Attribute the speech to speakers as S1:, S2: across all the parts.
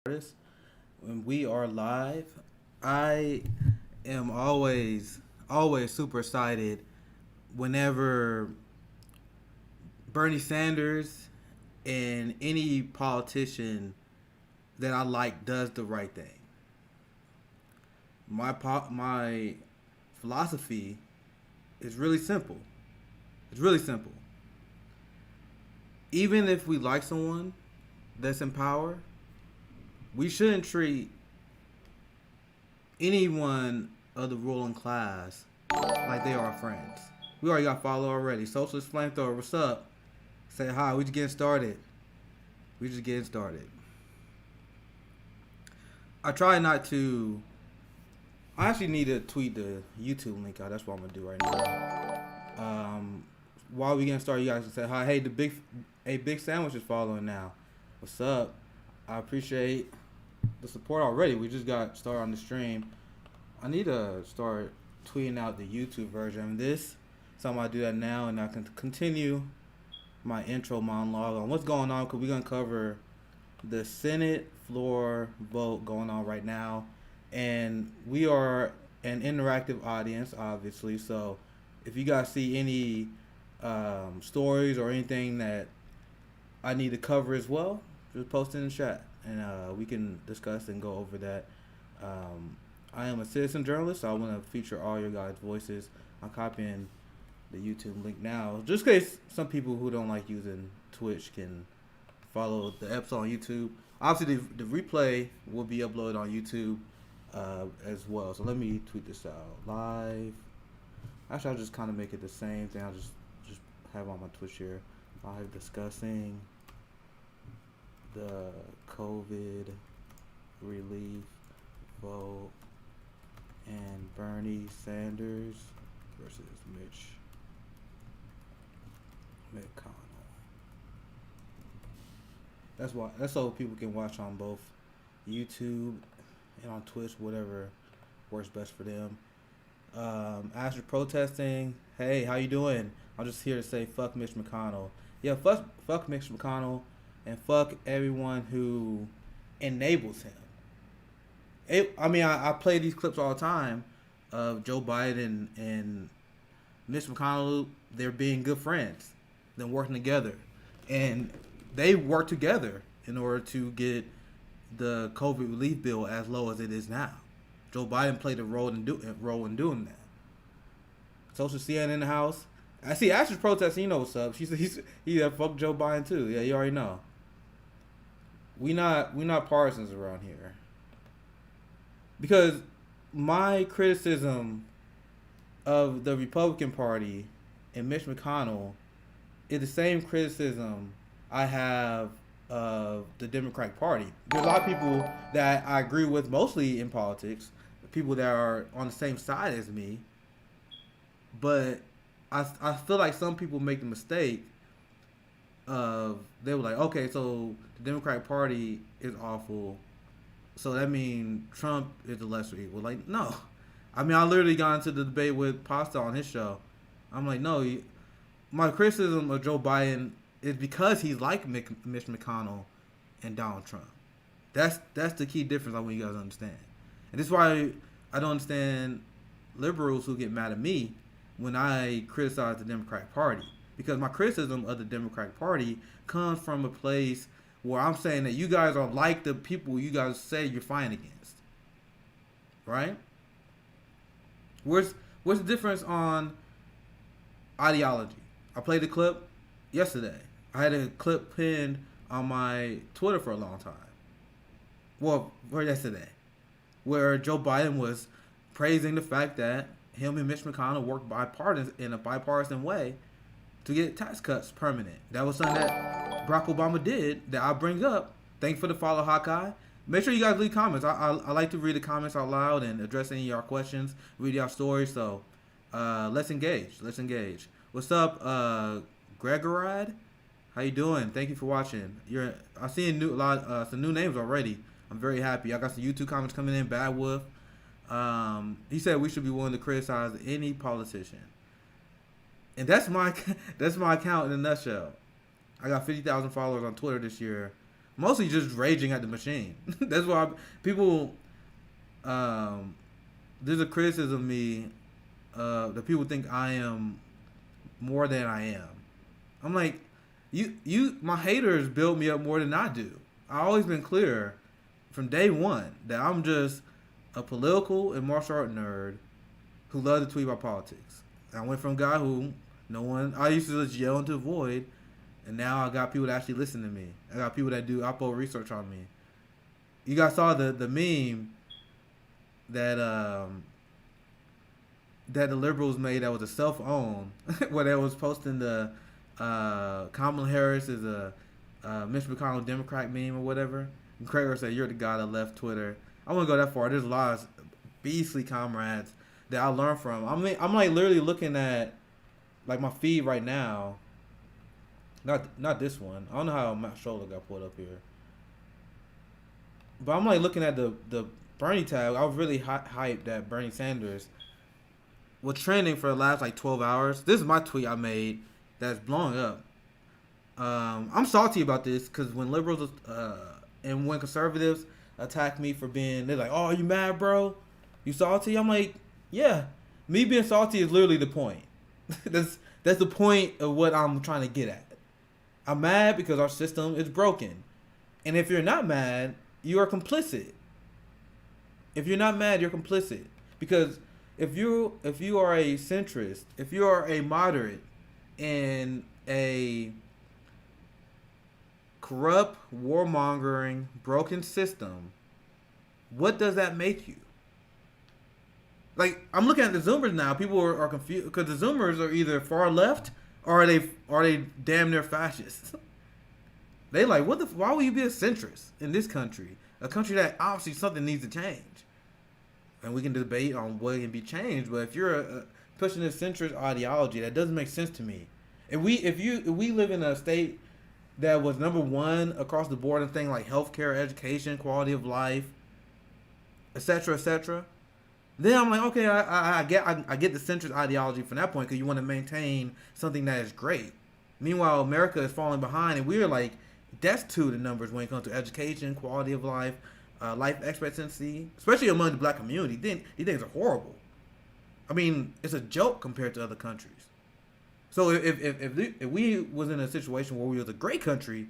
S1: Artists. When we are live, I am always super excited whenever Bernie Sanders and any politician that I like does the right thing. My philosophy is really simple. It's really simple. Even if we like someone that's in power, we shouldn't treat anyone of the ruling class like they are our friends. We already got follow already. Socialist flamethrower, what's up? Say hi. We just getting started. We just getting started. I try not to. I actually need to tweet the YouTube link out. That's what I'm gonna do right now. While we getting started, you guys can say hi. Hey, big sandwich is following now. What's up? I appreciate the support already. We just got started on the stream. I need to start tweeting out the YouTube version of this. So I'm gonna do that now, and I can continue my intro monologue on what's going on, because we're gonna cover the Senate floor vote going on right now, and we are an interactive audience, obviously. So if you guys see any stories or anything that I need to cover as well, just post in the chat, and we can discuss and go over that. I am a citizen journalist, so I want to feature all your guys' voices. I'm copying the YouTube link now, just in case some people who don't like using Twitch can follow the episode on YouTube. Obviously, the replay will be uploaded on YouTube as well. So let me tweet this out live. Actually, I'll just kind of make it the same thing. I'll just have on my Twitch here. Live discussing the COVID relief vote and Bernie Sanders versus Mitch McConnell. That's so people can watch on both YouTube and on Twitch, whatever works best for them. After protesting, hey, how you doing? I'm just here to say fuck Mitch McConnell. Yeah, fuck Mitch McConnell, and fuck everyone who enables him. I play these clips all the time of Joe Biden and Mitch McConnell. They're being good friends, them working together, and they work together in order to get the COVID relief bill as low as it is now. Joe Biden played a role in doing that. Social CNN in the house. I see Ashley's protesting. You know what's up. He's fuck Joe Biden too. Yeah, you already know. We not partisans around here. Because my criticism of the Republican Party and Mitch McConnell is the same criticism I have of the Democratic Party. There's a lot of people that I agree with, mostly in politics, people that are on the same side as me, but I feel like some people make the mistake of, they were like, okay, so the Democratic Party is awful, so that means Trump is the lesser evil. Like, no. I literally got into the debate with Pasta on his show. I'm like, no, my criticism of Joe Biden is because he's like Mitch McConnell and Donald Trump. That's the key difference I want you guys to understand. And this is why I don't understand liberals who get mad at me when I criticize the Democratic Party. Because my criticism of the Democratic Party comes from a place where I'm saying that you guys are like the people you guys say you're fighting against. Right? What's the difference on ideology? I played the clip yesterday. I had a clip pinned on my Twitter for a long time. Well, for yesterday. Where Joe Biden was praising the fact that him and Mitch McConnell worked in a bipartisan way to get tax cuts permanent. That was something that Barack Obama did that I bring up. Thanks for the follow, Hawkeye. Make sure you guys leave comments. I like to read the comments out loud and address any of your questions, read your stories. So let's engage. What's up, Gregoride? How you doing? Thank you for watching. I see some new names already. I'm very happy. I got some YouTube comments coming in. Bad Wolf. He said we should be willing to criticize any politician, and that's my account in a nutshell. I got 50,000 followers on Twitter this year. mostly just raging at the machine. That's why people. There's a criticism of me that people think I am more than I am. I'm like, my haters build me up more than I do. I've always been clear from day one that I'm just a political and martial art nerd who loves to tweet about politics. I went from a guy who I used to just yell into the void, and now I got people that actually listen to me. I got people that do upload research on me. You guys saw the meme that the liberals made that was a self-own, where they was posting the Kamala Harris is a Mitch McConnell Democrat meme or whatever. And Craig said, "You're the guy that left Twitter." I wouldn't go that far. There's a lot of beastly comrades that I learned from. I'm like literally looking at like my feed right now. Not this one. I don't know how my shoulder got pulled up here. But I'm like looking at the Bernie tab. I was really hyped that Bernie Sanders was trending for the last like 12 hours. This is my tweet I made that's blowing up. I'm salty about this because when liberals and when conservatives attack me for they're like, "Oh, are you mad, bro? You salty?" I'm like, yeah. Me being salty is literally the point. that's the point of what I'm trying to get at. I'm mad because our system is broken. And if you're not mad, you are complicit. If you're not mad, you're complicit. Because if you are a centrist, if you are a moderate in a corrupt, warmongering, broken system, what does that make you? Like, I'm looking at the Zoomers now. People are confused because the Zoomers are either far left or are they damn near fascists. They like, why would you be a centrist in this country? A country that obviously something needs to change. And we can debate on what can be changed, but if you're pushing a centrist ideology, that doesn't make sense to me. If we live in a state that was number one across the board in things like healthcare, education, quality of life, etc., then I'm like, okay, I get the centrist ideology from that point because you want to maintain something that is great. Meanwhile, America is falling behind, and we're like destitute in numbers when it comes to education, quality of life, life expectancy, especially among the black community. These things are horrible. I mean, it's a joke compared to other countries. So if we was in a situation where we was a great country,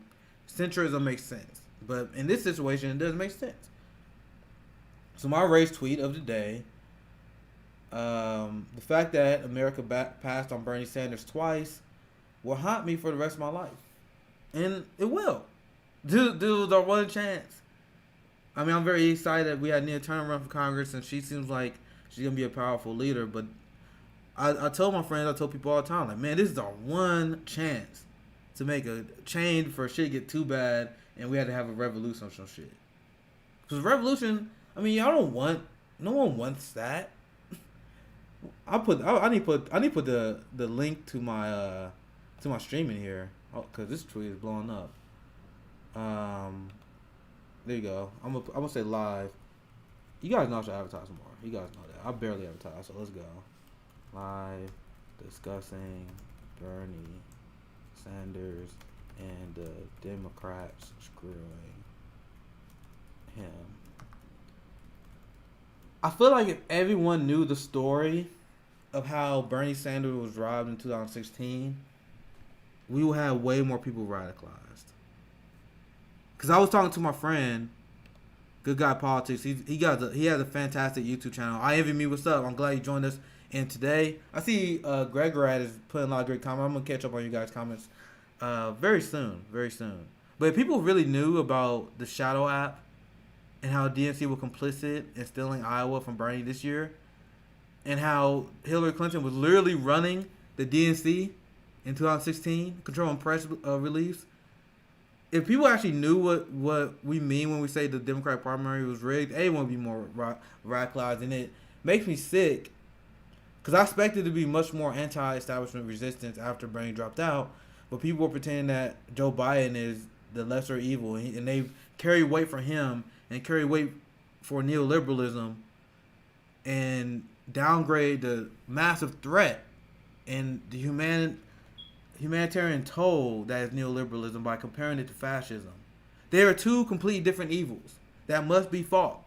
S1: centrism makes sense. But in this situation, it doesn't make sense. So my race tweet of the day, the fact that America passed on Bernie Sanders twice will haunt me for the rest of my life. And it will. This was our one chance. I mean, I'm very excited we had Nia Turner run for Congress, and she seems like she's going to be a powerful leader. But I told my friends, I told people all the time, like, man, this is our one chance to make a change for shit to get too bad, and we had to have a revolution or some shit. Because revolution, I mean, no one wants that. I need to put the link to my streaming here, because this tweet is blowing up. There you go. I'm gonna say live. You guys know I should advertise more. You guys know that. I barely advertise, so let's go. Live discussing Bernie Sanders and the Democrats screwing him. I feel like if everyone knew the story of how Bernie Sanders was robbed in 2016, we would have way more people radicalized. Because I was talking to my friend, Good Guy Politics. He has a fantastic YouTube channel. I envy me. What's up? I'm glad you joined us. And today, I see Gregorad is putting a lot of great comments. I'm going to catch up on you guys' comments very soon. But if people really knew about the Shadow app and how DNC was complicit in stealing Iowa from Bernie this year, and how Hillary Clinton was literally running the DNC in 2016, controlling press release, if people actually knew what we mean when we say the Democratic primary was rigged, everyone would be more radicalized, and it makes me sick. Because I expected to be much more anti-establishment resistance after Bernie dropped out, but people were pretending that Joe Biden is the lesser evil, and they carry weight for him and carry weight for neoliberalism and downgrade the massive threat and the humanitarian toll that is neoliberalism by comparing it to fascism. They are two completely different evils that must be fought.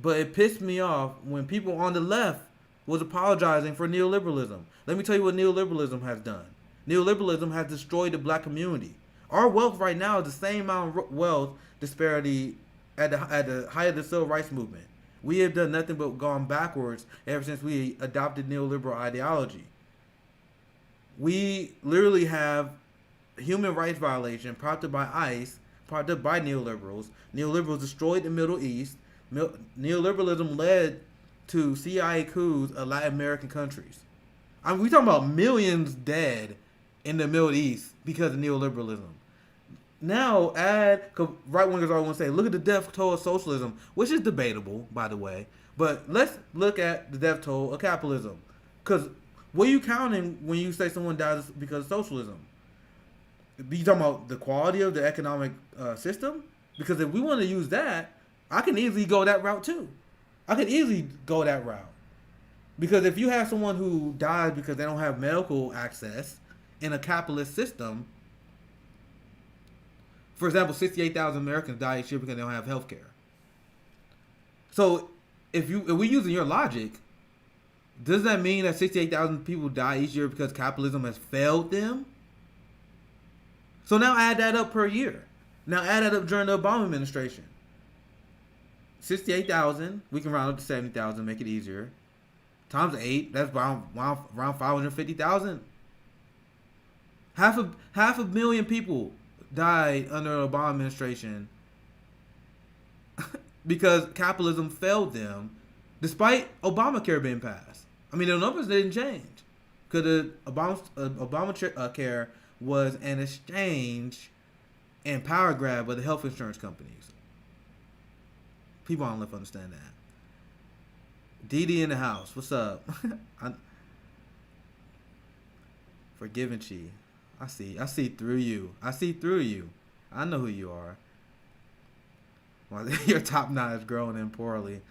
S1: But it pissed me off when people on the left was apologizing for neoliberalism. Let me tell you what neoliberalism has done. Neoliberalism has destroyed the black community. Our wealth right now is the same amount of wealth disparity at the height of the civil rights movement. We have done nothing but gone backwards ever since we adopted neoliberal ideology. We literally have human rights violation prompted by ICE, prompted by neoliberals. Neoliberals destroyed the Middle East. Neoliberalism led to CIA coups of Latin American countries. I mean, we talking about millions dead in the Middle East because of neoliberalism. Now, right wingers always want to say, look at the death toll of socialism, which is debatable, by the way. But let's look at the death toll of capitalism. Because what are you counting when you say someone dies because of socialism? You talking about the quality of the economic system? Because if we want to use that, I can easily go that route too. I could easily go that route. Because if you have someone who dies because they don't have medical access in a capitalist system, for example, 68,000 Americans die each year because they don't have health care. So if we're using your logic, does that mean that 68,000 people die each year because capitalism has failed them? So now add that up per year. Now add that up during the Obama administration. 68,000, we can round up to 70,000, make it easier. Times 8, that's around 550,000. Half a million people died under the Obama administration because capitalism failed them, despite Obamacare being passed. I mean, the numbers didn't change because the Obamacare was an exchange and power grab by the health insurance companies. People on the left understand that. DD in the house. What's up? Forgiving Chi. I see through you. I see through you. I know who you are. Well, your top knot is growing in poorly.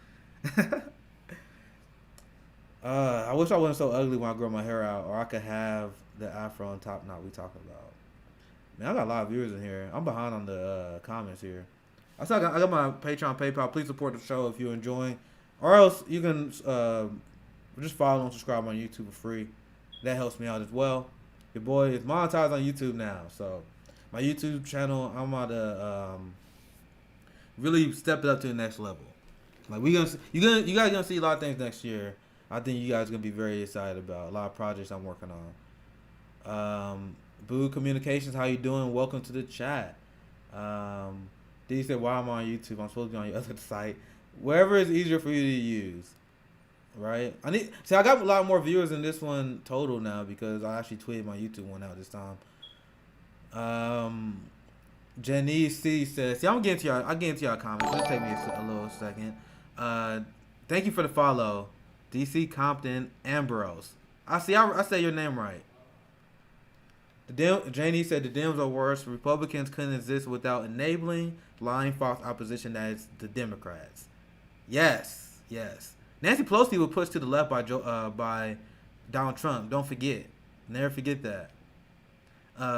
S1: I wish I wasn't so ugly when I grow my hair out, or I could have the afro and top knot we talking about. Man, I got a lot of viewers in here. I'm behind on the comments here. I got my Patreon, PayPal. Please support the show if you're enjoying. Or else you can just follow and subscribe on YouTube for free. That helps me out as well. Your boy is monetized on YouTube now. So my YouTube channel, I'm about to really step it up to the next level. Like you guys gonna see a lot of things next year. I think you guys are gonna be very excited about a lot of projects I'm working on. Boo Communications, how you doing? Welcome to the chat. Did you say why I'm on YouTube? I'm supposed to be on your other site. Wherever is easier for you to use. Right? I got a lot more viewers in this one total now because I actually tweeted my YouTube one out this time. Jenny C says, see, I'll get into y'all comments. It'll take me a little second. Thank you for the follow. DC Compton Ambrose. I say your name right. Janie said the Dems are worse. Republicans couldn't exist without enabling lying false opposition that is the Democrats. Yes. Nancy Pelosi was pushed to the left by Donald Trump. Don't forget. Never forget that.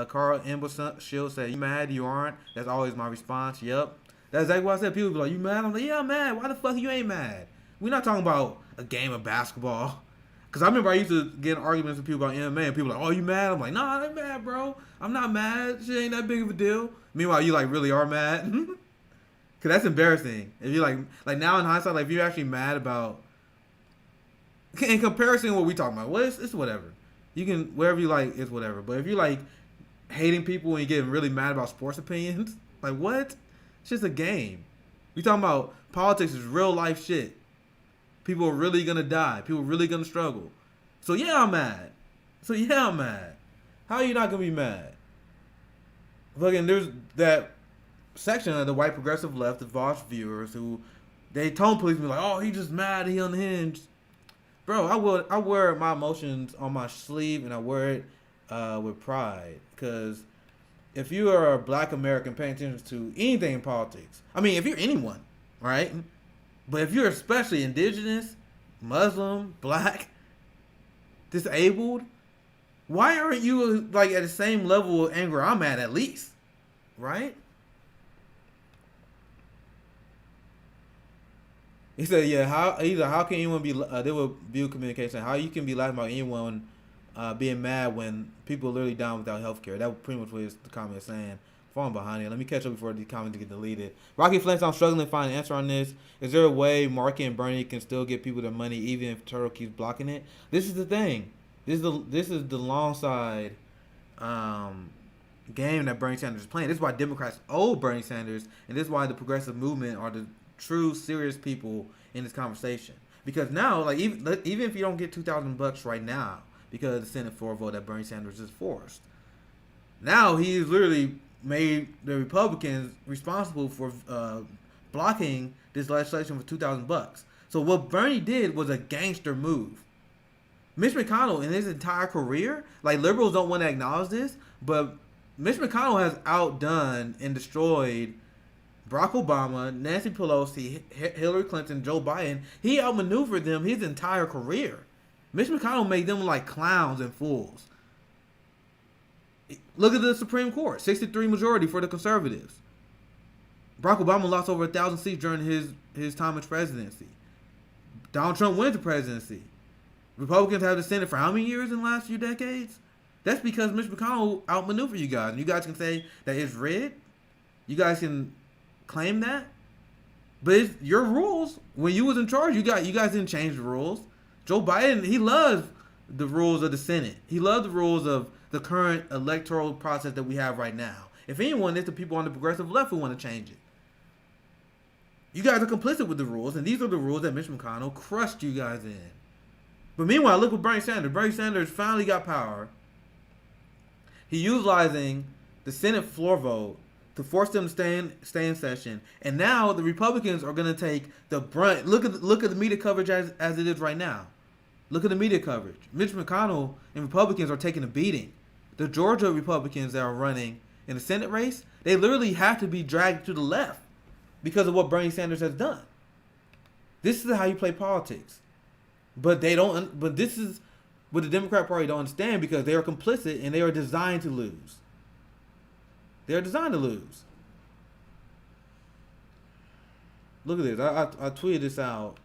S1: Carl Shield said, you mad? You aren't? That's always my response. Yep. That's exactly what I said. People be like, you mad? I'm like, yeah, I'm mad. Why the fuck you ain't mad? We're not talking about a game of basketball. Because I remember I used to get in arguments with people about MMA, and people are like, oh, you mad? I'm like, nah, I ain't mad, bro. I'm not mad. Shit ain't that big of a deal. Meanwhile, you like really are mad. Because that's embarrassing. If you like now in hindsight, like if you're actually mad about, in comparison to what we talking about, well, it's whatever. You can, whatever you like, it's whatever. But if you're like hating people and you're getting really mad about sports opinions, like what? It's just a game. We talking about politics is real life shit. People are really going to die. People are really going to struggle. So yeah, I'm mad. How are you not going to be mad? Fucking, there's that section of the white progressive left, the Vosh viewers, who they tone police me like, oh, he just mad, he unhinged. Bro, I wear my emotions on my sleeve, and I wear it with pride. Because if you are a black American paying attention to anything in politics, I mean, if you're anyone, right? But if you're especially indigenous, Muslim, black, disabled, why aren't you like at the same level of anger I'm at least? Right? He said, "Yeah, how can anyone be?" They will view communication. How you can be laughing about anyone being mad when people are literally down without health care. That was pretty much what the comment is saying. Falling behind it. Let me catch up before the comments get deleted. Rocky Flint, I'm struggling to find an answer on this. Is there a way Markey and Bernie can still get people their money even if Turtle keeps blocking it? This is the thing. This is the long side game that Bernie Sanders is playing. This is why Democrats owe Bernie Sanders, and this is why the progressive movement are the true serious people in this conversation. Because now, like even if you don't get $2,000 right now because of the Senate floor vote that Bernie Sanders is forced, now he's literally made the Republicans responsible for blocking this legislation for $2,000. So what Bernie did was a gangster move. Mitch McConnell, in his entire career, like liberals don't want to acknowledge this, but Mitch McConnell has outdone and destroyed Barack Obama, Nancy Pelosi, Hillary Clinton, Joe Biden. He outmaneuvered them his entire career. Mitch McConnell made them like clowns and fools. Look at the Supreme Court, 63 majority for the conservatives. Barack Obama lost over 1,000 seats during his time as presidency. Donald Trump wins the presidency. Republicans have the Senate for how many years in the last few decades? That's because Mitch McConnell outmaneuvered you guys. And you guys can say that it's rigged. You guys can claim that. But it's your rules. When you was in charge, you guys didn't change the rules. Joe Biden, he loves the rules of the Senate. He loves the rules of the current electoral process that we have right now. If anyone, it's the people on the progressive left who want to change it. You guys are complicit with the rules, and these are the rules that Mitch McConnell crushed you guys in. But meanwhile, look what Bernie Sanders. Bernie Sanders finally got power. He's utilizing the Senate floor vote to force them to stay in session. And now the Republicans are going to take the brunt. Look at the media coverage as it is right now. Look at the media coverage. Mitch McConnell and Republicans are taking a beating. The Georgia Republicans that are running in the Senate race, they literally have to be dragged to the left because of what Bernie Sanders has done. This is how you play politics. But they don't. But this is what the Democrat Party don't understand, because they are complicit and they are designed to lose. They are designed to lose. Look at this. I tweeted this out.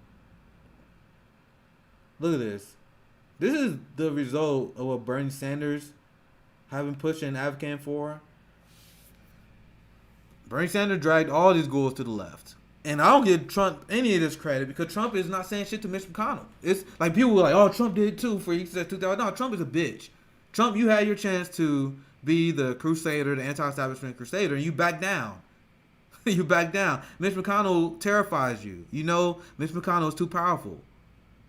S1: Look at this. This is the result of what Bernie Sanders have been pushing and advocating for. Bernie Sanders dragged all these ghouls to the left. And I don't give Trump any of this credit because Trump is not saying shit to Mitch McConnell. It's like people were like, oh, Trump did it too for he said 2000. No, Trump is a bitch. Trump, you had your chance to be the crusader, the anti-establishment crusader, and you back down. You back down. Mitch McConnell terrifies you. You know Mitch McConnell is too powerful.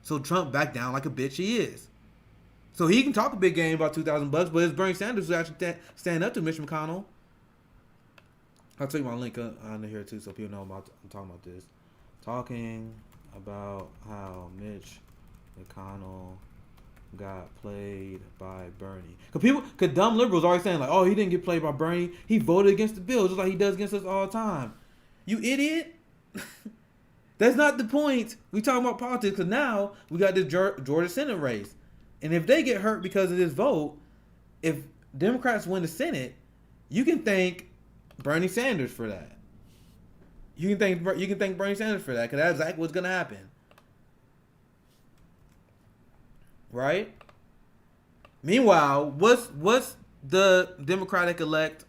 S1: So Trump backed down like a bitch he is. So he can talk a big game about $2,000, but it's Bernie Sanders who actually stand up to Mitch McConnell. I'll take my link on here too so people know I'm talking about this. Talking about how Mitch McConnell got played by Bernie. Cause dumb liberals always saying like, oh, he didn't get played by Bernie. He voted against the bill just like he does against us all the time. You idiot. That's not the point. We talking about politics because now we got this Georgia Senate race. And if they get hurt because of this vote, if Democrats win the Senate, you can thank Bernie Sanders for that. You can thank Bernie Sanders for that because that's exactly what's gonna happen. Right? Meanwhile, what's the Democratic elect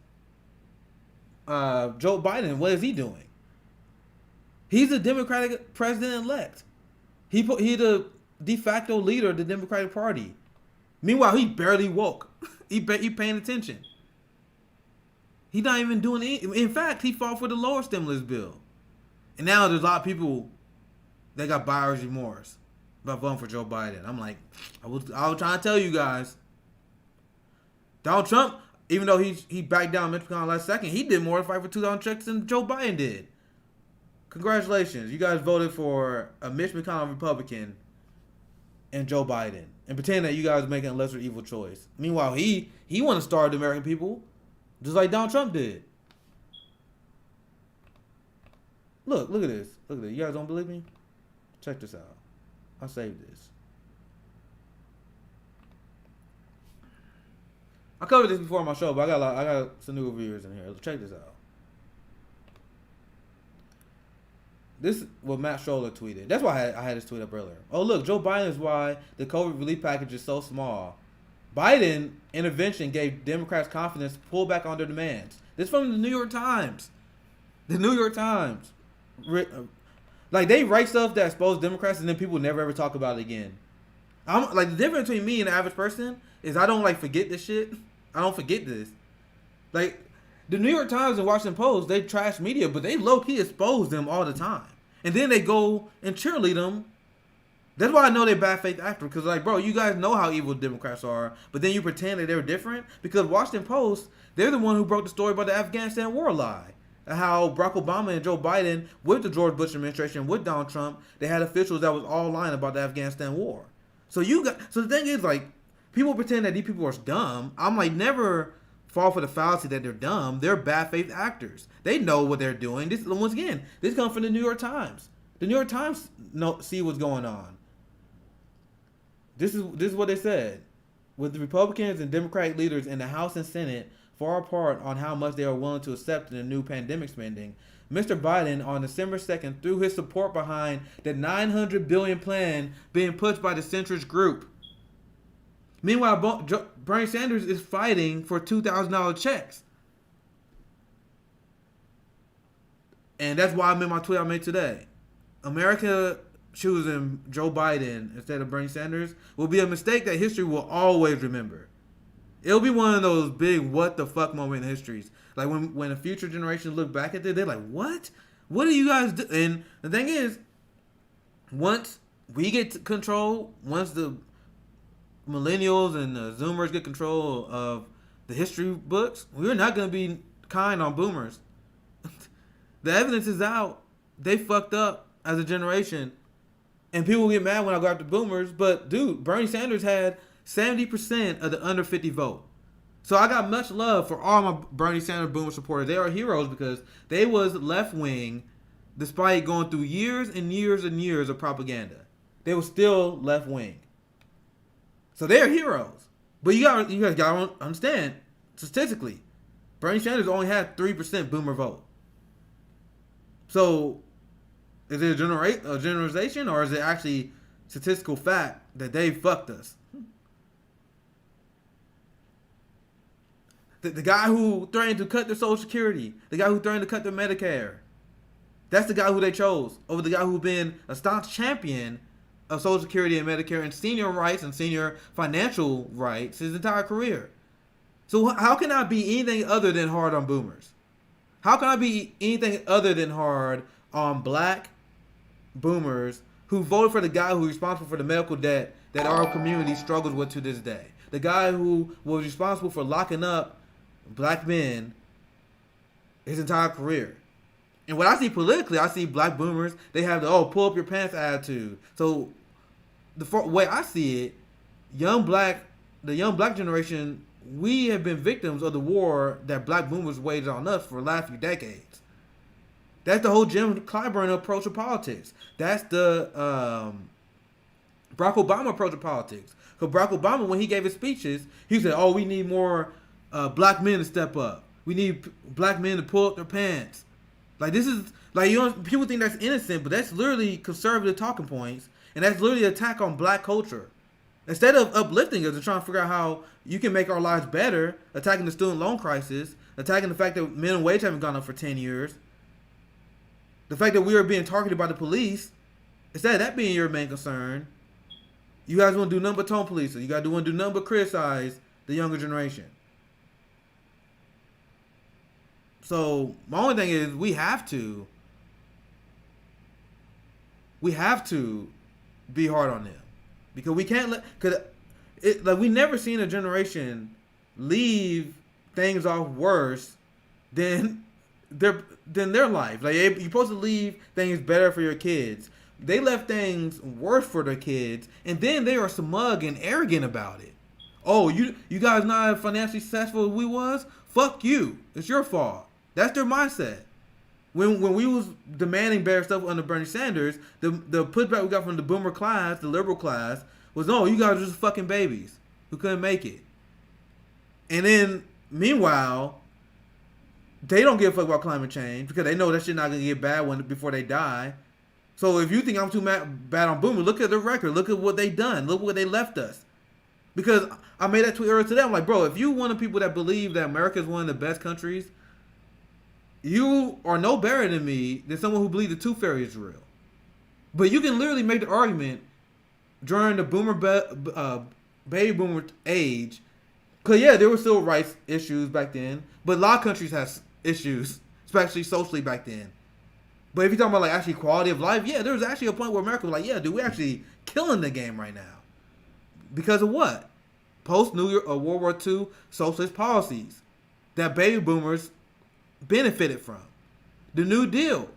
S1: Joe Biden? What is he doing? He's a Democratic president-elect. He the de facto leader of the Democratic Party. Meanwhile, he barely woke. He paying attention. He's not even doing it. In fact, he fought for the lower stimulus bill. And now there's a lot of people that got buyer's remorse about voting for Joe Biden. I'm like, I was trying to tell you guys. Donald Trump, even though he backed down Mitch McConnell last second, he did more to fight for 2,000 checks than Joe Biden did. Congratulations. You guys voted for a Mitch McConnell Republican and Joe Biden. And pretend that you guys are making a lesser evil choice. Meanwhile, he want to starve the American people. Just like Donald Trump did. Look at this. Look at this. You guys don't believe me? Check this out. I saved this. I covered this before on my show, but I got some new viewers in here. Check this out. This is what Matt Scholler tweeted. That's why I had this tweet up earlier. Oh, look, Joe Biden is why the COVID relief package is so small. Biden intervention gave Democrats confidence to pull back on their demands. This from the New York Times. The New York Times. Like, they write stuff that expose Democrats and then people never ever talk about it again. I'm like, the difference between me and the average person is I don't like forget this shit. I don't forget this. Like, the New York Times and Washington Post, they trash media, but they low-key expose them all the time. And then they go and cheerlead them. That's why I know they're bad faith actors. Because, like, bro, you guys know how evil Democrats are, but then you pretend that they're different. Because Washington Post, they're the one who broke the story about the Afghanistan war lie. And how Barack Obama and Joe Biden, with the George Bush administration, with Donald Trump, they had officials that was all lying about the Afghanistan war. So the thing is, like, people pretend that these people are dumb. I'm like, never fall for the fallacy that they're dumb. They're bad faith actors. They know what they're doing. This, once again, this comes from the New York Times. The New York Times see what's going on. This is what they said. With the Republicans and Democratic leaders in the House and Senate far apart on how much they are willing to accept in the new pandemic spending, Mr. Biden on December 2nd threw his support behind the $900 billion plan being pushed by the centrist group. Meanwhile, Bernie Sanders is fighting for $2,000 checks. And that's why I made my tweet I made today. America choosing Joe Biden instead of Bernie Sanders will be a mistake that history will always remember. It'll be one of those big what the fuck moment in histories. Like when a future generation look back at it, they're like, what? What do you guys do? And the thing is, once we get control, once the millennials and the Zoomers get control of the history books, we're not going to be kind on boomers. The evidence is out. They fucked up as a generation. And people get mad when I go after boomers. But, dude, Bernie Sanders had 70% of the under 50 vote. So I got much love for all my Bernie Sanders boomer supporters. They are heroes because they was left-wing despite going through years and years and years of propaganda. They were still left-wing. So they're heroes. But you guys gotta understand, statistically, Bernie Sanders only had 3% boomer vote. So is it a generalization or is it actually statistical fact that they fucked us? The guy who threatened to cut their Social Security, the guy who threatened to cut their Medicare, that's the guy who they chose over the guy who's been a staunch champion of Social Security and Medicare and senior rights and senior financial rights his entire career. So how can I be anything other than hard on boomers? How can I be anything other than hard on black boomers who voted for the guy who's responsible for the medical debt that our community struggles with to this day? The guy who was responsible for locking up black men his entire career. And what I see politically, I see black boomers, they have the, pull up your pants attitude. So the way I see it, the young black generation, we have been victims of the war that black boomers waged on us for the last few decades. That's the whole Jim Clyburn approach of politics. That's the Barack Obama approach of politics. Because Barack Obama, when he gave his speeches, he said, we need more black men to step up. We need black men to pull up their pants. Like, this is, like, people think that's innocent, but that's literally conservative talking points. And that's literally an attack on black culture. Instead of uplifting us and trying to figure out how you can make our lives better, attacking the student loan crisis, attacking the fact that minimum wage haven't gone up for 10 years, the fact that we are being targeted by the police, instead of that being your main concern, you guys want to do nothing but tone police. You guys want to do nothing but criticize the younger generation. So my only thing is we have to be hard on them because we can't we never seen a generation leave things off worse than their life. Like, you're supposed to leave things better for your kids. They left things worse for their kids, and then they are smug and arrogant about it. Oh, you guys not as financially successful as we was? Fuck you. It's your fault. That's their mindset. When we was demanding better stuff under Bernie Sanders, the pushback we got from the boomer class, the liberal class, was, no, you guys are just fucking babies who couldn't make it. And then, meanwhile, they don't give a fuck about climate change because they know that shit not going to get bad before they die. So if you think I'm too bad on boomers, look at their record. Look at what they done. Look what they left us. Because I made that tweet earlier today. I'm like, bro, if you one of the people that believe that America is one of the best countries, you are no better than me than someone who believes the tooth fairy is real. But you can literally make the argument during the baby boomer age, because yeah, there were still rights issues back then, but a lot of countries have issues, especially socially back then. But if you're talking about like actually quality of life, yeah, there was actually a point where America was like, yeah, dude, we're actually killing the game right now. Because of what? Post World War II socialist policies that baby boomers benefited from. The New Deal.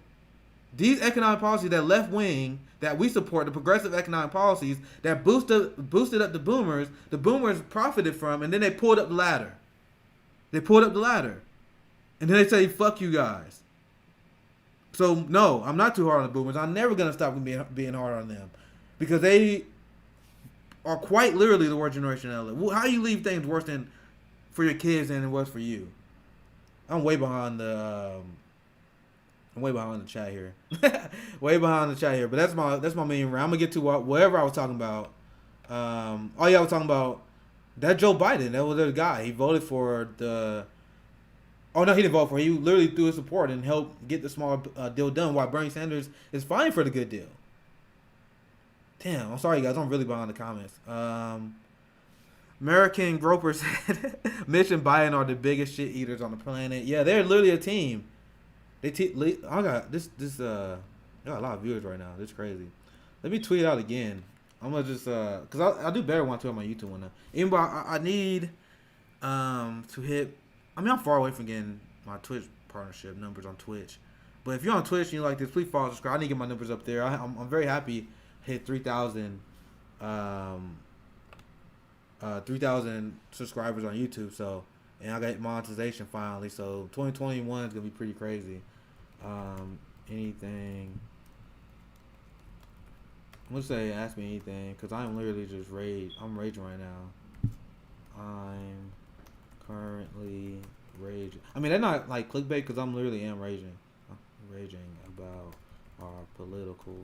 S1: These economic policies that left wing that we support, the progressive economic policies that boosted up the boomers profited from, and then they pulled up the ladder. And then they say, fuck you guys. So no, I'm not too hard on the boomers. I'm never gonna stop being hard on them. Because they are quite literally the worst generation ever. How do you leave things worse than for your kids than it was for you? I'm way behind the chat here. Way behind the chat here. But that's my main round. I'm gonna get to whatever I was talking about. I was talking about that Joe Biden. That was the guy. He voted for the. Oh no, he didn't vote for it. He literally threw his support and helped get the small deal done, while Bernie Sanders is fighting for the good deal. Damn, I'm sorry guys. I'm really behind the comments. American Groper said Mitch and Biden are the biggest shit eaters on the planet. Yeah, they're literally a team. I got got a lot of viewers right now. This is crazy. Let me tweet it out again. I'm gonna just cause I do better when I tweet on my YouTube one now. Even but I need to hit. I mean, I'm far away from getting my Twitch partnership numbers on Twitch. But if you're on Twitch and you like this, please follow, subscribe. I need to get my numbers up there. I'm very happy. Hit 3,000 subscribers on YouTube. So, and I got monetization finally. So 2021 is gonna be pretty crazy. Anything? I'm gonna say ask me anything, because I'm literally just I'm raging right now. I'm currently raging. I mean, they're not like clickbait, because I'm literally am raging. I'm raging about our political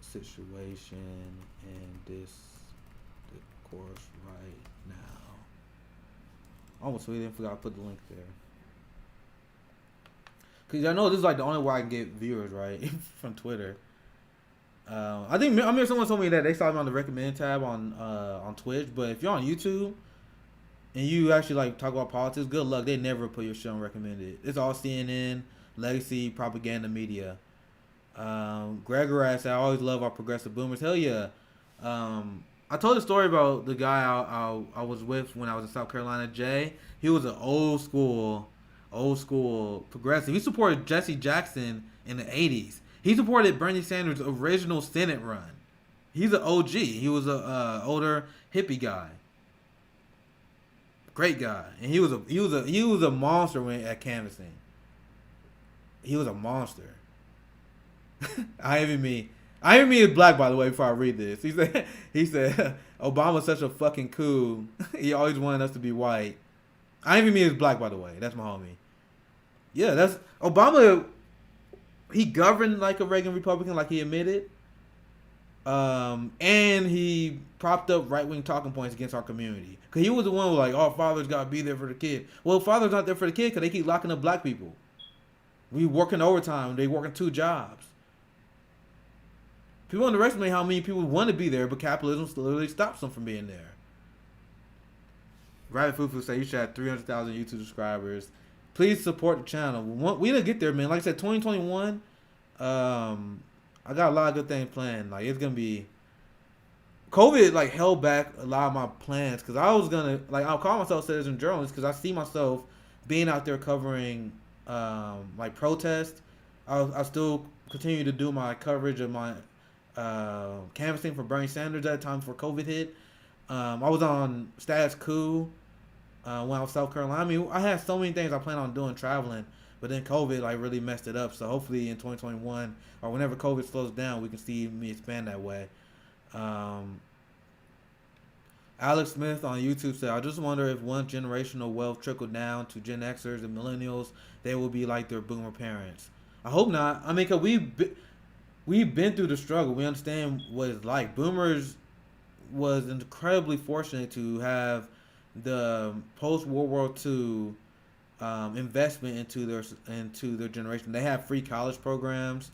S1: situation and this discourse right now. Almost really forgot to put the link there. Because I know this is like the only way I can get viewers, right? From Twitter. I remember someone told me that they saw me on the recommend tab on Twitch, but if you're on YouTube and you actually like talk about politics, good luck. They never put your shit on recommended. It's all CNN, legacy, propaganda media. Gregor asked, I always love our progressive boomers. Hell yeah. I told a story about the guy I was with when I was in South Carolina, Jay. He was an old school progressive. He supported Jesse Jackson in the 80s. He supported Bernie Sanders' original Senate run. He's an OG. He was a older hippie guy. Great guy. And he was a monster when at canvassing. He was a monster. Ivan Me is black, by the way, before I read this. He said Obama's such a fucking coup. He always wanted us to be white. Ivan Me is black, by the way. That's my homie. Yeah, that's Obama. He governed like a Reagan Republican, like he admitted. And he propped up right-wing talking points against our community. Because he was the one who was like, oh, fathers got to be there for the kid. Well, fathers not there for the kid because they keep locking up black people. We working overtime. They working 2 jobs. People underestimate how many people want to be there, but capitalism literally stops them from being there. Rabbit Fufu said you should have 300,000 YouTube subscribers. Please support the channel. We didn't get there, man. Like I said, 2021. I got a lot of good things planned. Like it's gonna be. COVID like held back a lot of my plans because I was gonna I'll call myself a citizen journalist because I see myself being out there covering like protests. I'll still continue to do my coverage of my canvassing for Bernie Sanders at the time before COVID hit. I was on Status Coup when I was South Carolina. I mean, I had so many things I plan on doing traveling, but then COVID like really messed it up. So hopefully in 2021 or whenever COVID slows down, we can see me expand that way. Alex Smith on YouTube said, I just wonder if one generational wealth trickled down to Gen Xers and millennials, they will be like their boomer parents. I hope not. I mean, cause we've been through the struggle. We understand what it's like. Boomers was incredibly fortunate to have the post World War II investment into their generation. They have free college programs,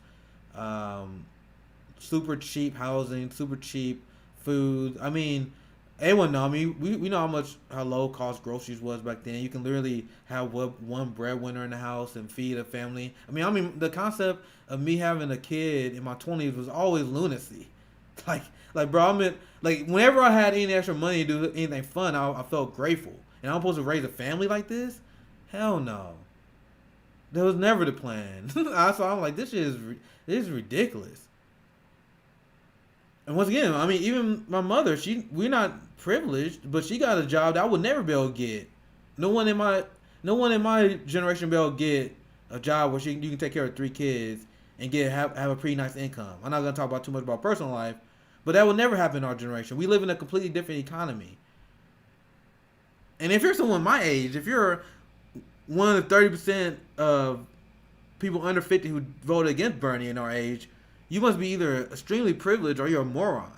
S1: super cheap housing, super cheap food. I mean, everyone know. I mean, we know how low cost groceries was back then. You can literally have one breadwinner in the house and feed a family. I mean, the concept of me having a kid in my 20s was always lunacy. Like, bro, like, whenever I had any extra money to do anything fun, I felt grateful. And I'm supposed to raise a family like this? Hell no. That was never the plan. So I'm like, this is ridiculous. And once again, I mean, even my mother, we're not privileged, but she got a job that I would never be able to get. No one in my generation be able to get a job where you can take care of 3 kids and have a pretty nice income. I'm not gonna talk about too much about personal life, but that will never happen in our generation. We live in a completely different economy. And if you're someone my age, if you're one of the 30% of people under 50 who voted against Bernie in our age, you must be either extremely privileged or you're a moron.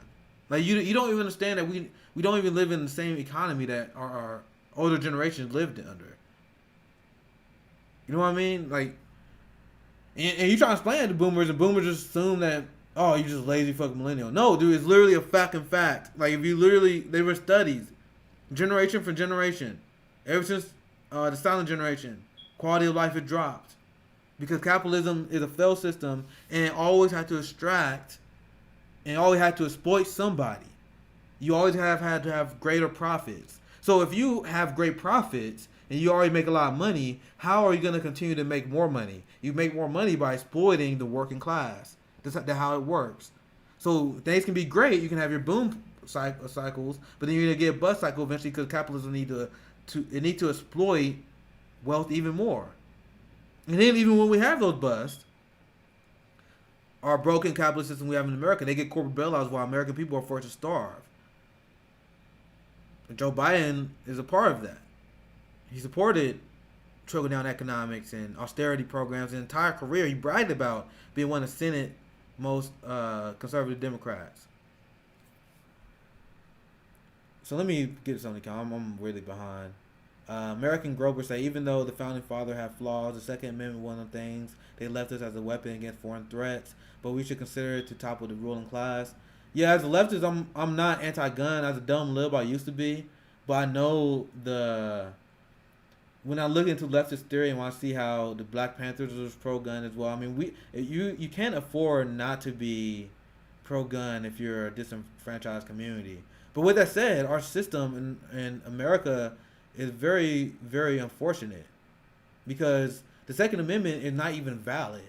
S1: Like, you don't even understand that we don't even live in the same economy that our older generations lived under. You know what I mean? Like, and you try to explain it to boomers, and boomers just assume that, oh, you just lazy fucking millennial. No, dude, it's literally a fucking fact. Like, there were studies, generation for generation, ever since the silent generation, quality of life had dropped. Because capitalism is a failed system, and it always had to extract and always had to exploit somebody. You always had to have greater profits. So if you have great profits and you already make a lot of money, how are you going to continue to make more money? You make more money by exploiting the working class. That's how it works. So things can be great. You can have your boom cycles, but then you're going to get a bust cycle eventually because capitalism need to exploit wealth even more. And then even when we have those busts, our broken capitalist system we have in America, they get corporate bailouts while American people are forced to starve. And Joe Biden is a part of that. He supported trickle-down economics and austerity programs. His entire career, he bragged about being one of the Senate most conservative Democrats. So let me get something. I'm really behind. American gropers say even though the founding father had flaws, the Second Amendment was one of the things they left us as a weapon against foreign threats, but we should consider it to topple the ruling class. Yeah, as a leftist, I'm not anti-gun. As a dumb lib, I used to be, but I know when I look into leftist theory and when I see how the Black Panthers was pro-gun as well. I mean, you can't afford not to be pro-gun if you're a disenfranchised community. But with that said, our system in America is very, very unfortunate because the Second Amendment is not even valid.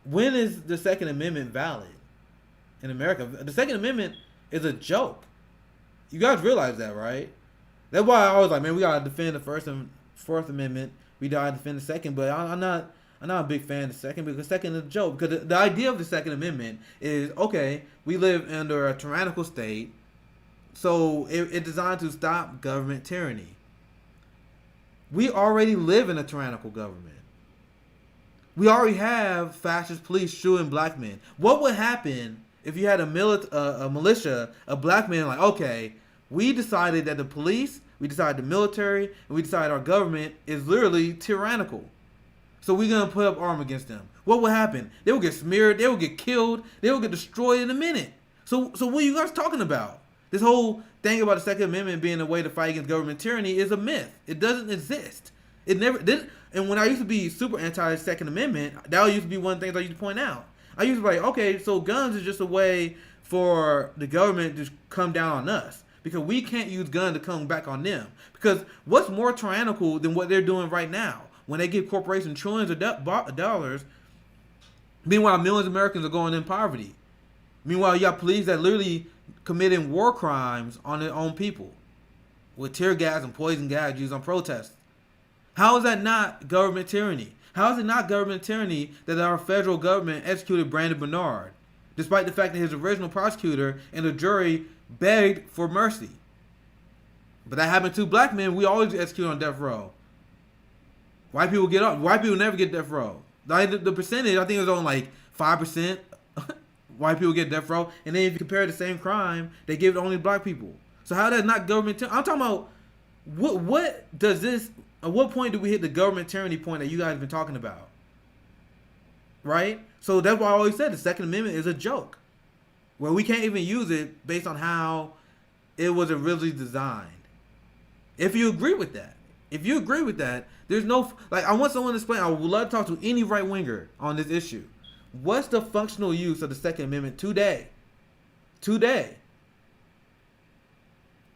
S1: When is the Second Amendment valid in America? The Second Amendment is a joke. You guys realize that, right? That's why I always like, man, we gotta defend the First and Fourth Amendment. We gotta defend the Second, but I'm not a big fan of the Second because the Second is a joke. Because the idea of the Second Amendment is, okay, we live under a tyrannical state. So it's designed to stop government tyranny. We already live in a tyrannical government. We already have fascist police shooting black men. What would happen if you had a militia of black men like, okay, we decided that the police, we decided the military, and we decided our government is literally tyrannical. So we're going to put up arms against them. What would happen? They would get smeared. They would get killed. They would get destroyed in a minute. So what are you guys talking about? This whole thing about the Second Amendment being a way to fight against government tyranny is a myth. It doesn't exist. It never did. And when I used to be super anti-Second Amendment, that used to be one of the things I used to point out. I used to be like, okay, so guns is just a way for the government to come down on us because we can't use guns to come back on them. Because what's more tyrannical than what they're doing right now when they give corporations trillions of dollars? Meanwhile, millions of Americans are going in poverty. Meanwhile, you got police that literally committing war crimes on their own people with tear gas and poison gas used on protests. How is that not government tyranny? How is it not government tyranny that our federal government executed Brandon Bernard, despite the fact that his original prosecutor and the jury begged for mercy? But that happened to black men. We always execute on death row. White people get up. White people never get death row. Like the percentage, I think it was on like 5% white people get death row, and then if you compare the same crime, they give it only black people. So how that's not government? I'm talking about what does this? At what point do we hit the government tyranny point that you guys have been talking about? Right. So that's why I always said the Second Amendment is a joke, where we can't even use it based on how it was originally designed. If you agree with that, there's no I want someone to explain. I would love to talk to any right winger on this issue. What's the functional use of the Second Amendment today?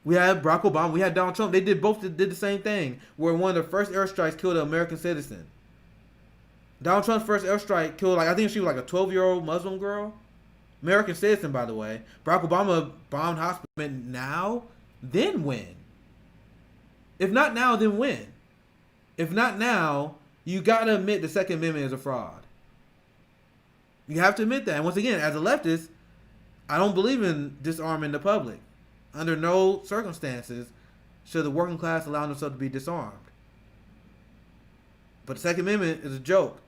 S1: We had Barack Obama, we had Donald Trump. They did the same thing, where one of the first airstrikes killed an American citizen. Donald Trump's first airstrike killed, I think she was like a 12-year-old Muslim girl. American citizen, by the way. Barack Obama bombed hospitals. Now, then when? If not now, then when? If not now, you gotta admit the Second Amendment is a fraud. You have to admit that. And once again, as a leftist, I don't believe in disarming the public. Under no circumstances should the working class allow themselves to be disarmed. But the Second Amendment is a joke.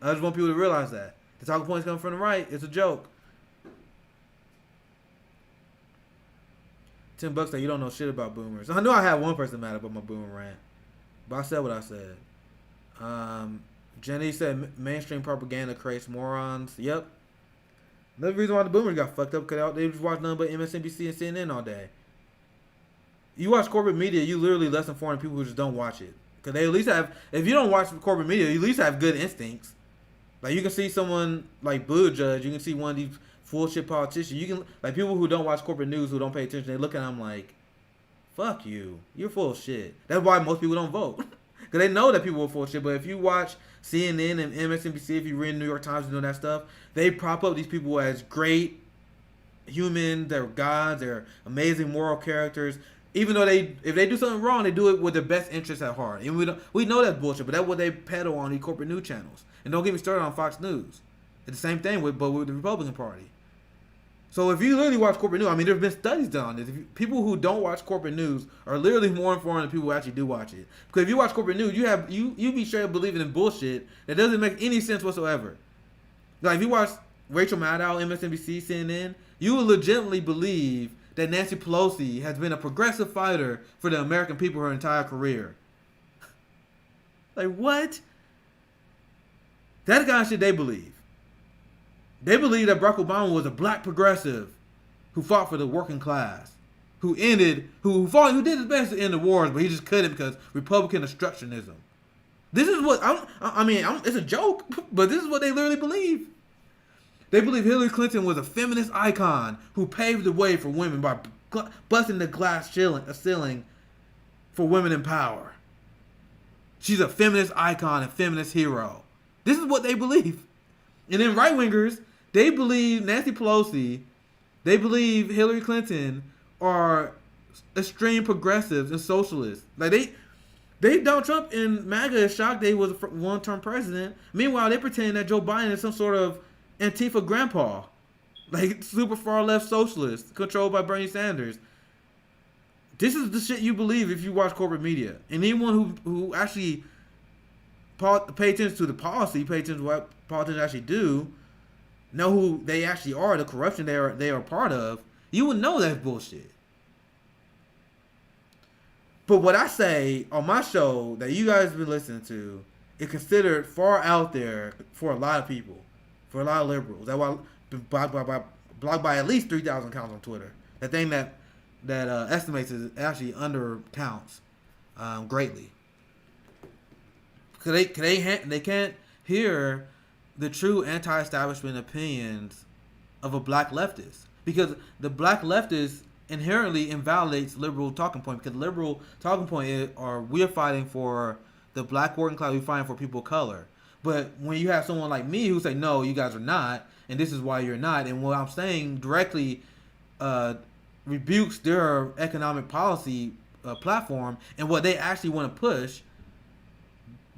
S1: I just want people to realize that. The talking points coming from the right, it's a joke. $10 that you don't know shit about boomers. I know I had one person mad about my boomer rant, but I said what I said. Jenny said mainstream propaganda creates morons. Yep. Another reason why the boomers got fucked up because they just watch nothing but MSNBC and CNN all day. You watch corporate media, you literally less informed people who just don't watch it. Because they at least have, if you don't watch corporate media, you at least have good instincts. Like you can see someone like Buttigieg, you can see one of these full shit politicians. You can, like people who don't watch corporate news, who don't pay attention, they look at them like, fuck you. You're full of shit. That's why most people don't vote. Because they know that people are full of shit. But if you watch CNN and MSNBC, if you read New York Times and all that stuff, they prop up these people as great humans, they're gods, they're amazing moral characters. Even though if they do something wrong, they do it with their best interests at heart. And we know that's bullshit, but that's what they peddle on these corporate news channels. And don't get me started on Fox News. It's the same thing with the Republican Party. So if you literally watch corporate news, I mean, there's been studies done on this. People who don't watch corporate news are literally more informed than people who actually do watch it. Because if you watch corporate news, you be straight up believing in bullshit that doesn't make any sense whatsoever. Like if you watch Rachel Maddow, MSNBC, CNN, you will legitimately believe that Nancy Pelosi has been a progressive fighter for the American people her entire career. Like what? That's the kind of shit they believe. They believe that Barack Obama was a black progressive who fought for the working class, who did his best to end the wars, but he just couldn't because Republican obstructionism. This is what it's a joke, but this is what they literally believe. They believe Hillary Clinton was a feminist icon who paved the way for women by busting the glass ceiling for women in power. She's a feminist icon and feminist hero. This is what they believe. And then right-wingers, they believe Nancy Pelosi, they believe Hillary Clinton are extreme progressives and socialists. Like they Donald Trump and MAGA is shocked they was a one-term president. Meanwhile, they pretend that Joe Biden is some sort of Antifa grandpa. Like super far left socialist controlled by Bernie Sanders. This is the shit you believe if you watch corporate media. And anyone who actually pay attention to the policy, pay attention to what politicians actually do, know who they actually are, the corruption they are part of, you would know that's bullshit. But what I say on my show that you guys have been listening to is considered far out there for a lot of people, for a lot of liberals. That's why blocked by at least 3,000 accounts on Twitter. The thing that estimates is actually undercounts greatly. Cause they can't hear the true anti-establishment opinions of a black leftist, because the black leftist inherently invalidates liberal talking point, because liberal talking point are we're fighting for the black working class, we're fighting for people of color. But when you have someone like me who say no, you guys are not, and this is why you're not, and what I'm saying directly rebukes their economic policy platform and what they actually want to push.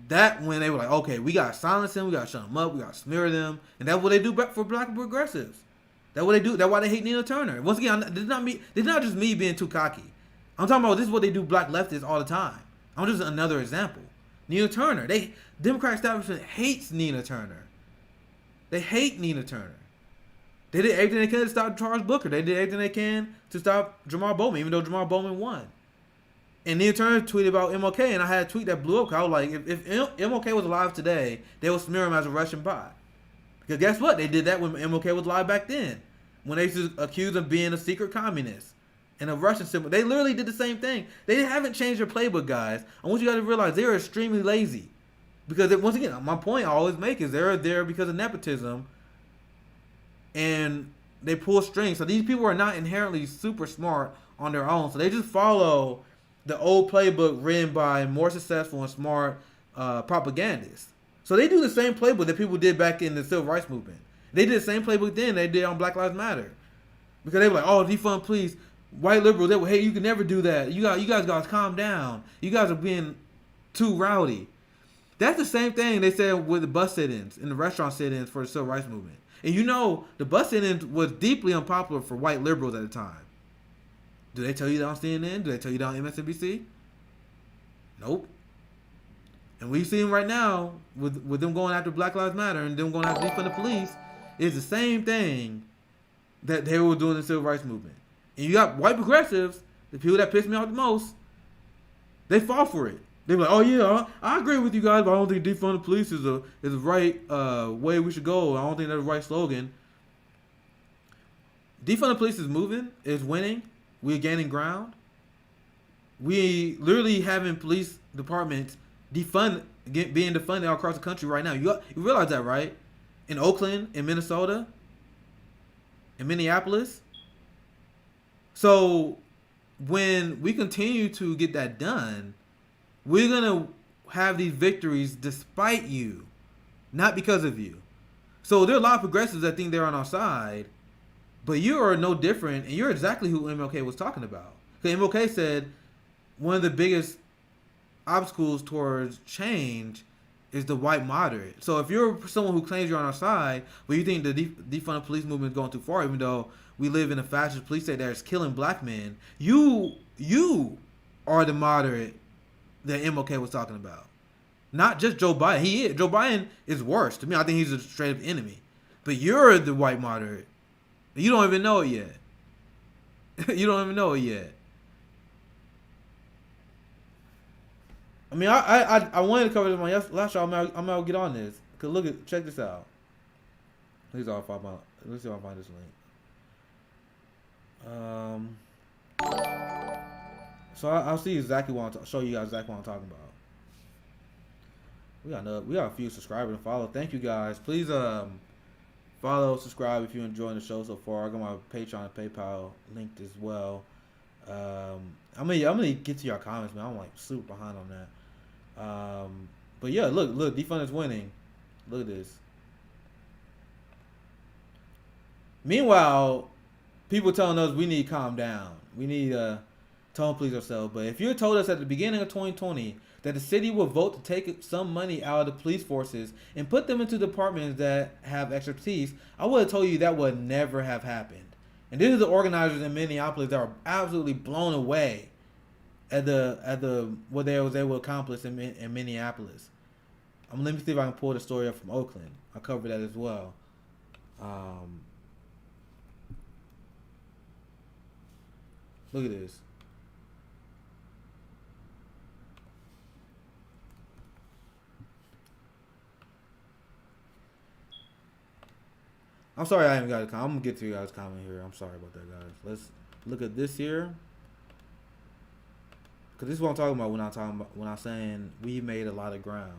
S1: That when they were like, okay, we gotta silence them, we gotta shut them up, we gotta smear them, and that's what they do for black progressives. That's what they do. That's why they hate Nina Turner. Once again, this is not just me being too cocky. I'm talking about this is what they do black leftists all the time. I'm just another example. Nina Turner. Democratic establishment hates Nina Turner. They hate Nina Turner. They did everything they can to stop Charles Booker. They did everything they can to stop Jamal Bowman, even though Jamal Bowman won. And Nina Turner tweeted about MLK, and I had a tweet that blew up. I was like, if MLK was alive today, they would smear him as a Russian bot. Because guess what? They did that when MLK was alive back then. When they used to accuse him of being a secret communist and a Russian symbol. They literally did the same thing. They haven't changed their playbook, guys. I want you guys to realize they're extremely lazy. Because, once again, my point I always make is they're there because of nepotism. And they pull strings. So these people are not inherently super smart on their own. So they just follow the old playbook written by more successful and smart propagandists. So they do the same playbook that people did back in the civil rights movement. They did the same playbook then they did on Black Lives Matter. Because they were like, oh, defund police. White liberals, they were, hey, you can never do that. You guys got to calm down. You guys are being too rowdy. That's the same thing they said with the bus sit-ins and the restaurant sit-ins for the civil rights movement. And you know, the bus sit-ins was deeply unpopular for white liberals at the time. Do they tell you that on CNN? Do they tell you that on MSNBC? Nope. And we see them right now with them going after Black Lives Matter and them going after defund the police. It's the same thing that they were doing in the civil rights movement. And you got white progressives, the people that piss me off the most, they fall for it. They're like, oh yeah, I agree with you guys, but I don't think defund the police is the right way we should go. I don't think that's the right slogan. Defund the police is moving, is winning. We're gaining ground. We literally having police departments being defunded all across the country right now. You realize that, right? In Oakland, in Minnesota, in Minneapolis. So when we continue to get that done, we're going to have these victories despite you, not because of you. So there are a lot of progressives that think they're on our side, but you are no different, and you're exactly who MLK was talking about. Because MLK said one of the biggest obstacles towards change is the white moderate. So if you're someone who claims you're on our side, but you think the defund the police movement is going too far, even though we live in a fascist police state that is killing black men, you are the moderate that MLK was talking about. Not just Joe Biden. Joe Biden is worse. To me, I think he's a straight up enemy. But you're the white moderate. You don't even know it yet. You don't even know it yet. I mean, I wanted to cover this my last show. I'm gonna get on this. Cause check this out. Let's see if I find this link. So I'll see exactly what show you guys exactly what I'm talking about. We got a few subscribers and follow. Thank you guys. Please follow, subscribe if you're enjoying the show so far. I got my Patreon and PayPal linked as well. I'm gonna get to your comments, man. I'm like super behind on that. But yeah, look, Defund is winning. Look at this. Meanwhile, people telling us we need to calm down. We need tone police ourselves. But if you had told us at the beginning of 2020 that the city will vote to take some money out of the police forces and put them into departments that have expertise, I would have told you that would never have happened. And this is the organizers in Minneapolis that are absolutely blown away at the what they was able to accomplish in Minneapolis. Let me see if I can pull the story up from Oakland. I covered that as well. Look at this. I'm sorry I haven't got a comment. I'm going to get to you guys' comment here. I'm sorry about that, guys. Let's look at this here. Because this is what I'm talking about when I'm saying we made a lot of ground.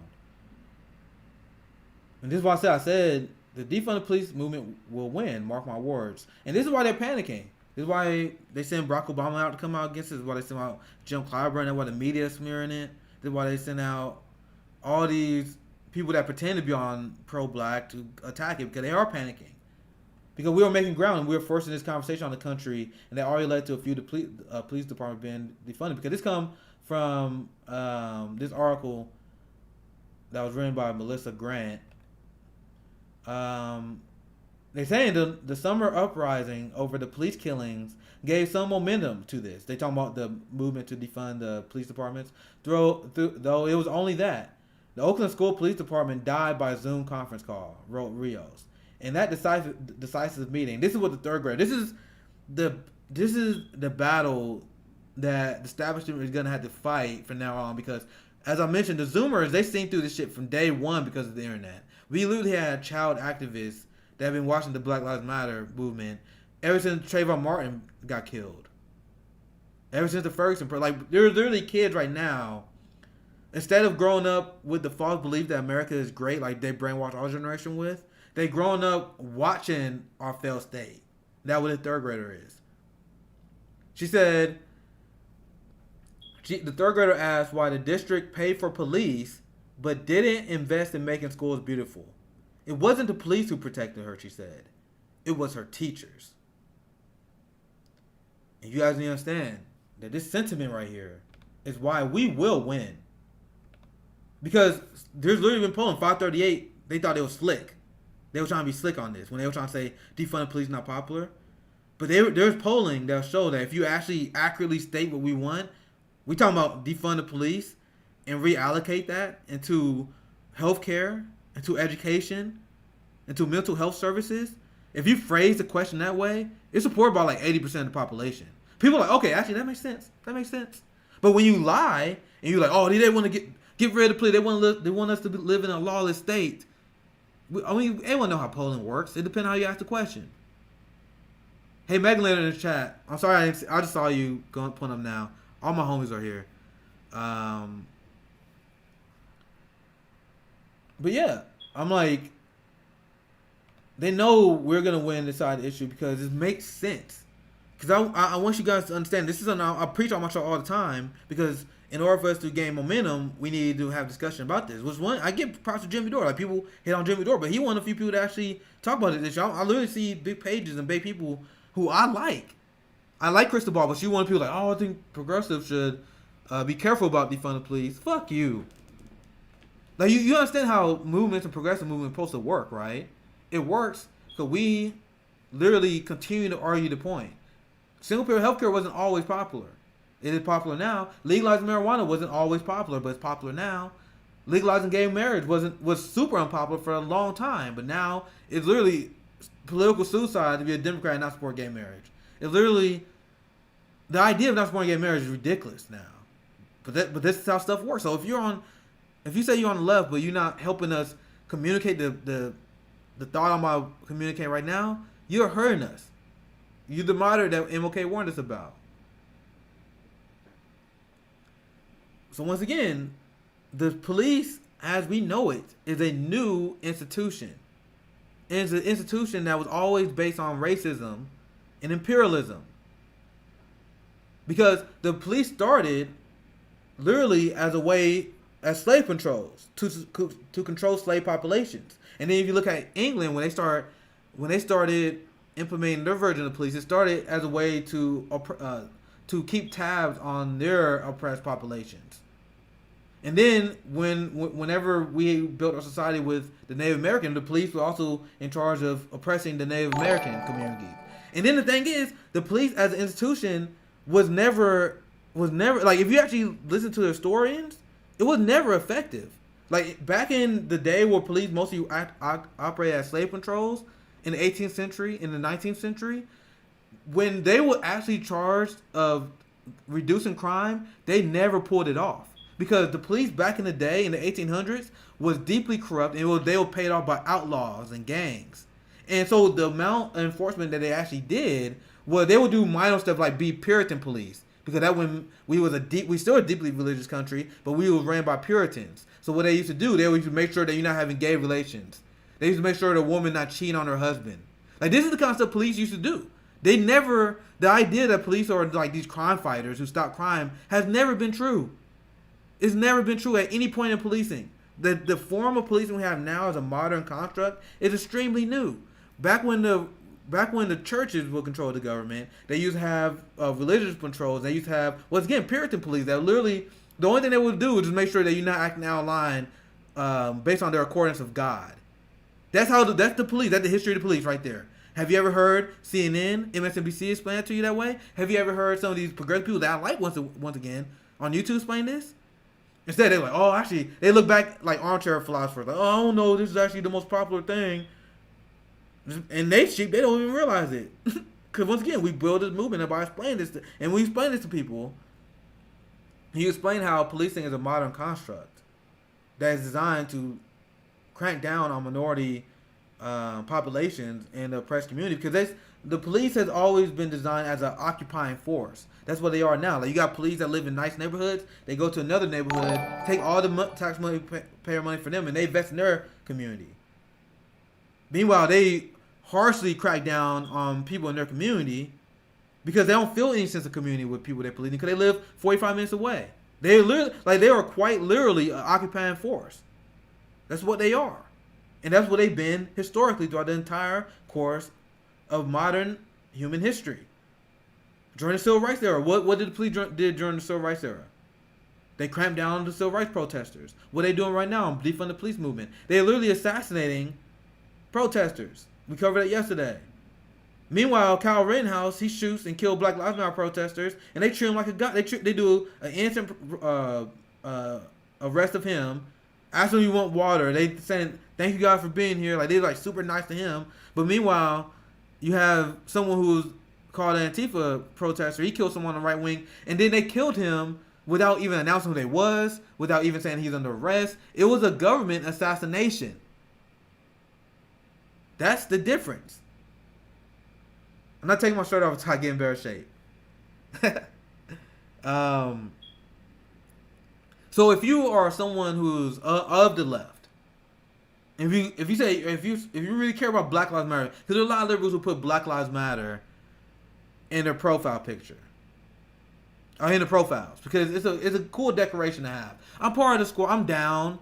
S1: And this is what I said the defund the police movement will win, mark my words. And this is why they're panicking. This is why they send Barack Obama out to come out against it. This is why they send out Jim Clyburn. That's why the media is smearing it. This is why they send out all these people that pretend to be on pro-black to attack it, because they are panicking. Because we were making ground and we were forcing this conversation on the country, and that already led to a few police department being defunded. Because this come from this article that was written by Melissa Grant. They're saying the summer uprising over the police killings gave some momentum to this. They talking about the movement to defund the police departments, though it was only that. The Oakland School Police Department died by Zoom conference call, wrote Rios. In that decisive meeting, this is what the third grade. This is the battle that the establishment is gonna have to fight from now on, because, as I mentioned, the Zoomers, they seen through this shit from day one because of the internet. We literally had child activists that have been watching the Black Lives Matter movement ever since Trayvon Martin got killed. Ever since the Ferguson, like, there's literally kids right now, instead of growing up with the false belief that America is great, like they brainwashed our generation with, they grown up watching our failed state. That's what a third grader is. She said, the third grader asked why the district paid for police but didn't invest in making schools beautiful. It wasn't the police who protected her, she said. It was her teachers. And you guys need to understand that this sentiment right here is why we will win. Because there's literally been polling, 538, they thought it was slick. They were trying to be slick on this when they were trying to say defund the police not popular. But there's polling that'll show that if you actually accurately state what we want, we talking about defund the police and reallocate that into healthcare, into education, into mental health services. If you phrase the question that way, it's supported by like 80% of the population. People are like, okay, actually that makes sense. That makes sense. But when you lie and you're like, oh, they want to get rid of the police, they want us to live in a lawless state. I mean, anyone know how polling works. It depends on how you ask the question. Hey, Megan later in the chat. I'm sorry, I just saw you going put up now. All my homies are here. But yeah, I'm like, they know we're gonna win this side of the issue because it makes sense. Because I want you guys to understand, this is I preach on my show all the time, because in order for us to gain momentum, we need to have discussion about this. Which one I give props to Jimmy Dore. Like, people hit on Jimmy Dore, but he one of the few people that actually talk about this issue. I literally see big pages and big people who I like. I like Crystal Ball, but she one of the people like, oh, I think progressives should be careful about defund the police. Fuck you. Like, you understand how movements and progressive movement are supposed to work, right? It works because we literally continue to argue the point. Single payer healthcare wasn't always popular. It is popular now. Legalizing marijuana wasn't always popular, but it's popular now. Legalizing gay marriage was super unpopular for a long time, but now it's literally political suicide to be a Democrat and not support gay marriage. It's literally, the idea of not supporting gay marriage is ridiculous now. But this is how stuff works. So if you say you're on the left, but you're not helping us communicate the thought I'm about communicating right now, you're hurting us. You're the moderate that MLK warned us about. So once again, the police, as we know it, is a new institution. And it's an institution that was always based on racism and imperialism. Because the police started literally as a way, as slave controls, to control slave populations. And then if you look at England, when they started implementing their version of the police, it started as a way to keep tabs on their oppressed populations. And then whenever we built our society with the Native American, the police were also in charge of oppressing the Native American community. And then the thing is, the police as an institution was never like, if you actually listen to the historians, it was never effective. Like, back in the day where police mostly operated as slave controls in the 18th century, in the 19th century, when they were actually charged of reducing crime, they never pulled it off. Because the police back in the day, in the 1800s, was deeply corrupt, and they were paid off by outlaws and gangs. And so the amount of enforcement that they actually did was they would do minor stuff like be Puritan police. Because that when we still a deeply religious country, but we were ran by Puritans. So what they used to do, they used to make sure that you're not having gay relations. They used to make sure the woman not cheating on her husband. Like, this is the kind of stuff police used to do. The idea that police are like these crime fighters who stop crime has never been true. It's never been true at any point in policing. The form of policing we have now as a modern construct is extremely new. Back when the churches would control the government, they used to have religious controls. They used to have, once again, Puritan police that literally, the only thing they would do is just make sure that you're not acting out of line based on their accordance of God. That's the police. That's the history of the police right there. Have you ever heard CNN, MSNBC explain it to you that way? Have you ever heard some of these progressive people that I like once again on YouTube explain this? Instead, they're like, oh, actually, they look back like armchair philosophers, like, oh, I don't know, this is actually the most popular thing. And they don't even realize it. Because once again, we build this movement by explaining this, and we explain this to people. You explain how policing is a modern construct that is designed to crank down on minority populations in the oppressed community, because the police has always been designed as an occupying force. That's what they are now. Like, you got police that live in nice neighborhoods. They go to another neighborhood, take all the tax money, payer money for them, and they invest in their community. Meanwhile, they harshly crack down on people in their community because they don't feel any sense of community with people they're policing, because they live 45 minutes away. They are quite literally an occupying force. That's what they are. And that's what they've been historically throughout the entire course of modern human history. During the Civil Rights era, what did the police did during the Civil Rights era? They cramped down on the Civil Rights protesters. What are they doing right now? Defund the police movement. They're literally assassinating protesters. We covered it yesterday. Meanwhile, Kyle Rittenhouse, he shoots and kills Black Lives Matter protesters, and they treat him like a god. They do an innocent arrest of him. Ask him if you want water. They saying, thank you guys for being here. Like, they're like super nice to him. But meanwhile, you have someone who's called an Antifa protester. He killed someone on the right wing, and then they killed him without even announcing who they was, without even saying he's under arrest. It was a government assassination. That's the difference. I'm not taking my shirt off until I get in better shape. So if you are someone who's of the left, if you really care about Black Lives Matter, because there are a lot of liberals who put Black Lives Matter in their profile picture, or in the profiles, because it's a cool decoration to have. I'm part of the squad. I'm down.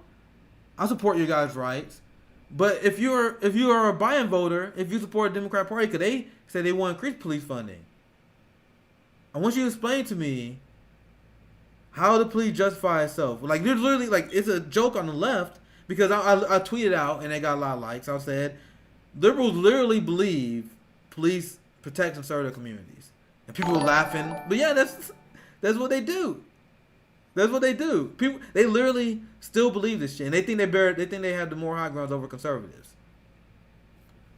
S1: I support your guys' rights. But if you are a buy-in voter, if you support the Democrat Party, because they say they want to increase police funding, I want you to explain to me how the police justify itself. Like, there's literally, like, it's a joke on the left, because I tweeted out, and they got a lot of likes. I said, liberals literally believe police protect and serve their communities. And people were laughing. But yeah, that's what they do. That's what they do. People, they literally still believe this shit, and they think they have the more high grounds over conservatives.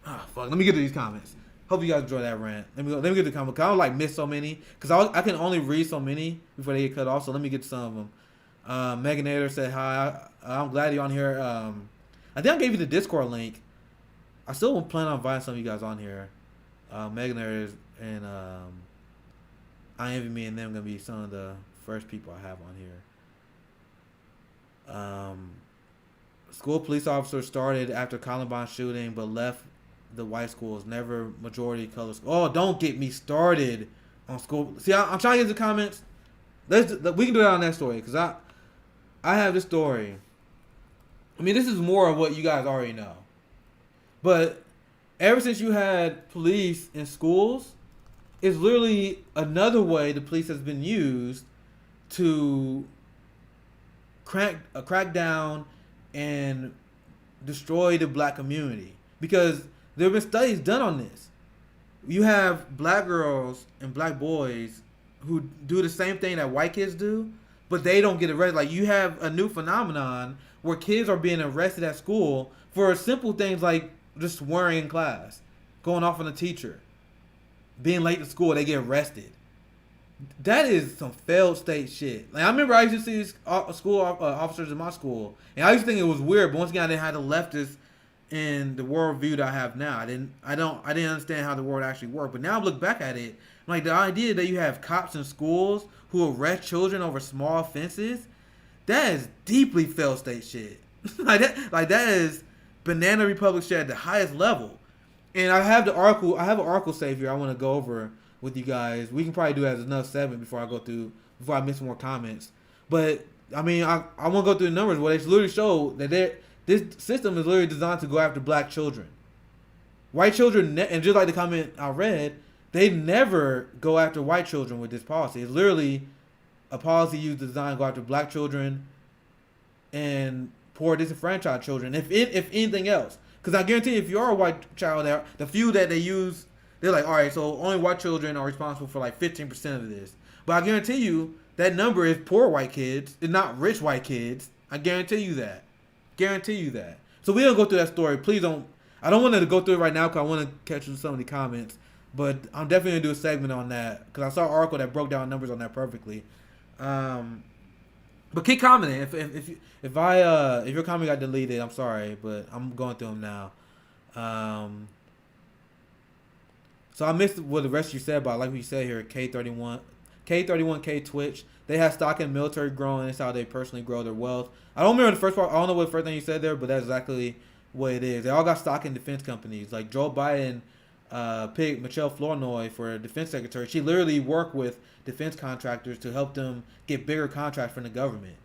S1: Ah, fuck. Let me get to these comments. Hope you guys enjoy that rant. Let me get to the comments. I don't like miss so many, because I can only read so many before they get cut off. So let me get to some of them. Megan Nader said hi. I'm glad you're on here. I think I gave you the Discord link. I still plan on inviting some of you guys on here. Megan Nader and I Envy Me and them gonna be some of the first people I have on here. School police officers started after Columbine shooting, but left the white schools. Never majority color school. Oh, don't get me started on school. See, I'm trying to get the comments. We can do that on that story, because I have this story. I mean, this is more of what you guys already know. But ever since you had police in schools, it's literally another way the police has been used to crack down and destroy the black community. Because there have been studies done on this. You have black girls and black boys who do the same thing that white kids do, but they don't get arrested. Like, you have a new phenomenon where kids are being arrested at school for simple things like just swearing in class, going off on a teacher, being late to school, they get arrested. That is some failed state shit. Like, I remember I used to see these school officers in my school, and I used to think it was weird. But once again, I didn't have the leftists in the worldview that I have now. I didn't understand how the world actually worked. But now I look back at it, like, the idea that you have cops in schools who arrest children over small offenses, that is deeply failed state shit. Like that is banana republic shit at the highest level. And I have an article saved here I want to go over with you guys. We can probably do it as another segment before I miss more comments. But I mean, I want to go through the numbers where they literally show that this system is literally designed to go after black children. White children, and just like the comment I read, they never go after white children with this policy. It's literally a policy used to design to go after black children and poor disenfranchised children, if anything else. Because I guarantee if you are a white child, the few that they use, they're like, all right, so only white children are responsible for like 15% of this. But I guarantee you that number is poor white kids. It's not rich white kids. I guarantee you that. Guarantee you that. So we don't go through that story. Please don't. I don't want to go through it right now because I want to catch some of the comments. But I'm definitely gonna do a segment on that because I saw an article that broke down numbers on that perfectly. But keep commenting. If your comment got deleted, I'm sorry, but I'm going through them now. So I missed what the rest of you said, but like we said here, K31K Twitch. They have stock in military growing. That's how they personally grow their wealth. I don't remember the first part. I don't know what the first thing you said there, but that's exactly what it is. They all got stock in defense companies. Like Joe Biden picked Michelle Flournoy for defense secretary. She literally worked with defense contractors to help them get bigger contracts from the government.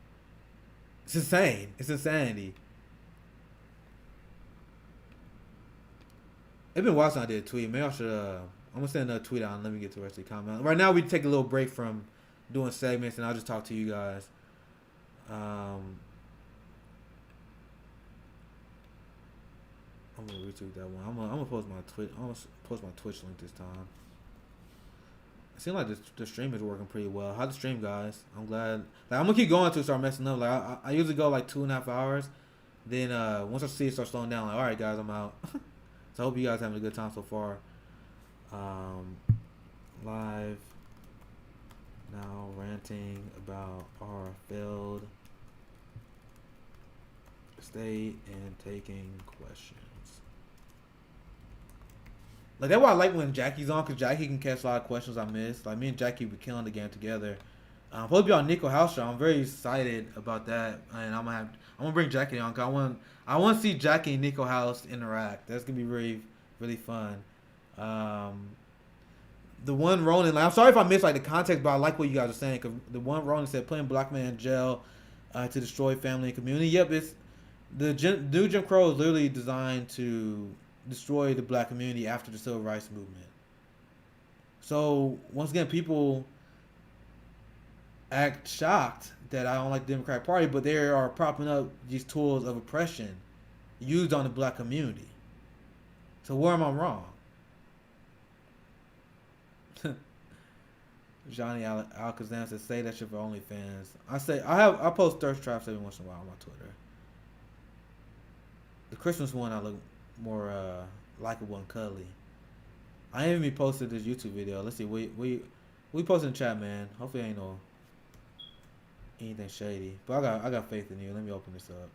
S1: It's insane. It's insanity. It's been a while since I did a tweet. Maybe I should. I'm gonna send another tweet out and let me get to the rest of the comments. Right now, we take a little break from doing segments, and I'll just talk to you guys. I'm gonna retweet that one. I'm gonna post my Twitch. I'm gonna post my Twitch link this time. It seems like the stream is working pretty well. How's the stream, guys? I'm glad. Like, I'm gonna keep going to start messing up. Like I usually go like 2.5 hours. Then once I see it start slowing down, like, all right, guys, I'm out. So I hope you guys having a good time so far. Live now, ranting about our failed state and taking questions. Like, that's why I like when Jackie's on, because Jackie can catch a lot of questions I missed. Like, me and Jackie be killing the game together. I'm supposed to be on Nico House Show. I'm very excited about that, and I'm gonna bring Jackie on, because I want to see Jackie and Nico House interact. That's gonna be really, really fun. The one Ronan, like, I'm sorry if I missed like the context, but I like what you guys are saying. Cause the one Ronan said putting black man in jail to destroy family and community. Yep, it's the new Jim Crow is literally designed to destroy the black community after the civil rights movement. So once again, people act shocked that I don't like the Democratic Party, but they are propping up these tools of oppression used on the black community. So where am I wrong? Johnny Alcazan says, say that shit for OnlyFans. I post thirst traps every once in a while on my Twitter. The Christmas one I look more likable and cuddly. I ain't even posted this YouTube video. Let's see, we post in the chat, man. Hopefully ain't no anything shady. But I got faith in you. Let me open this up.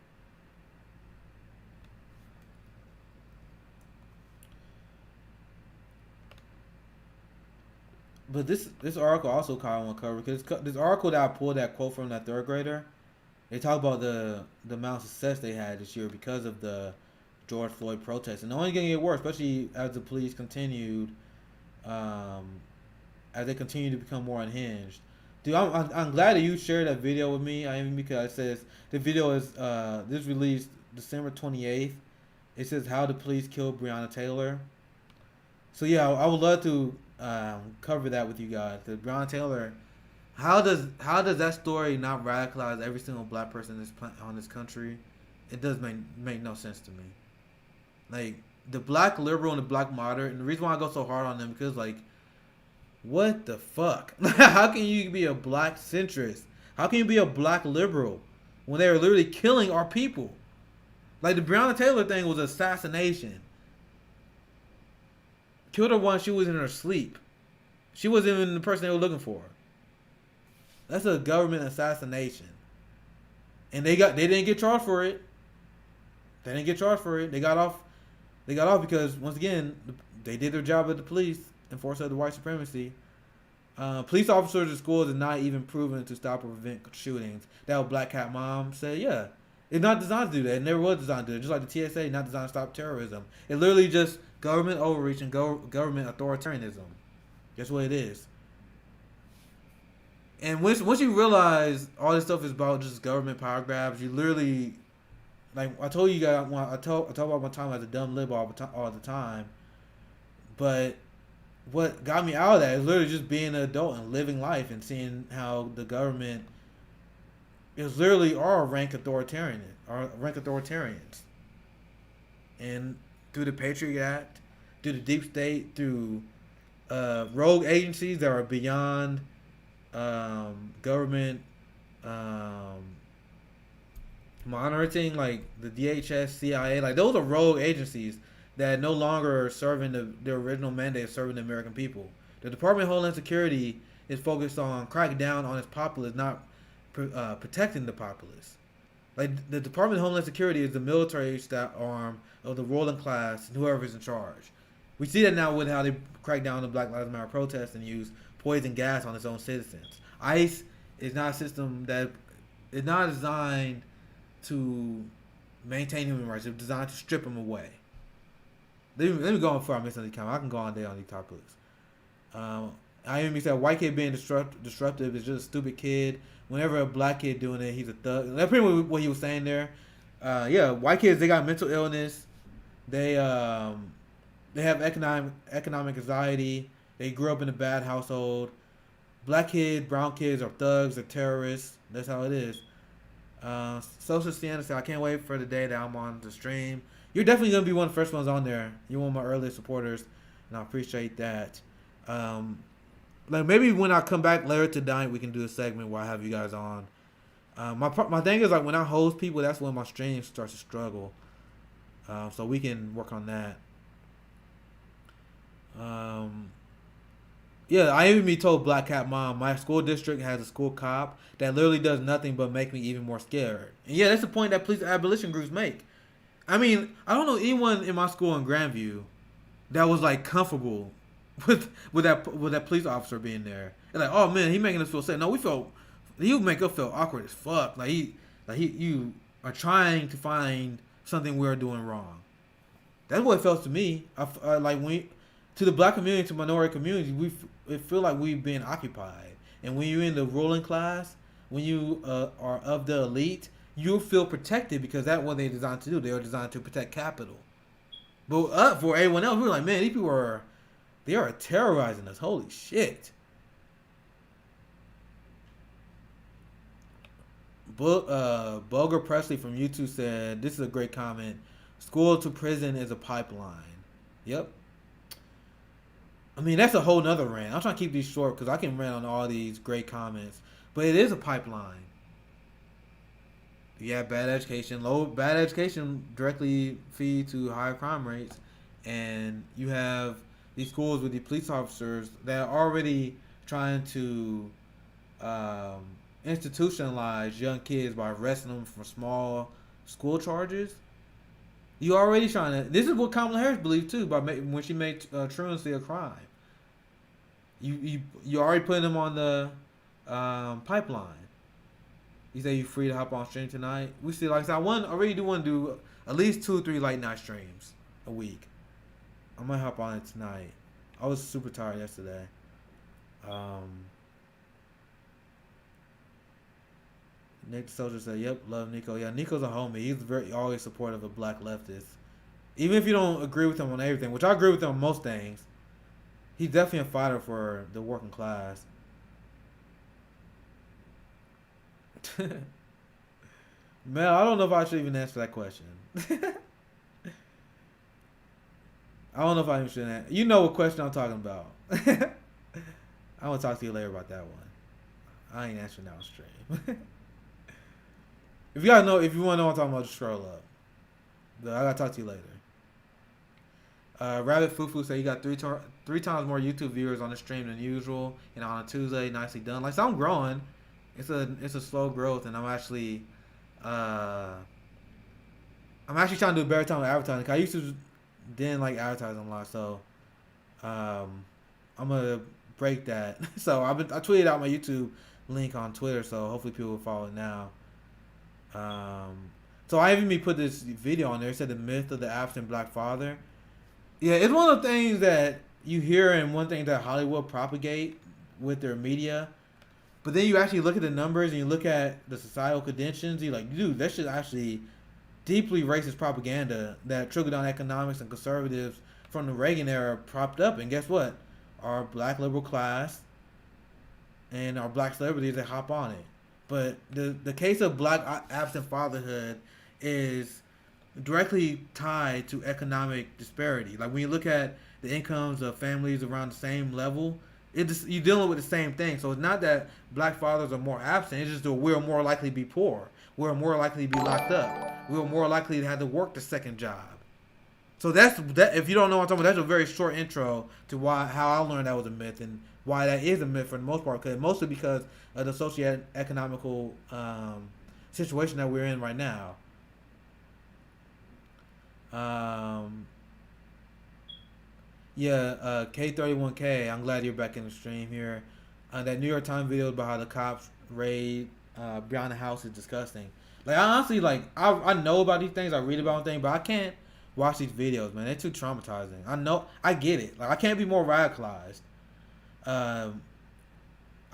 S1: But this article also caught on cover because this article that I pulled that quote from that third grader, they talk about the amount of success they had this year because of the George Floyd protests, and only going to get worse, especially as the police continued, as they continue to become more unhinged. Dude, I'm glad that you shared that video with me. I mean, because it says the video is this released December 28th. It says how the police killed Breonna Taylor. So yeah, I would love to cover that with you guys. The Breonna Taylor, how does that story not radicalize every single black person on this country? It does make no sense to me. Like, the black liberal and the black moderate, and the reason why I go so hard on them because, like, what the fuck? How can you be a black centrist? How can you be a black liberal when they are literally killing our people? Like, the Breonna Taylor thing was assassination. Killed her while she was in her sleep. She wasn't even the person they were looking for. That's a government assassination. And they didn't get charged for it. They got off because, once again, they did their job at the police, enforcer of the white supremacy. Police officers in schools are not even proven to stop or prevent shootings. That what Black Cat Mom said, yeah. It's not designed to do that. It never was designed to do it. Just like the TSA, not designed to stop terrorism. It literally just government overreach and government authoritarianism. That's what it is. And once you realize all this stuff is about just government power grabs, you literally, like I told you guys, I talk about my time as a dumb lib all the time. But what got me out of that is literally just being an adult and living life and seeing how the government is literally our rank authoritarians. And through the Patriot Act, through the deep state, through rogue agencies that are beyond government monitoring, like the DHS, CIA, like those are rogue agencies that no longer are serving the original mandate of serving the American people. The Department of Homeland Security is focused on cracking down on its populace, not protecting the populace. Like the Department of Homeland Security is the military staff arm of the ruling class and whoever's in charge. We see that now with how they crack down on the Black Lives Matter protests and use poison gas on its own citizens. ICE is not a system that is not designed to maintain human rights. It's designed to strip them away. Let me go on before I miss any comment. I can go on there on these topics. I even said white kid being disruptive is just a stupid kid. Whenever a black kid doing it, he's a thug. That's pretty much what he was saying there. Yeah, white kids, they got mental illness. They have economic anxiety. They grew up in a bad household. Black kids, brown kids are thugs, they're terrorists. That's how it is. Social Sienna said, I can't wait for the day that I'm on the stream. You're definitely going to be one of the first ones on there. You're one of my earliest supporters, and I appreciate that. Like maybe when I come back later tonight, we can do a segment where I have you guys on. My thing is, like, when I host people, that's when my stream starts to struggle. So we can work on that. Yeah, I even be told, Black Cat Mom, my school district has a school cop that literally does nothing but make me even more scared. And yeah, that's the point that police abolition groups make. I mean, I don't know anyone in my school in Grandview that was like comfortable with that police officer being there. And like, oh man, he making us feel safe. No, he would make us feel awkward as fuck. You are trying to find something we're doing wrong. That's what it felt to me. To the black community, to minority communities, it feel like we've been occupied. And when you're in the ruling class, when you are of the elite, you feel protected because that's what they're designed to do. They are designed to protect capital. But for everyone else, we're like, man, these people are terrorizing us. Holy shit. Bulger Presley from YouTube said, this is a great comment. School to prison is a pipeline. Yep. I mean, that's a whole nother rant. I'm trying to keep these short because I can rant on all these great comments. But it is a pipeline. You have bad education directly feed to higher crime rates. And you have these schools with the police officers that are already trying to institutionalize young kids by arresting them for small school charges. You already trying to. This is what Kamala Harris believed too, when she made truancy a crime. You already putting them on the pipeline. You say you free to hop on stream tonight. We see, like I already do want to do at least 2 or 3 late night streams a week. I might hop on it tonight. I was super tired yesterday. Nick the Soldier said, yep, love Nico. Yeah, Nico's a homie. He's always supportive of black leftists. Even if you don't agree with him on everything, which I agree with him on most things, he's definitely a fighter for the working class. Man, I don't know if I should even answer that question. I don't know if I even should answer. You know what question I'm talking about. I want to talk to you later about that one. I ain't answering that on stream. If you want to know what I'm talking about, just scroll up. But I gotta talk to you later. Rabbit Fufu said you got three times more YouTube viewers on the stream than usual, and on a Tuesday, nicely done. Like, so I'm growing. It's a slow growth, and I'm actually trying to do a better time with advertising. 'Cause I used to didn't like advertising a lot, so I'm gonna break that. So I tweeted out my YouTube link on Twitter, so hopefully people will follow it now. So I even put this video on there. It said the myth of the absent black father. Yeah, it's one of the things that you hear and one thing that Hollywood propagate with their media. But then you actually look at the numbers and you look at the societal conditions. You're like, dude, that shit actually deeply racist propaganda that trickle-down economics and conservatives from the Reagan era propped up. And guess what? Our black liberal class and our black celebrities, they hop on it. But the case of black absent fatherhood is directly tied to economic disparity. Like when you look at the incomes of families around the same level, You're dealing with the same thing. So it's not that black fathers are more absent. It's just that we're more likely to be poor. We're more likely to be locked up. We're more likely to have to work the second job. So that's that. If you don't know what I'm talking about, that's a very short intro to how I learned that was a myth and why that is a myth for the most part. Mostly because of the socio-economical situation that we're in right now. K31K, I'm glad you're back in the stream here. That New York Times video about how the cops raid Breonna House is disgusting. Like, I honestly, like, I know about these things, I read about things, but I can't watch these videos, man. They're too traumatizing. I get it. Like, I can't be more radicalized. I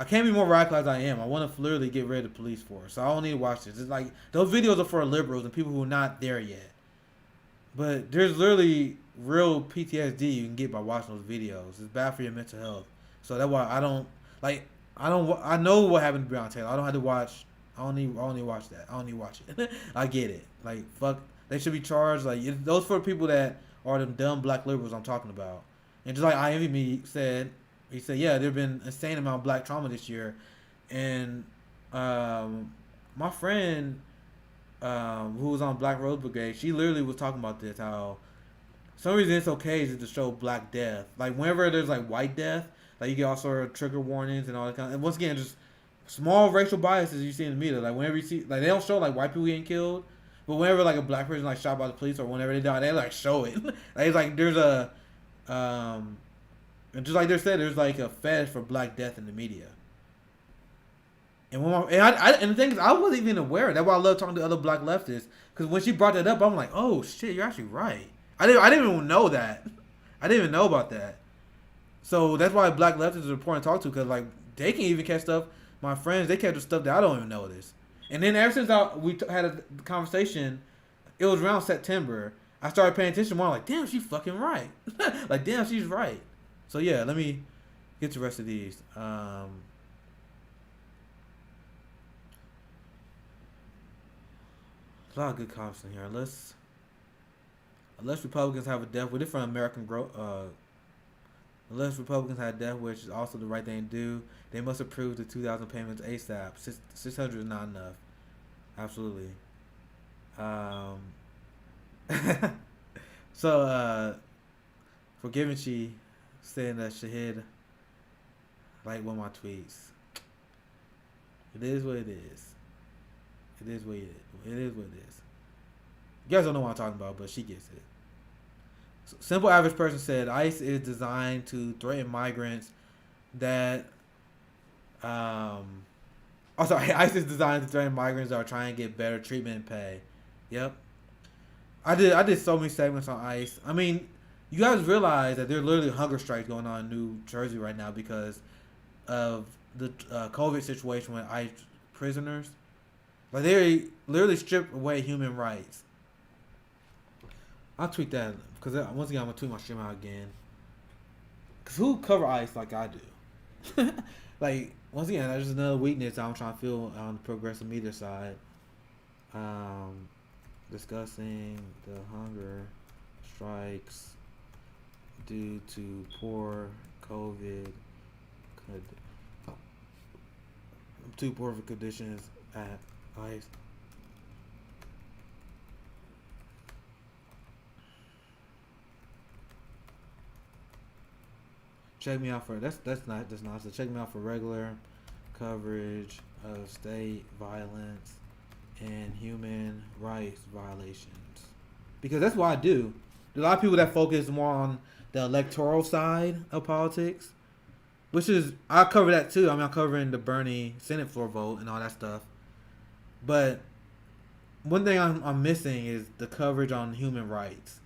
S1: can't be more radicalized than I am. I want to literally get rid of the police force. So I don't need to watch this. It's like, those videos are for liberals and people who are not there yet. But there's literally real PTSD you can get by watching those videos. It's bad for your mental health. So that's why I know what happened to Breonna Taylor. I don't have to watch. I don't need to watch that. I don't need to watch it. I get it. Like, fuck. They should be charged. Like, those for people that are them dumb black liberals I'm talking about. And just like IMV said, he said, yeah, there have been insane amount of black trauma this year. And my friend who was on Black Rose Brigade, she literally was talking about this, how some reason it's okay to show black death. Like, whenever there's like white death, like, you get all sort of trigger warnings and all that kind of, and once again, just small racial biases you see in the media. Like, whenever you see, like, they don't show like white people getting killed, but whenever like a black person like shot by the police or whenever they die, they like show it. Like, it's like there's a and just like they said, there's like a fetish for black death in the media. And and the thing is, I wasn't even aware. That's why I love talking to other black leftists, because when she brought that up, I'm like, oh shit, you're actually right. I didn't even know that. I didn't even know about that. So that's why black leftists are important to talk to, because like they can even catch stuff. My friends, they catch the stuff that I don't even know this. And then ever since we had a conversation, it was around September, I started paying attention more. I'm like, damn, she's fucking right. Like, damn, she's right. So yeah, let me get to the rest of these. A lot of good comments in here. Unless Republicans have a death wish, from American growth. Unless Republicans had death wish, is also the right thing to do. They must approve the 2,000 payments ASAP. 600 is not enough. Absolutely. So, Forgiving She saying that Shahid like one of my tweets. It is what it is. It is what it is. It is what it is. You guys don't know what I'm talking about, but she gets it. So, Simple Average Person said ICE is designed to threaten migrants that ICE is designed to threaten migrants that are trying to get better treatment and pay. Yep. I did so many segments on ICE. I mean, you guys realize that there are literally hunger strikes going on in New Jersey right now because of the COVID situation with ICE prisoners. Like, they literally stripped away human rights. I'll tweet that because once again I'm gonna tweet my stream out again. Cause who cover ICE like I do? Like, once again, that's just another weakness I'm trying to feel on the progressive media side. Discussing the hunger strikes due to poor COVID, too poor for conditions at ICE. Check me out for that's not. So check me out for regular coverage of state violence and human rights violations, because that's what I do. There's a lot of people that focus more on the electoral side of politics, which is, I cover that too. I mean, I'm covering the Bernie Senate floor vote and all that stuff. But one thing I'm missing is the coverage on human rights,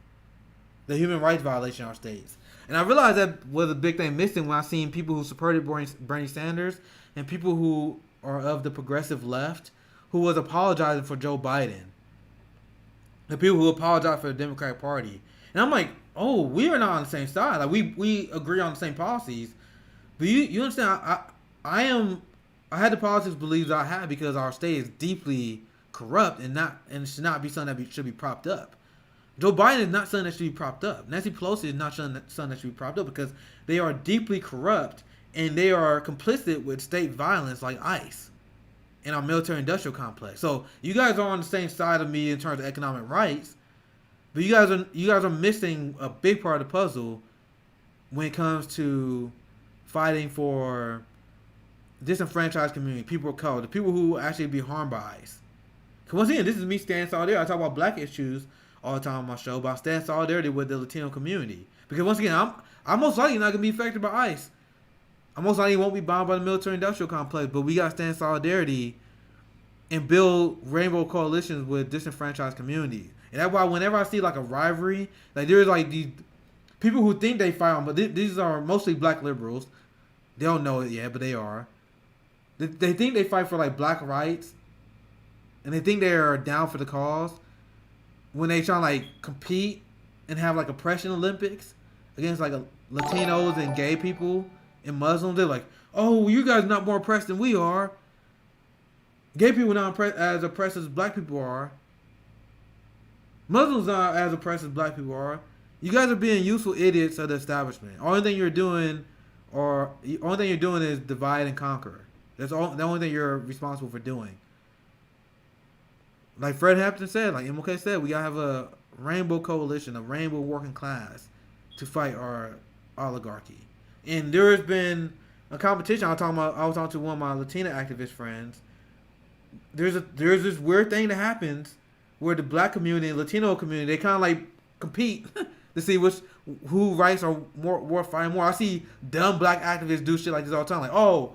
S1: the human rights violation in our states. And I realized that was a big thing missing when I seen people who supported Bernie Sanders and people who are of the progressive left who was apologizing for Joe Biden. The people who apologize for the Democratic Party. And I'm like, oh, we are not on the same side. Like, we agree on the same policies. But you understand, I had the politics beliefs I had because our state is deeply corrupt and it should not be something that should be propped up. Joe Biden is not something that should be propped up. Nancy Pelosi is not something that should be propped up because they are deeply corrupt and they are complicit with state violence like ICE and our military-industrial complex. So you guys are on the same side of me in terms of economic rights, but you guys are missing a big part of the puzzle when it comes to fighting for disenfranchised community, people of color, the people who actually be harmed by ICE. Because once again, this is me standing solidarity. I talk about black issues all the time on my show, but I stand solidarity with the Latino community. Because once again, I'm most likely not going to be affected by ICE. I most likely won't be bound by the military-industrial complex, but we got to stand solidarity and build rainbow coalitions with disenfranchised communities. And that's why whenever I see like a rivalry, like there's like these people who think they fight on, but these are mostly black liberals. They don't know it yet, but they are. They think they fight for like black rights, and they think they are down for the cause. When they try to like compete and have like oppression Olympics against like Latinos and gay people and Muslims, they're like, "Oh, you guys are not more oppressed than we are. Gay people are not as oppressed as black people are. Muslims are not as oppressed as black people are. You guys are being useful idiots of the establishment. Only thing you're doing is divide and conquer. That's the only thing you're responsible for doing." Like Fred Hampton said, like MLK said, we gotta have a rainbow coalition, a rainbow working class to fight our oligarchy. And there has been a competition. I was talking to one of my Latina activist friends. There's this weird thing that happens where the black community and Latino community, they kind of like compete to see who rights are worth fighting more. I see dumb black activists do shit like this all the time. Like, oh,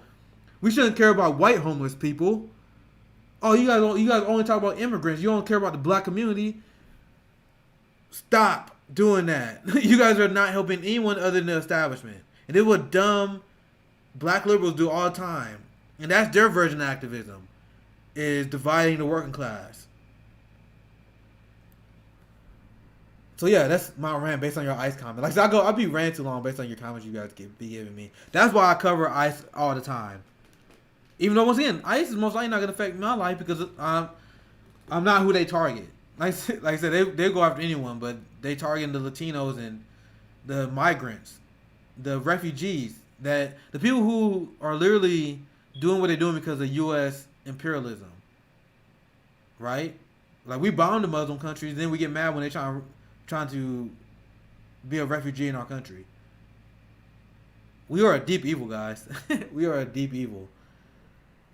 S1: we shouldn't care about white homeless people. Oh, you guys only talk about immigrants. You don't care about the black community. Stop doing that. You guys are not helping anyone other than the establishment. And this is what dumb black liberals do all the time. And that's their version of activism, is dividing the working class. So yeah, that's my rant based on your ICE comment. Like I'll be ranting too long based on your comments you guys be giving me. That's why I cover ICE all the time. Even though once again, ICE is most likely not gonna affect my life because I'm not who they target. Like I said, they go after anyone, but they target the Latinos and the migrants, the refugees, that the people who are literally doing what they're doing because of U.S. imperialism, right? Like we bomb the Muslim countries, then we get mad when they trying to be a refugee in our country. We are a deep evil, guys. We are a deep evil.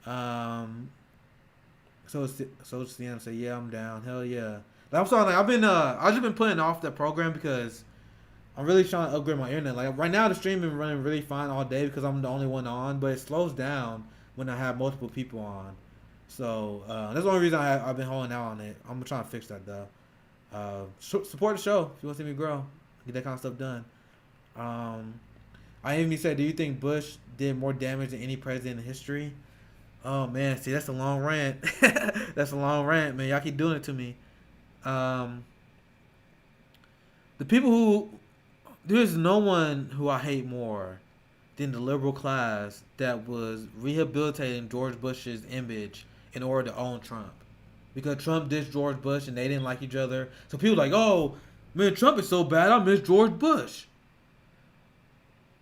S1: So CM say, yeah, I'm down. Hell yeah. Like, I'm sorry, like I've just been putting off that program because I'm really trying to upgrade my internet. Like right now the stream been running really fine all day because I'm the only one on, but it slows down when I have multiple people on. So that's the only reason I've been holding out on it. I'm trying to fix that though. Support the show if you want to see me grow. Get that kind of stuff done. I even said, do you think Bush did more damage than any president in history? Oh man, see that's a long rant. That's a long rant, man. Y'all keep doing it to me. The people who there's no one who I hate more than the liberal class that was rehabilitating George Bush's image in order to own Trump. Because Trump dissed George Bush and they didn't like each other. So people like, oh, man, Trump is so bad, I miss George Bush.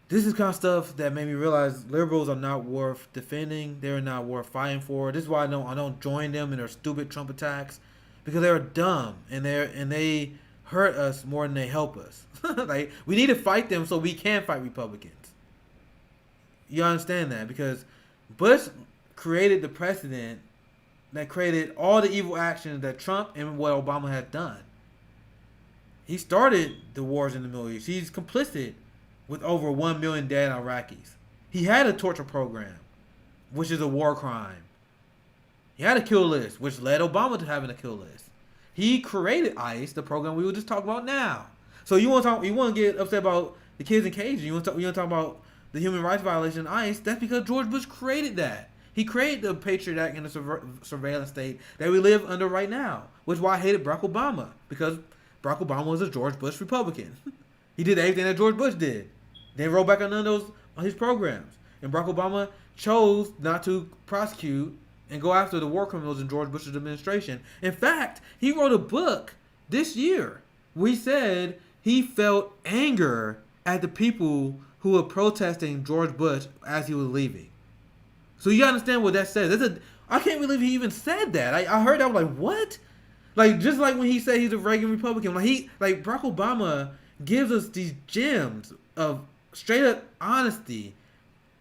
S1: This is kind of stuff that made me realize liberals are not worth defending. They're not worth fighting for. This is why I don't join them in their stupid Trump attacks. Because they're dumb and they hurt us more than they help us. Like we need to fight them so we can fight Republicans. You understand that? Because Bush created the precedent that created all the evil actions that Trump and what Obama had done. He started the wars in the Middle East. He's complicit with over 1 million dead Iraqis. He had a torture program, which is a war crime. He had a kill list, which led Obama to having a kill list. He created ICE, the program we were just talking about now. So you want to get upset about the kids in cages? You want to talk about the human rights violation in ICE? That's because George Bush created that. He created the Patriot Act and the surveillance state that we live under right now, which is why I hated Barack Obama, because Barack Obama was a George Bush Republican. He did everything that George Bush did. Then rolled back on none of those on his programs. And Barack Obama chose not to prosecute and go after the war criminals in George Bush's administration. In fact, he wrote a book this year where he said he felt anger at the people who were protesting George Bush as he was leaving. So you understand what that says. I can't believe he even said that. I heard that, I was like, what? Like, just like when he said he's a Reagan Republican. Like Barack Obama gives us these gems of straight up honesty.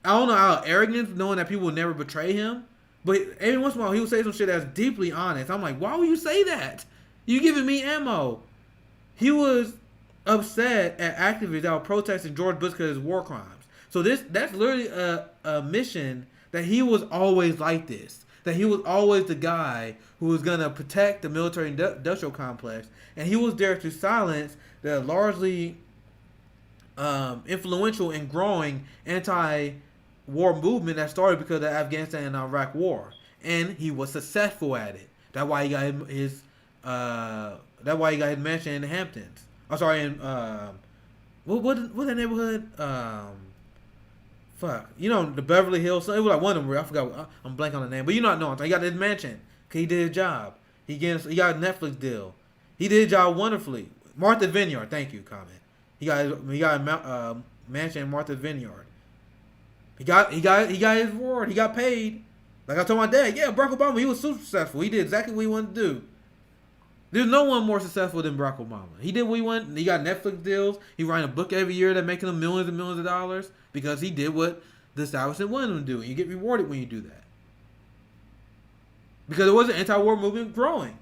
S1: I don't know how arrogance, knowing that people will never betray him. But every once in a while, he would say some shit that's deeply honest. I'm like, why would you say that? You giving me ammo. He was upset at activists that were protesting George Bush because of his war crimes. So that's literally a mission that he was always like this. That he was always the guy who was going to protect the military industrial complex. And he was there to silence the largely influential and growing anti-war movement that started because of the Afghanistan and Iraq war. And he was successful at it. That's why he got his mansion in the Hamptons. I'm sorry, in what that neighborhood? Fuck, the Beverly Hills. It was like one of them. I forgot. I'm blank on the name, but you know. He got his mansion because he did his job. He got a Netflix deal. He did his job wonderfully. Martha Vineyard, thank you, comment. He got a mansion in Martha Vineyard. He got his reward. He got paid. Like I told my dad, yeah, Barack Obama, he was super successful. He did exactly what he wanted to do. There's no one more successful than Barack Obama. He did what he wanted. He got Netflix deals. He writing a book every year that's making him millions and millions of dollars because he did what the establishment wanted him to do. And you get rewarded when you do that. Because there was an anti-war movement growing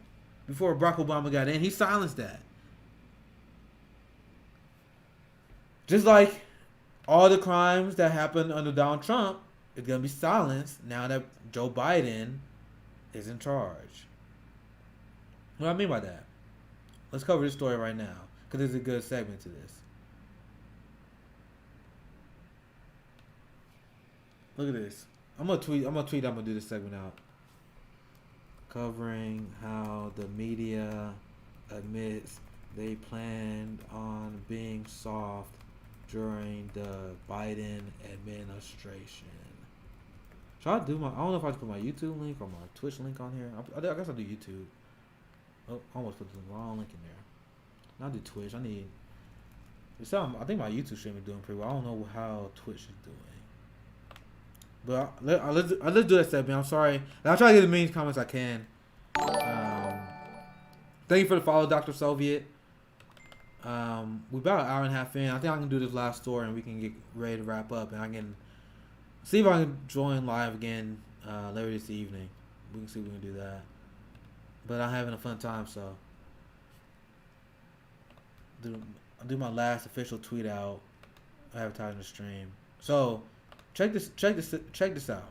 S1: before Barack Obama got in. He silenced that. Just like all the crimes that happened under Donald Trump is going to be silenced now that Joe Biden is in charge. What do I mean by that? Let's cover this story right now because there's a good segment to this. Look at this. I'm gonna tweet. I'm gonna do this segment out. Covering how the media admits they planned on being soft during the Biden administration. Should I do my? I don't know if I should put my YouTube link or my Twitch link on here. I guess I'll do YouTube. Oh, almost put the wrong link in there. I'll do Twitch. I think my YouTube stream is doing pretty well. I don't know how Twitch is doing. But let's do that segment. I'm sorry. I'll try to get the many comments I can. Thank you for the follow, Dr. Soviet. We're about an hour and a half in. I think I can do this last story and we can get ready to wrap up. And I can see if I can join live again later this evening. We can see if we can do that. But I'm having a fun time, so I'll do my last official tweet out advertising the stream. So check this out.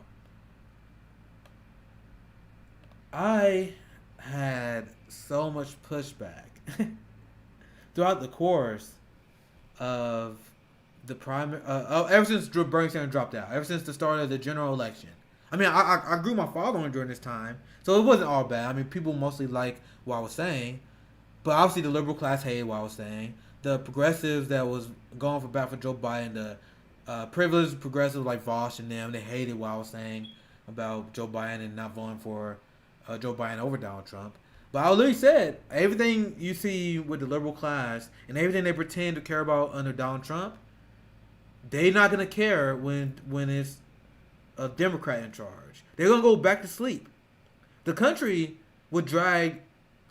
S1: I had so much pushback throughout the course of the primary, ever since Bernie Sanders dropped out, ever since the start of the general election. I mean, I grew my following during this time, so it wasn't all bad. I mean, people mostly liked what I was saying, but obviously the liberal class hated what I was saying. The progressives that was going for back for Joe Biden, the privileged progressives like Vosh and them, they hated what I was saying about Joe Biden and not voting for Joe Biden over Donald Trump. But I literally said, everything you see with the liberal class and everything they pretend to care about under Donald Trump, they're not going to care when it's a Democrat in charge. They're going to go back to sleep. The country would drag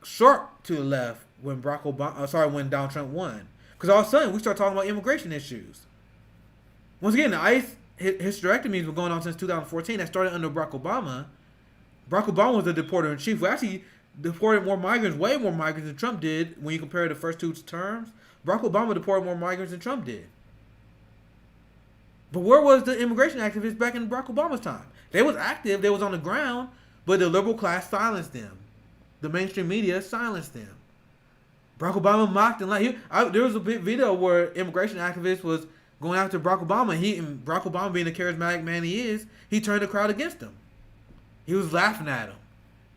S1: sharp to the left when when Donald Trump won. Because all of a sudden, we start talking about immigration issues. Once again, the ICE hysterectomies were going on since 2014. That started under Barack Obama. Barack Obama was the deporter in chief. We actually deported more migrants, way more migrants than Trump did when you compare the first two terms. Barack Obama deported more migrants than Trump did. But where was the immigration activists back in Barack Obama's time? They was active, they was on the ground, but the liberal class silenced them. The mainstream media silenced them. Barack Obama mocked and there was a big video where immigration activists was going after Barack Obama. And Barack Obama, being the charismatic man he is, he turned the crowd against him. He was laughing at him.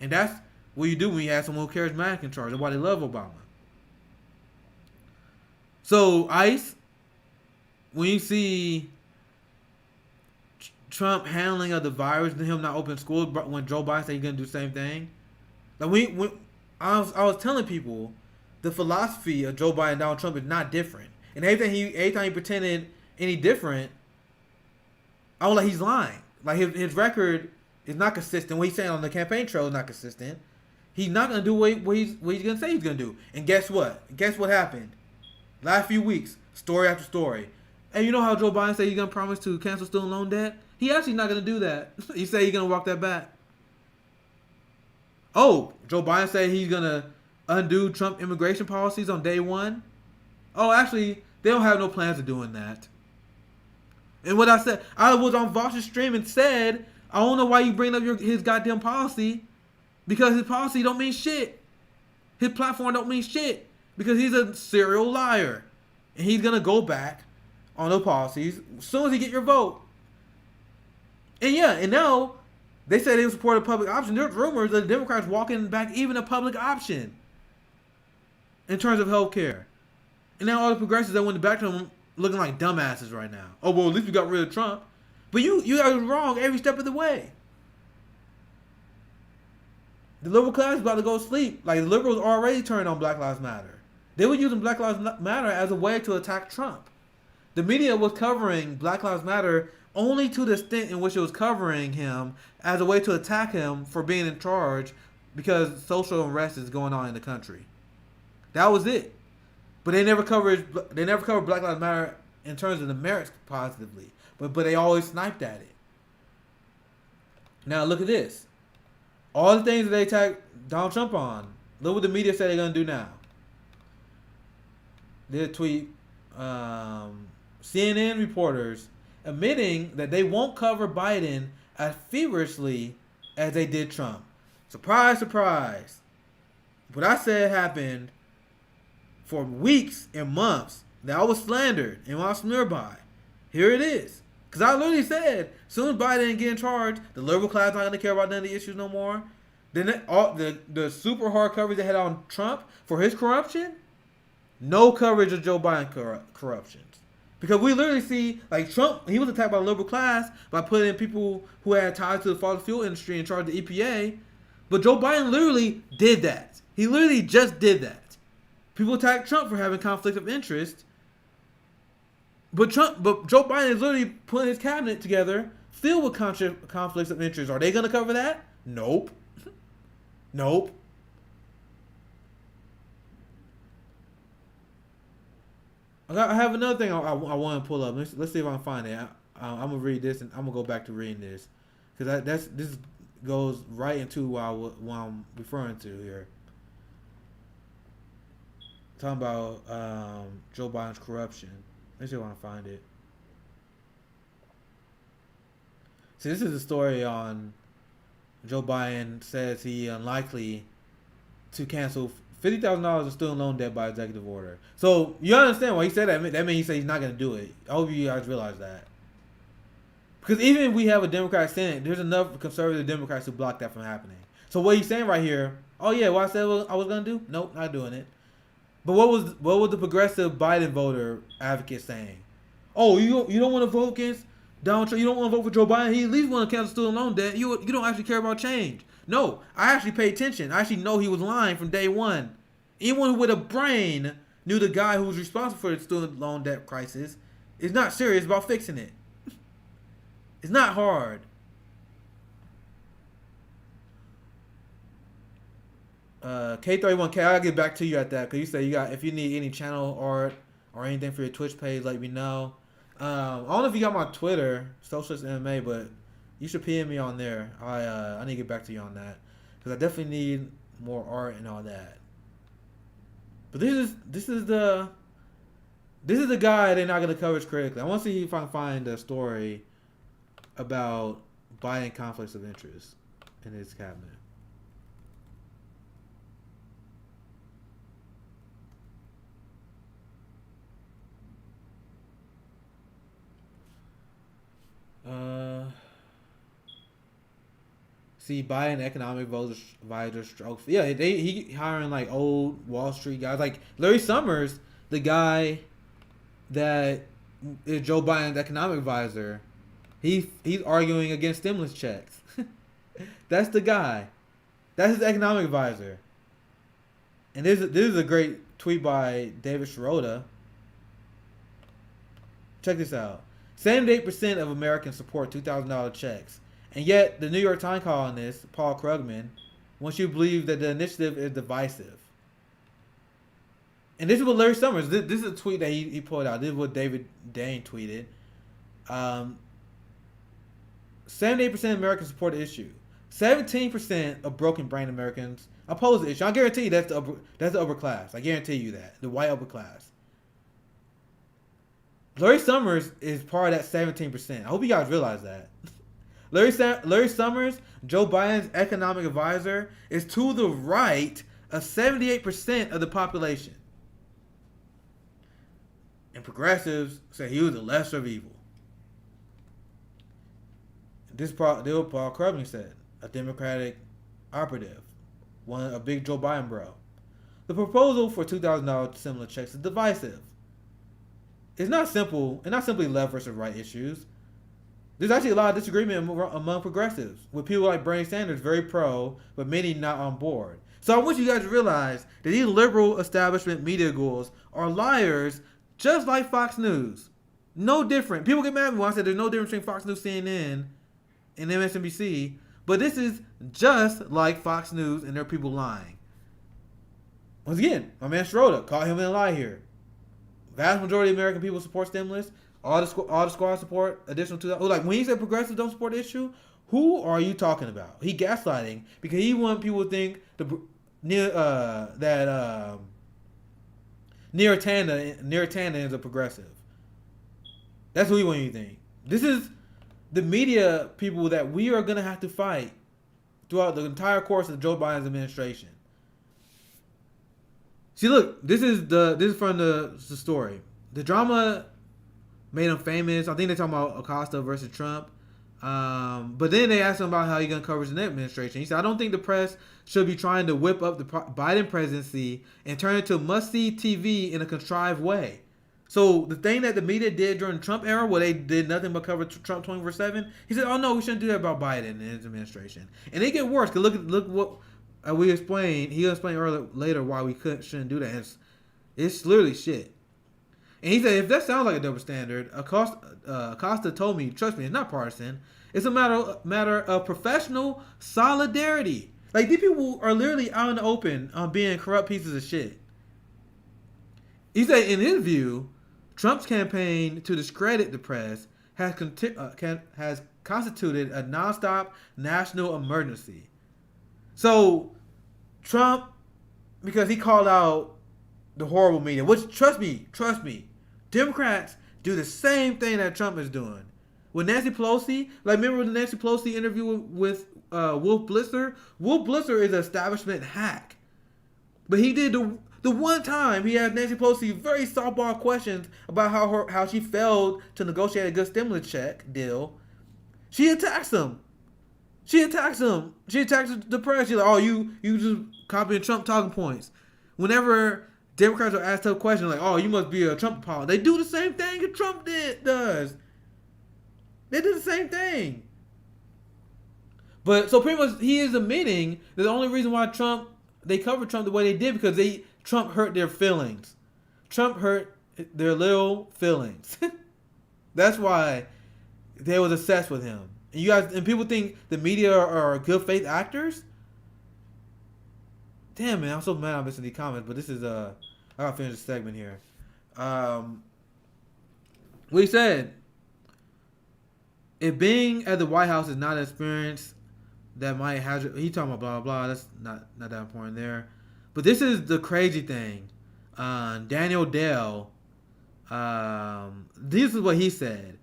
S1: And that's what you do when you have someone who's charismatic in charge. That's why they love Obama. So, ICE, when you see Trump handling of the virus and him not opening schools, but when Joe Biden said he's going to do the same thing, like when I was telling people, the philosophy of Joe Biden and Donald Trump is not different. And everything he pretended any different, I was like, he's lying. Like his record is not consistent. What he's saying on the campaign trail is not consistent. He's not gonna do what he's gonna say he's gonna do. And guess what? Guess what happened? Last few weeks, story after story. And you know how Joe Biden said he's gonna promise to cancel student loan debt? He actually not gonna do that. He said he's gonna walk that back. Oh, Joe Biden said he's gonna undo Trump immigration policies on day one. Oh, actually, they don't have no plans of doing that. And what I said, I was on Vosh's stream and said, I don't know why you bring up his goddamn policy, because his policy don't mean shit. His platform don't mean shit, because he's a serial liar. And he's going to go back on those policies as soon as he get your vote. And yeah, and now they say they support a public option. There's rumors that the Democrats walking back even a public option in terms of health care. And now all the progressives that went back to him looking like dumbasses right now. Oh, well, at least we got rid of Trump. But you are wrong every step of the way. The liberal class is about to go to sleep. Like, the liberals already turned on Black Lives Matter. They were using Black Lives Matter as a way to attack Trump. The media was covering Black Lives Matter only to the extent in which it was covering him as a way to attack him for being in charge because social unrest is going on in the country. That was it. But they never covered Black Lives Matter in terms of the merits positively. But they always sniped at it. Now look at this. All the things that they attacked Donald Trump on, look what the media said they're going to do now. They did a tweet, CNN reporters admitting that they won't cover Biden as feverishly as they did Trump. Surprise, surprise. What I said happened for weeks and months that I was slandered and I was smeared by. Here it is. Because I literally said, as soon as Biden get in charge, the liberal class not going to care about none of the issues no more. Then the super hard coverage they had on Trump for his corruption, no coverage of Joe Biden corruptions. Because we literally see, like Trump, he was attacked by the liberal class by putting people who had ties to the fossil fuel industry in charge of the EPA. But Joe Biden literally did that. He literally just did that. People attack Trump for having conflict of interest. But Joe Biden is literally putting his cabinet together filled with conflicts of interest. Are they going to cover that? Nope. Nope. I have another thing I want to pull up. Let's see if I can find it. I'm going to read this and I'm going to go back to reading this. Because this goes right into what I'm referring to here. Talking about Joe Biden's corruption. Let's see if I can find it. See, this is a story on Joe Biden says he unlikely to cancel $50,000 of student loan debt by executive order. So you understand why he said that? That means he said he's not going to do it. I hope you guys realize that. Because even if we have a Democratic Senate, there's enough conservative Democrats who block that from happening. So what he's saying right here, oh yeah, what I said I was going to do? Nope, not doing it. But what was the progressive Biden voter advocate saying? Oh, you don't want to vote against Donald Trump? You don't want to vote for Joe Biden? He at least want to cancel student loan debt. You don't actually care about change. No, I actually paid attention. I actually know he was lying from day one. Anyone with a brain knew the guy who was responsible for the student loan debt crisis is not serious about fixing it. It's not hard. K31K, I'll get back to you at that because you said if you need any channel art or anything for your Twitch page, let me know. I don't know if you got my Twitter, Socialist MMA, but you should PM me on there. I need to get back to you on that because I definitely need more art and all that. But this is the guy they're not gonna cover critically. I want to see if I can find a story about Biden conflicts of interest in his cabinet. See, Biden economic advisor stroke. Yeah, he hiring like old Wall Street guys, like Larry Summers, the guy that is Joe Biden's economic advisor. He's arguing against stimulus checks. That's the guy. That's his economic advisor. And this is a great tweet by David Sirota. Check this out. 78% of Americans support $2,000 checks. And yet, the New York Times columnist, Paul Krugman, wants you to believe that the initiative is divisive. And this is what Larry Summers, this is a tweet that he pulled out. This is what David Dane tweeted. 78% of Americans support the issue. 17% of broken brain Americans oppose the issue. I guarantee you that's the upper class. I guarantee you that. The white upper class. Larry Summers is part of that 17%. I hope you guys realize that. Larry Summers, Joe Biden's economic advisor, is to the right of 78% of the population. And progressives say he was the lesser of evil. This Paul Krugman said, a Democratic operative, a big Joe Biden bro. The proposal for $2,000 similar checks is divisive. It's not simple, and not simply left versus right issues. There's actually a lot of disagreement among progressives, with people like Bernie Sanders very pro, but many not on board. So I want you guys to realize that these liberal establishment media ghouls are liars, just like Fox News. No different. People get mad at me when I said there's no difference between Fox News, CNN, and MSNBC, but this is just like Fox News, and there are people lying. Once again, my man Schroeder, caught him in a lie here. Vast majority of American people support stimulus. All the squad support additional $2,000. Like when he said progressives don't support the issue, who are you talking about? He gaslighting because he wants people to think that Neera Tanden is a progressive. That's what he wants you to think. This is the media people that we are gonna have to fight throughout the entire course of Joe Biden's administration. See, look, this is from the story. The drama made him famous. I think they're talking about Acosta versus Trump. But then they asked him about how he's going to cover his administration. He said, I don't think the press should be trying to whip up the Biden presidency and turn it to must-see TV in a contrived way. So the thing that the media did during the Trump era, where they did nothing but cover Trump 24/7, he said, oh no, we shouldn't do that about Biden and his administration. And it get worse, because look what we explained. He'll explain later why we shouldn't do that. It's literally shit. And he said, if that sounds like a double standard, Acosta told me, trust me, it's not partisan. It's a matter of professional solidarity. Like, these people are literally out in the open being corrupt pieces of shit. He said, in his view, Trump's campaign to discredit the press has constituted a nonstop national emergency. So, Trump, because he called out the horrible media, which, trust me, Democrats do the same thing that Trump is doing. With Nancy Pelosi, like, remember the Nancy Pelosi interview with Wolf Blitzer? Wolf Blitzer is an establishment hack. But he did the one time he asked Nancy Pelosi very softball questions about how she failed to negotiate a good stimulus check deal. She attacks him. She attacks the press. She's like, oh, you just copying Trump talking points. Whenever Democrats are asked tough questions like, oh, you must be a Trump apologist, they do the same thing that Trump does. They do the same thing. But so pretty much he is admitting that the only reason why they covered Trump the way they did because Trump hurt their feelings. Trump hurt their little feelings. That's why they was obsessed with him. And you guys and people think the media are good faith actors. Damn, man, I'm so mad I'm missing these comments. But this is I gotta finish this segment here. What he said. If being at the White House is not an experience that might have, he talking about blah blah blah. That's not that important there. But this is the crazy thing. Daniel Dale. This is what he said,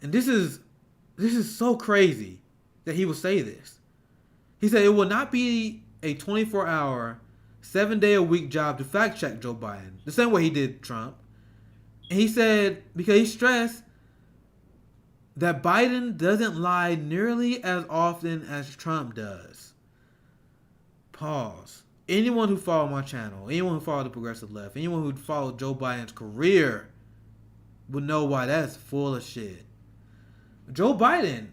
S1: and this is so crazy that he would say this. He said it will not be a 24-hour, 7-day-a-week job to fact check Joe Biden the same way he did Trump. And he said because he stressed that Biden doesn't lie nearly as often as Trump does. Pause. Anyone who followed my channel, anyone who followed the progressive left, anyone who followed Joe Biden's career would know why that's full of shit. Joe Biden,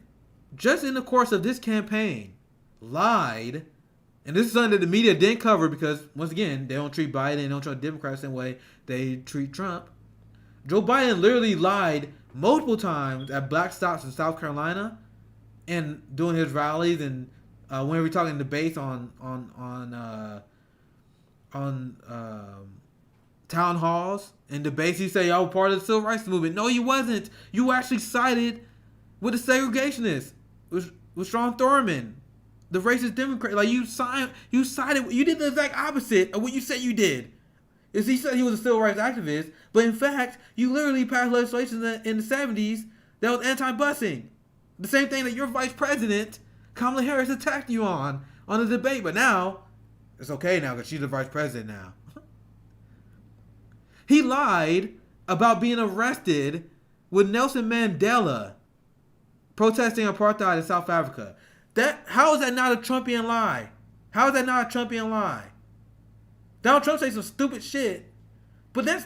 S1: just in the course of this campaign, lied, and this is something that the media didn't cover because, once again, they don't treat Biden, they don't treat Democrats the same way they treat Trump. Joe Biden literally lied multiple times at black stops in South Carolina and doing his rallies and when we're talking debates on town halls and debates, he say, "I was part of the civil rights movement." No, you wasn't. You actually sided with the segregationists, with Sean Thurman, the racist Democrat. Like you sided. You did the exact opposite of what you said you did. Is he said he was a civil rights activist, but in fact, you literally passed legislation in the 70s that was anti-busing. The same thing that your vice president, Kamala Harris, attacked you on the debate. But now, it's okay now because she's the vice president now. He lied about being arrested with Nelson Mandela protesting apartheid in South Africa. How is that not a Trumpian lie? How is that not a Trumpian lie? Donald Trump says some stupid shit, but that's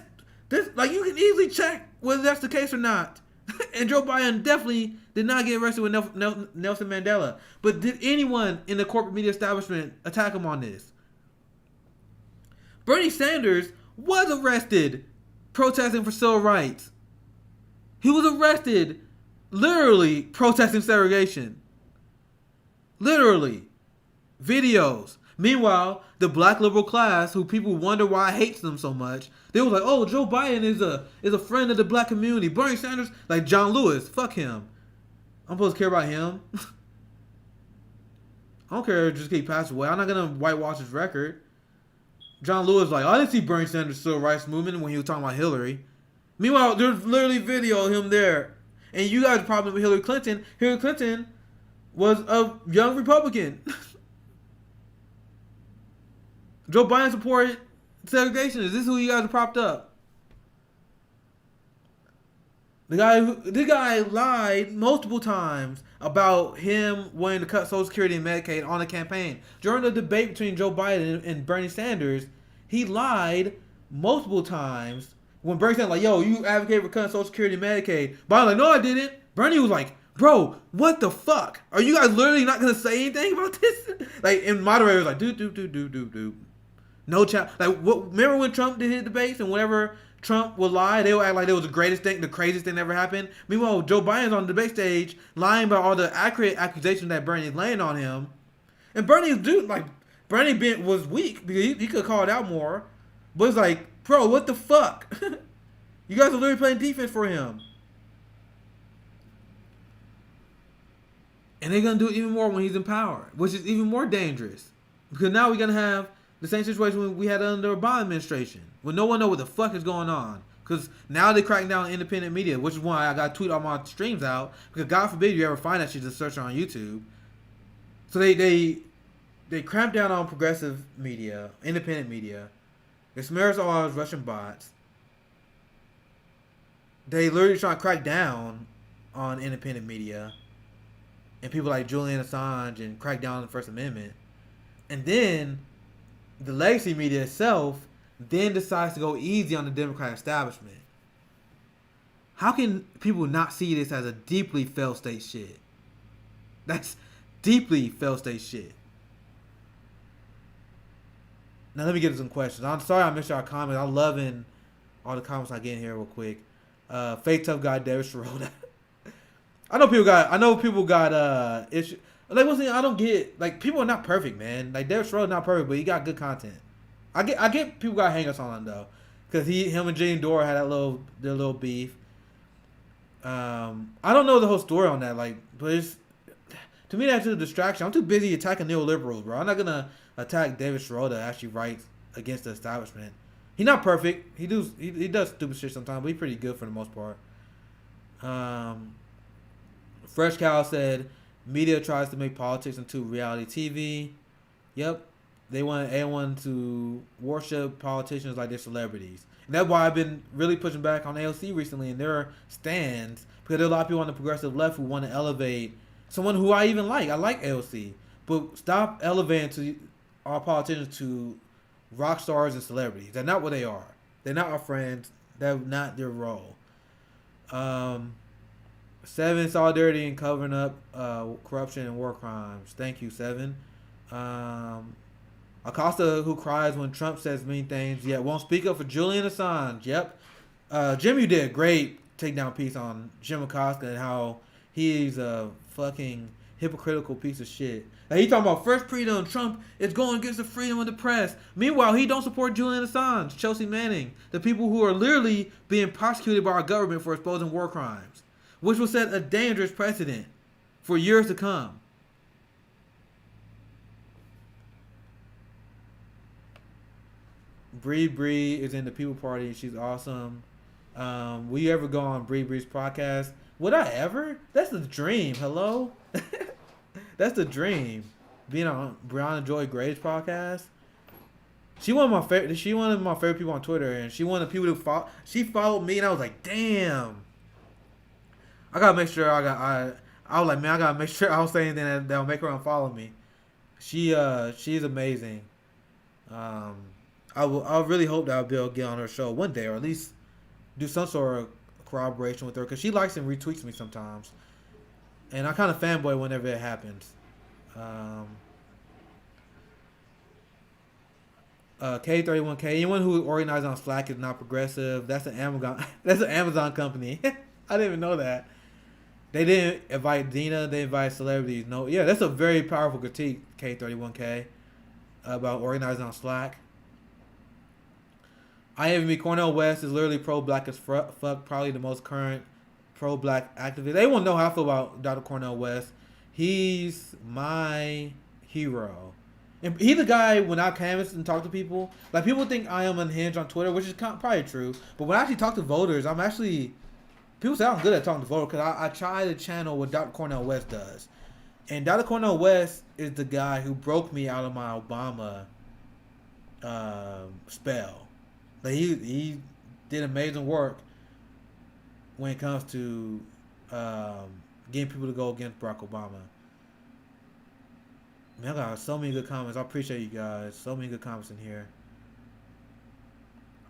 S1: like you can easily check whether that's the case or not. And Joe Biden definitely did not get arrested with Nelson Mandela. But did anyone in the corporate media establishment attack him on this? Bernie Sanders was arrested protesting for civil rights. He was arrested literally protesting segregation. Literally. Videos. Meanwhile, the black liberal class, who people wonder why hates them so much, they were like, "Oh, Joe Biden is a friend of the black community." Bernie Sanders, like John Lewis, fuck him. I'm supposed to care about him. I don't care. Just keep passing away. I'm not gonna whitewash his record. John Lewis, like, I didn't see Bernie Sanders' civil rights movement when he was talking about Hillary. Meanwhile, there's literally video of him there. And you guys probably with Hillary Clinton. Hillary Clinton was a young Republican. Joe Biden supported segregation. Is this who you guys are propped up? The guy lied multiple times about him wanting to cut Social Security and Medicaid on the campaign. During the debate between Joe Biden and Bernie Sanders, he lied multiple times. When Bernie Sanders was like, "Yo, you advocate for cutting Social Security and Medicaid," Biden's like, "No, I didn't." Bernie was like, "Bro, what the fuck? Are you guys literally not gonna say anything about this?" Like, and moderator was like, "Do. No chat." Like, what? Remember when Trump did his debates and whenever Trump would lie, they would act like it was the greatest thing, the craziest thing that ever happened. Meanwhile, Joe Biden's on the debate stage lying about all the accurate accusations that Bernie's laying on him. And Bernie was weak because he could have called out more. But it's like, bro, what the fuck? You guys are literally playing defense for him. And they're going to do it even more when he's in power, which is even more dangerous. Because now we're going to have the same situation we had under the Obama administration, when no one knows what the fuck is going on. Because now they're cracking down on independent media, which is why I got to tweet all my streams out. Because God forbid you ever find that shit, just search on YouTube. So they cramp down on progressive media, independent media. They smear us all as Russian bots. They literally try to crack down on independent media and people like Julian Assange and crack down on the First Amendment. And then the legacy media itself then decides to go easy on the Democratic establishment. How can people not see this as a deeply failed state shit? That's deeply failed state shit. Now let me get to some questions. I'm sorry I missed y'all comments. I'm loving all the comments I get in here real quick. Fake tough guy David Schroeder. I know people got issues. Like one thing I don't get, like, people are not perfect, man. Like David Schroeder not perfect, but he got good content. I get people got hang-ups on him though, because him and Jane Dora had their little beef. I don't know the whole story on that, like, but it's, to me that's just a distraction. I'm too busy attacking neoliberals, bro. I'm not gonna attack David Schroeder that actually writes against the establishment. He's not perfect. He does stupid shit sometimes, but he's pretty good for the most part. Fresh Cow said, media tries to make politics into reality TV. Yep. They want everyone to worship politicians like they're celebrities. And that's why I've been really pushing back on AOC recently and their stands, because there are a lot of people on the progressive left who want to elevate someone who I even like. I like AOC. But stop elevating to our politicians to rock stars and celebrities. They're not what they are. They're not our friends. That's not their role. 7, solidarity and covering up corruption and war crimes. Thank you, 7. Acosta, who cries when Trump says mean things, yet won't speak up for Julian Assange. Yep. Jim, you did a great takedown piece on Jim Acosta and how he's a fucking hypocritical piece of shit. Like, he talking about first freedom, Trump is going against the freedom of the press. Meanwhile, he don't support Julian Assange, Chelsea Manning, the people who are literally being prosecuted by our government for exposing war crimes, which will set a dangerous precedent for years to come. Bree is in the People Party. She's awesome. Will you ever go on Bree's podcast? Would I ever? That's the dream. Hello? That's the dream. Being on Brianna Joy Gray's podcast. She one of my favorite people on Twitter, and she one of the people who she followed me, and I was like, damn. I gotta make sure I was like, man, I gotta make sure I don't say anything that'll make her unfollow me. She's amazing. I really hope that I'll be able to get on her show one day, or at least do some sort of corroboration with her, because she likes and retweets me sometimes, and I kind of fanboy whenever it happens. K31K, anyone who organizes on Slack is not progressive. That's an Amazon. That's an Amazon company. I didn't even know that. They didn't invite Dina. They invited celebrities. No, yeah, that's a very powerful critique, K31K, about organizing on Slack. IMV Cornel West is literally pro-black as fuck. Probably the most current pro-black activist. They won't know how I feel about Dr. Cornel West. He's my hero. And he's the guy, when I canvass and talk to people, like, people think I am unhinged on Twitter, which is probably true. But when I actually talk to voters, people say I'm good at talking to voters, because I try to channel what Dr. Cornel West does. And Dr. Cornel West is the guy who broke me out of my Obama spell. Like, he did amazing work when it comes to getting people to go against Barack Obama. Man, I got so many good comments. I appreciate you guys. So many good comments in here.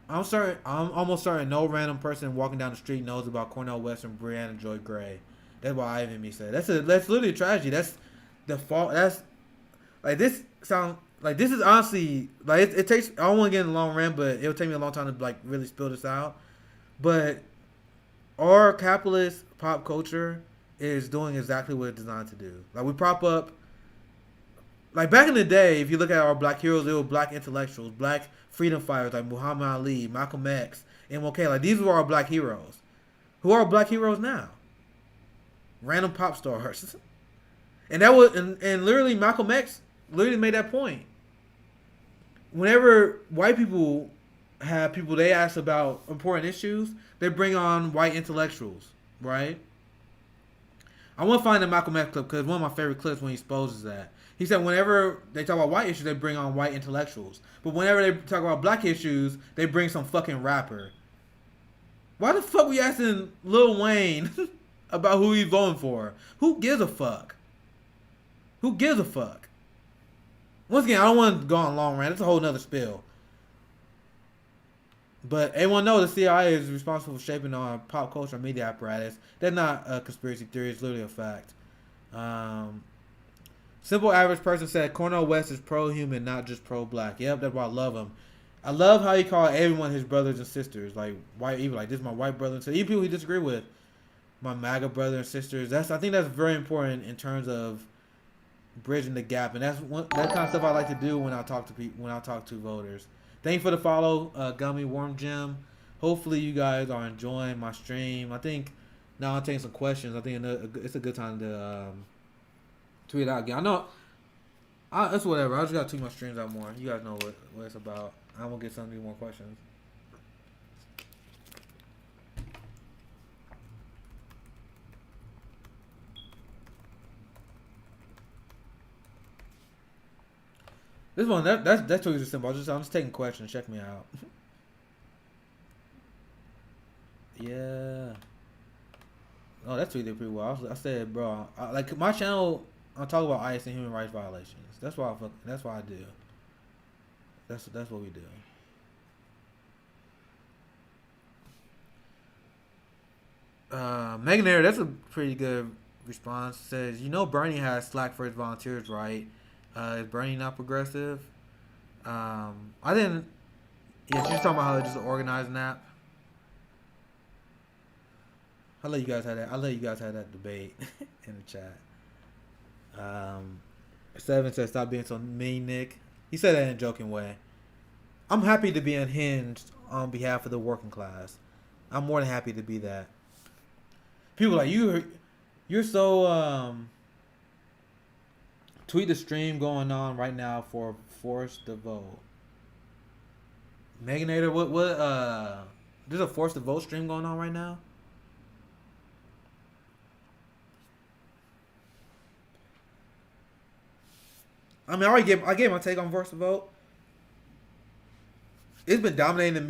S1: I'm almost certain no random person walking down the street knows about Cornel West and Brianna Joy Gray. That's what Ivan me said. That's literally a tragedy. That's the fault. That's like, this sound like, this is honestly like, it takes. I don't want to get in a long rant, but it'll take me a long time to like really spill this out. But our capitalist pop culture is doing exactly what it's designed to do. Like, we prop up. Like, back in the day, if you look at our black heroes, they were black intellectuals, black freedom fighters like Muhammad Ali, Malcolm X, MLK. Like, these were our black heroes. Who are our black heroes now? Random pop stars. And that was, and literally Malcolm X literally made that point. Whenever white people have people they ask about important issues, they bring on white intellectuals, right? I want to find the Malcolm X clip, because one of my favorite clips when he exposes that. He said whenever they talk about white issues, they bring on white intellectuals. But whenever they talk about black issues, they bring some fucking rapper. Why the fuck we asking Lil Wayne about who he's voting for? Who gives a fuck? Who gives a fuck? Once again, I don't want to go on a long rant. It's a whole nother spill. But everyone knows the CIA is responsible for shaping our pop culture and media apparatus. That's not a conspiracy theory. It's literally a fact. Simple average person said Cornel West is pro-human, not just pro-black. Yep, that's why I love him. I love how he called everyone his brothers and sisters. Like, white, even like, this is my white brother and sister. Even people he disagree with, my MAGA brother and sisters. I think that's very important in terms of bridging the gap, and that kind of stuff I like to do when I talk to people, when I talk to voters. Thank you for the follow, Gummy Warm Jim. Hopefully you guys are enjoying my stream. I think now I'm taking some questions. I think it's a good time to tweet out again. I know it's whatever. I just gotta tweet my streams out more. You guys know what it's about. I'm gonna get some of these more questions. This one, that's too simple. I'm just taking questions. Check me out. Yeah. Oh, that tweeted pretty well. I said, bro, like, my channel, I'm talking about ICE and human rights violations. That's why I do. That's what we do. Megan that's a pretty good response. Says, Bernie has slack for his volunteers, right? Is Bernie not progressive? I didn't. Yeah, she was talking about how it's just an organized nap. I'll let you guys have that. I'll let you guys have that debate in the chat. Seven says, "Stop being so mean, Nick." He said that in a joking way. I'm happy to be unhinged on behalf of the working class. I'm more than happy to be that. People like you're so tweet the stream going on right now for force the vote. Meganator, what there's a force the vote stream going on right now? I mean, I gave my take on force the vote. It's been dominating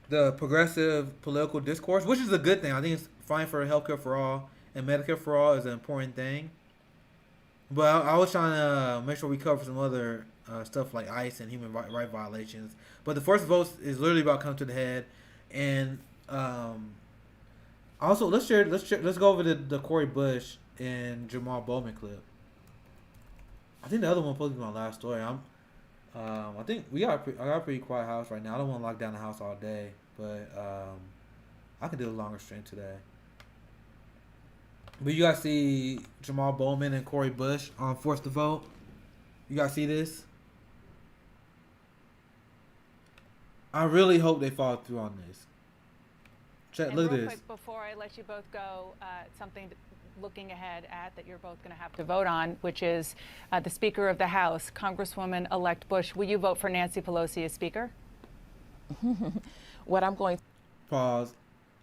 S1: the progressive political discourse, which is a good thing. I think it's fine for healthcare for all, and Medicare for all is an important thing. But I was trying to make sure we cover some other stuff like ICE and human right violations. But the first vote is literally about to come to the head, and also let's go over the Cori Bush and Jamal Bowman clip. I think the other one supposed to be my last story. I think I got a pretty quiet house right now. I don't want to lock down the house all day, but I can do a longer stream today. But you guys see Jamal Bowman and Cori Bush on Force the Vote? You guys see this? I really hope they follow through on this. Check, look at this.
S2: Quick, before I let you both go, something looking ahead at that you're both going to have to vote on, which is the Speaker of the House, Congresswoman-elect Bush. Will you vote for Nancy Pelosi as Speaker?
S3: What I'm going to...
S1: Pause.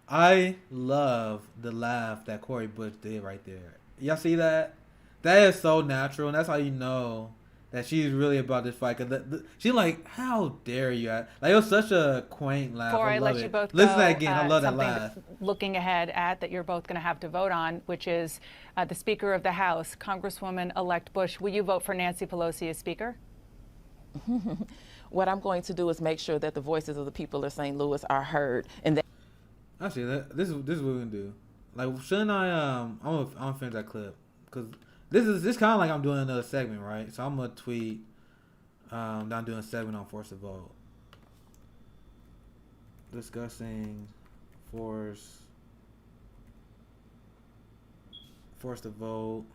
S1: I love the laugh that Cori Bush did right there. Y'all see that? That is so natural, and that's how you know that she's really about this fight. Cause she's like, "How dare you?" Like, it was such a quaint laugh.
S2: Before
S1: I love
S2: let
S1: it.
S2: You both
S1: Listen
S2: go,
S1: to that again. I love that laugh.
S2: Looking ahead at that you're both going to have to vote on, which is the Speaker of the House, Congresswoman-elect Bush. Will you vote for Nancy Pelosi as Speaker?
S3: What I'm going to do is make sure that the voices of the people of St. Louis are heard, and that.
S1: Actually, this is what we're gonna do. Like, shouldn't I? I'm gonna finish that clip because this kind of like I'm doing another segment, right? So I'm gonna tweet that I'm doing a segment on force to vote, discussing force to vote.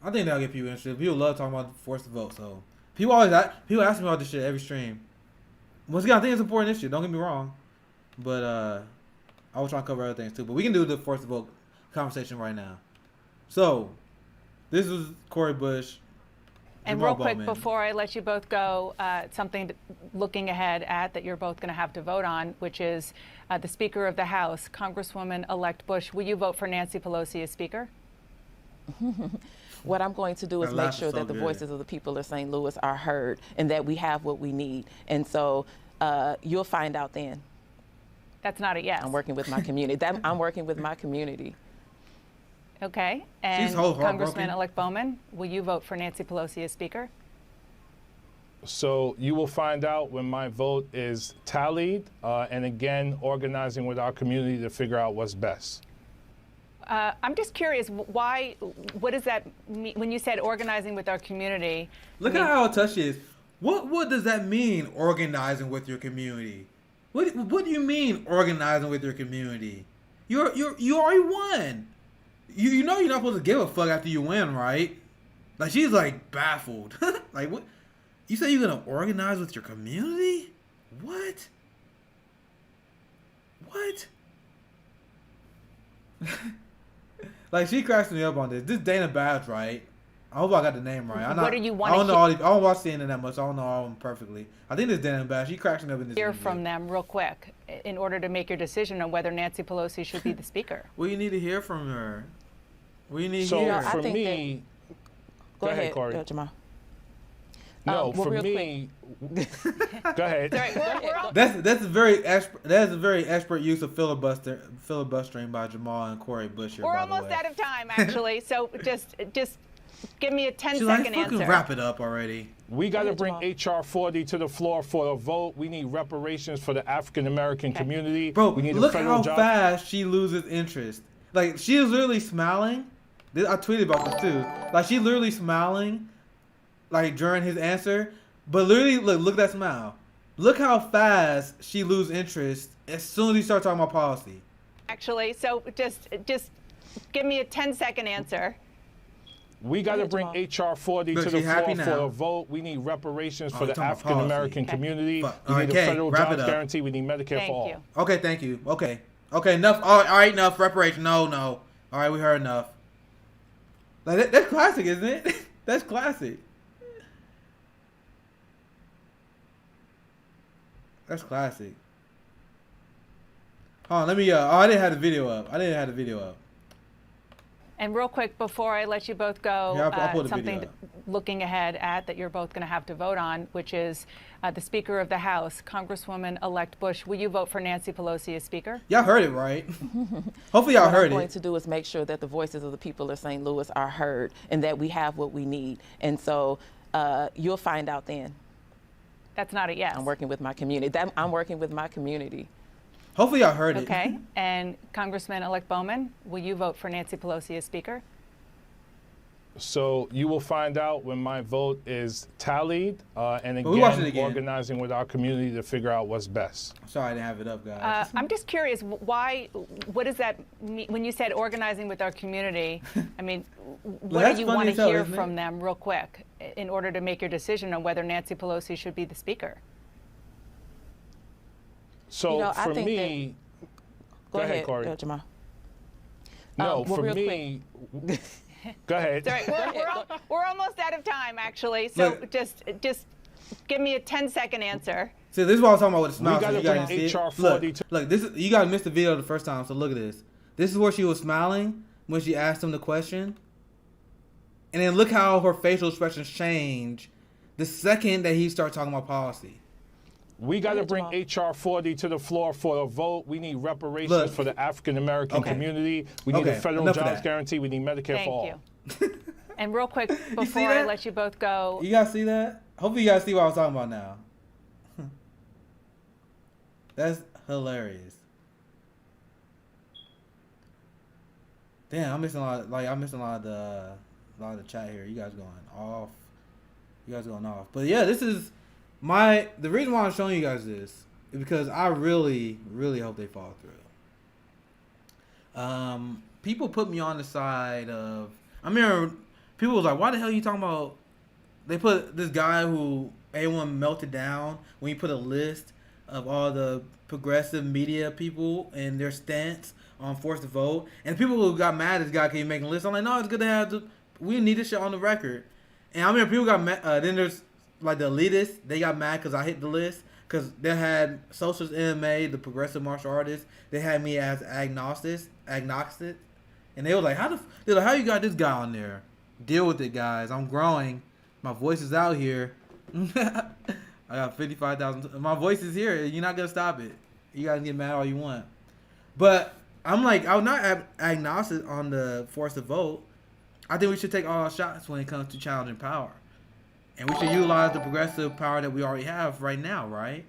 S1: I think that'll get people interested. People love talking about force to vote. So people ask me about this shit every stream. Once again, I think it's an important issue. Don't get me wrong, but I will try to cover other things too. But we can do the force to vote conversation right now. So this is Cori Bush.
S2: And
S1: Jamal
S2: real quick,
S1: Bowman.
S2: before I let you both go, something looking ahead at that you're both going to have to vote on, which is the Speaker of the House, Congresswoman-elect Bush. Will you vote for Nancy Pelosi as Speaker?
S3: What I'm going to do is make sure that the voices of the people of St. Louis are heard and that we have what we need. And so you'll find out then.
S2: That's not a yes.
S3: I'm working with my community. I'm working with my community.
S2: Okay. And Congressman-elect Bowman, will you vote for Nancy Pelosi as Speaker?
S4: So you will find out when my vote is tallied, and again, organizing with our community to figure out what's best.
S2: I'm just curious, why? What does that mean when you said organizing with our community?
S1: Look at how touched she is. What does that mean, organizing with your community? What do you mean, organizing with your community? You already won. You know you're not supposed to give a fuck after you win, right? Like, she's like baffled. Like, what? You say you're gonna organize with your community? What? Like, she cracks me up on this. This Dana Bash, right? I hope I got the name right.
S2: What do you want
S1: I don't know. I don't watch CNN that much. I don't know all of them perfectly. I think this Dana Bash. She cracks me up in this.
S2: Hear from them real quick in order to make your decision on whether Nancy Pelosi should be the Speaker.
S1: Well, you need to hear from her. We need
S4: so
S1: to hear.
S4: for me,
S3: go ahead,
S4: Cori.
S3: Jamal.
S4: No,
S3: well,
S4: for me. Go ahead.
S1: That's a very expert use of filibustering by Jamal and Cori Bush here.
S2: We're almost out of time, actually. So just give me a 10-second answer.
S1: Wrap it up already.
S4: We got to bring H.R. 40 to the floor for a vote. We need reparations for the African American community.
S1: Bro,
S4: we need
S1: look how fast she loses interest. Like, she was literally smiling. I tweeted about this too. Like, she literally smiling, like, during his answer. But literally, look at that smile. Look how fast she lose interest as soon as he starts talking about policy.
S2: Actually, so just give me a 10-second answer.
S4: We got to bring HR 40 to the floor for a vote. We need reparations for the African American community. We need a federal jobs guarantee. We need Medicare for all.
S2: Thank you.
S1: Okay, thank you. Okay, enough. All right, enough. Reparation. No. All right, we heard enough. Like, that's classic, isn't it? That's classic. That's classic. Hold on, let me. I didn't have the video up.
S2: And real quick, before I let you both go,
S1: I'll pull the
S2: something
S1: video up.
S2: looking ahead at that you're both going to have to vote on, which is the Speaker of the House, Congresswoman-elect Bush. Will you vote for Nancy Pelosi as Speaker?
S1: Y'all heard it, right? Hopefully y'all heard it.
S3: What I'm going to do is make sure that the voices of the people of St. Louis are heard and that we have what we need. And so you'll find out then.
S2: That's not a yes.
S3: I'm working with my community. I'm working with my community.
S1: Hopefully y'all heard it.
S2: Okay. And Congressman-elect Bowman, will you vote for Nancy Pelosi as Speaker?
S4: So you will find out when my vote is tallied, and again, organizing with our community to figure out what's best.
S1: Sorry I didn't have it up, guys.
S2: I'm just curious, what does that mean? When you said organizing with our community, I mean, what do you want to hear from them real quick in order to make your decision on whether Nancy Pelosi should be the Speaker?
S4: So for me,
S3: go ahead,
S4: Corey.
S3: Jamal.
S4: No, for me, go ahead.
S2: Sorry, we're almost out of time, actually. So just give me a 10-second answer.
S1: See, this is what I was talking about with the smile.
S4: We got to bring HR 40.
S1: Look, this is, you guys missed the video the first time, so look at this. This is where she was smiling when she asked him the question. And then look how her facial expressions change the second that he started talking about policy.
S4: We got to bring HR 40 to the floor for a vote. We need reparations for the African American community. We need a federal jobs guarantee. We need Medicare for all.
S2: Thank you. And real quick, before I let you both go.
S1: You guys see that? Hopefully you guys see what I was talking about now. That's hilarious. Damn, I'm missing a lot. I'm missing a lot of the chat here. You guys going off. But yeah, this is the reason why I'm showing you guys this is because I really, really hope they fall through. People put me on the side of. I remember people was like, "Why the hell are you talking about?" They put this guy who everyone melted down when you put a list of all the progressive media people and their stance on forced to vote, and people who got mad at this guy keep making lists. I'm like, no, it's good to have we need this shit on the record. And I remember people got mad. Then there's like the elitists. They got mad because I hit the list because they had socialist MMA, the progressive martial artists. They had me as agnostic, and they were like, how you got this guy on there? Deal with it, guys. I'm growing. My voice is out here. I got 55,000. My voice is here. You're not gonna stop it. You guys get mad all you want. But I'm like, I'm not agnostic on the force to vote. I think we should take all our shots when it comes to challenging power, and we should utilize the progressive power that we already have right now, right?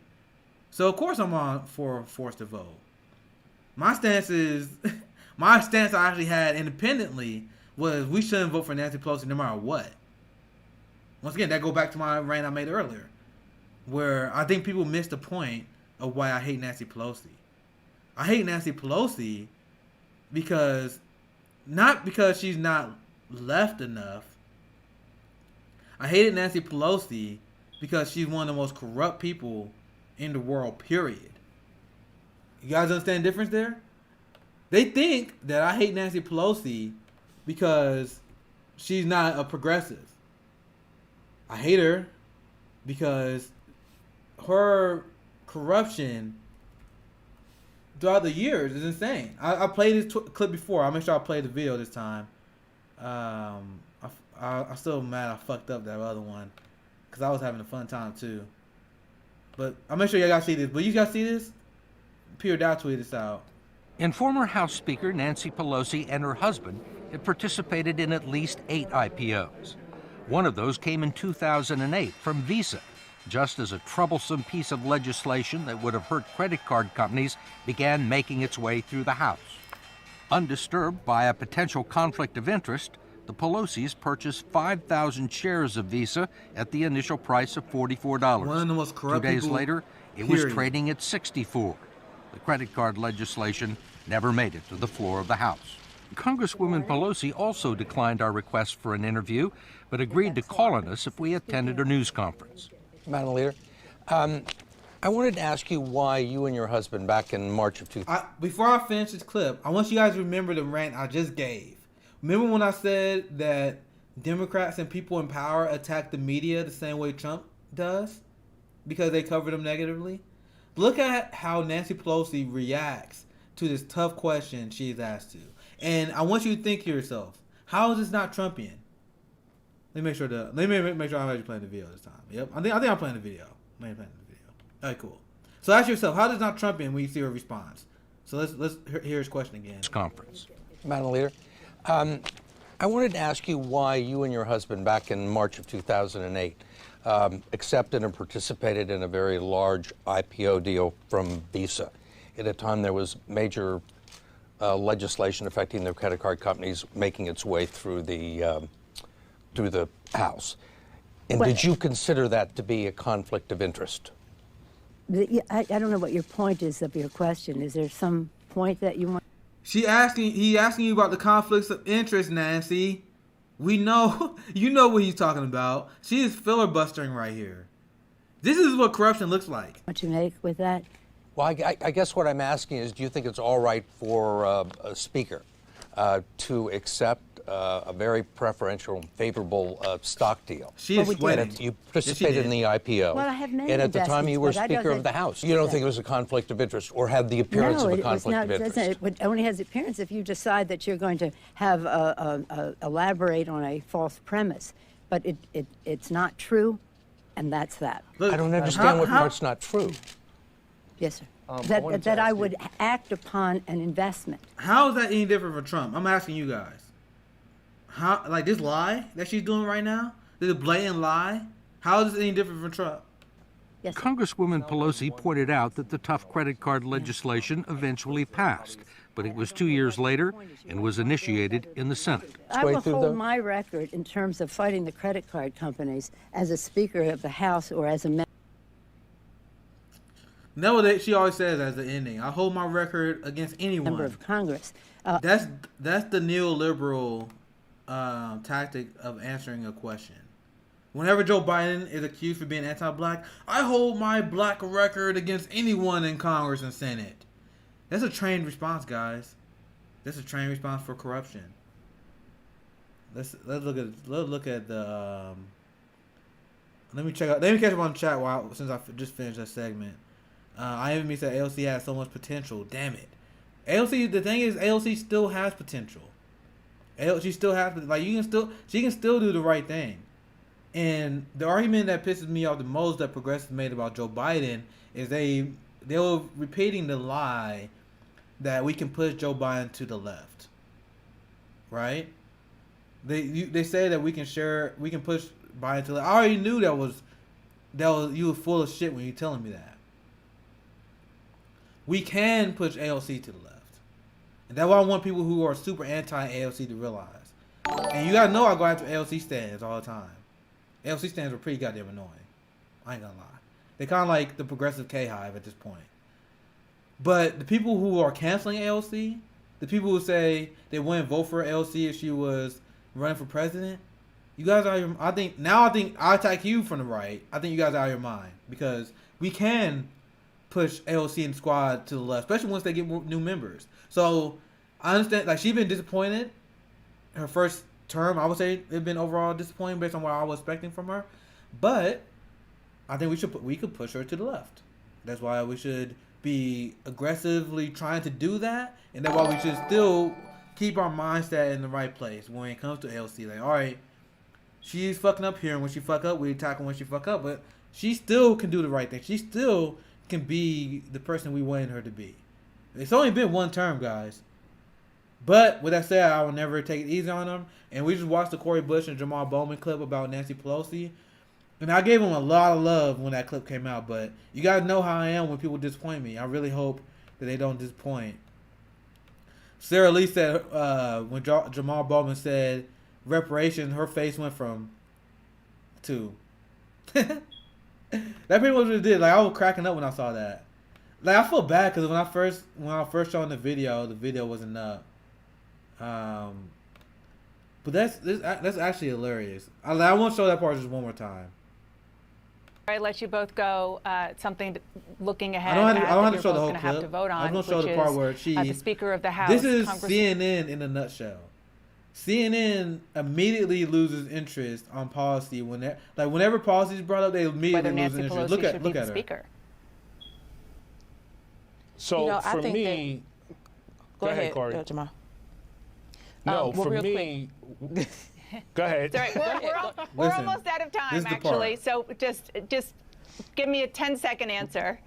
S1: So of course I'm on for force to vote. My stance I actually had independently was we shouldn't vote for Nancy Pelosi no matter what. Once again, that go back to my rant I made earlier, where I think people miss the point of why I hate Nancy Pelosi. I hate Nancy Pelosi not because she's not left enough. I hated Nancy Pelosi because she's one of the most corrupt people in the world, period. You guys understand the difference there? They think that I hate Nancy Pelosi because she's not a progressive. I hate her because her corruption throughout the years is insane. I played this clip before. I'll make sure I play the video this time. I'm still mad I fucked up that other one because I was having a fun time too. But I'll make sure y'all guys see this. But you guys see this? Peter Dow tweeted this out.
S5: And former House Speaker Nancy Pelosi and her husband had participated in at least 8 IPOs. One of those came in 2008 from Visa, just as a troublesome piece of legislation that would have hurt credit card companies began making its way through the House. Undisturbed by a potential conflict of interest, the Pelosi's purchased 5,000 shares of Visa at the initial price of $44.
S1: One of the most corrupt
S5: 2 days
S1: people,
S5: later, it was trading at $64. The credit card legislation never made it to the floor of the House. Congresswoman Pelosi also declined our request for an interview, but agreed to call on us if we attended a news conference.
S6: Madam Leader, I wanted to ask you why you and your husband back in March of 2000.
S1: Before I finish this clip, I want you guys to remember the rant I just gave. Remember when I said that Democrats and people in power attack the media the same way Trump does because they cover them negatively? Look at how Nancy Pelosi reacts to this tough question she's asked to. And I want you to think to yourself, how is this not Trumpian? Let me make sure I'm actually playing the video this time. Yep, I think I'm playing the video. All right, cool. So ask yourself, how does not Trumpian when you see her response? So let's hear his question again.
S5: Conference.
S6: Madam Leader, I wanted to ask you why you and your husband back in March of 2008 accepted and participated in a very large IPO deal from Visa. At a time there was major legislation affecting the credit card companies making its way through the House. And did you consider that to be a conflict of interest?
S7: I don't know what your point is of your question. Is there some point that you want?
S1: He asking you about the conflicts of interest, Nancy. We know, you know what he's talking about. She is filibustering right here. This is what corruption looks like.
S7: What you make with that?
S6: Well, I guess what I'm asking is, do you think it's all right for a speaker to accept a very preferential, favorable stock deal?
S1: She is sweating.
S6: You participated in the IPO.
S7: Well, I have many
S6: and at the time you were
S7: investments,
S6: Speaker of the House. You don't think it was a conflict of interest or had the appearance of a conflict of interest?
S7: It only has the appearance if you decide that you're going to have elaborate on a false premise. But it's not true, and that's that.
S6: Look, I don't understand what part's not true.
S7: Yes, sir. That I would act upon an investment.
S1: How is that any different from Trump? I'm asking you guys. How, like this lie that she's doing right now? This blatant lie? How is this any different from Trump?
S7: Yes, sir.
S5: Congresswoman Pelosi pointed out that the tough credit card legislation eventually passed, but it was 2 years later and was initiated in the Senate.
S7: I will hold my record in terms of fighting the credit card companies as a Speaker of the House or as a member.
S1: No, that she always says as the ending. I hold my record against anyone.
S7: Member of Congress.
S1: That's the neoliberal tactic of answering a question. Whenever Joe Biden is accused for being anti-black, I hold my black record against anyone in Congress and Senate. That's a trained response, guys. That's a trained response for corruption. Let's look at the. Let me catch up on the chat since I just finished that segment. I even said AOC has so much potential. Damn it, AOC. The thing is, AOC still has potential. She still has, like, she can still do the right thing. And the argument that pisses me off the most that progressives made about Joe Biden is they were repeating the lie that we can push Joe Biden to the left. Right? They say that we can push Biden to the left. I already knew that was you were full of shit when you telling me that. We can push AOC to the left. And that's what I want people who are super anti-AOC to realize. And you gotta know I go after AOC stands all the time. AOC stands are pretty goddamn annoying. I ain't gonna lie. They're kind of like the progressive K-Hive at this point. But the people who are canceling AOC, the people who say they wouldn't vote for AOC if she was running for president, you guys are, I think I attack you from the right. I think you guys are out of your mind. Because we can push AOC and squad to the left, especially once they get new members. So I understand, like, she's been disappointed. Her first term, I would say, it's been overall disappointing based on what I was expecting from her. But I think we could push her to the left. That's why we should be aggressively trying to do that, and that's why we should still keep our mindset in the right place when it comes to AOC. Like, all right, she's fucking up here, and when she fuck up, we attack her when she fuck up, but she still can do the right thing. She still can be the person we wanted her to be. It's only been one term, guys. But with that said, I will never take it easy on them. And we just watched the Cori Bush and Jamal Bowman clip about Nancy Pelosi. And I gave them a lot of love when that clip came out. But you guys know how I am when people disappoint me. I really hope that they don't disappoint. Sarah Lee said when Jamal Baldwin said reparations, her face went from to. That pretty much what it did. Like, I was cracking up when I saw that. Like, I feel bad because when I first showed the video wasn't up. But that's actually hilarious. I won't show that part just one more time.
S2: I let you both go. Something looking ahead.
S1: I don't have to show the whole
S2: clip.
S1: Have to vote on, I'm going to show the part where
S2: the Speaker of the House.
S1: This is CNN in a nutshell. CNN immediately loses interest on policy whenever policy is brought up, they immediately lose interest.
S2: Pelosi
S1: Look at
S2: the
S1: her.
S2: Speaker.
S3: I
S4: So for
S3: think
S4: me,
S3: go ahead,
S4: Corey.
S3: Jamal.
S4: No, for me. Go ahead.
S2: Sorry, we're almost out of time, actually. So just give me a 10-second answer.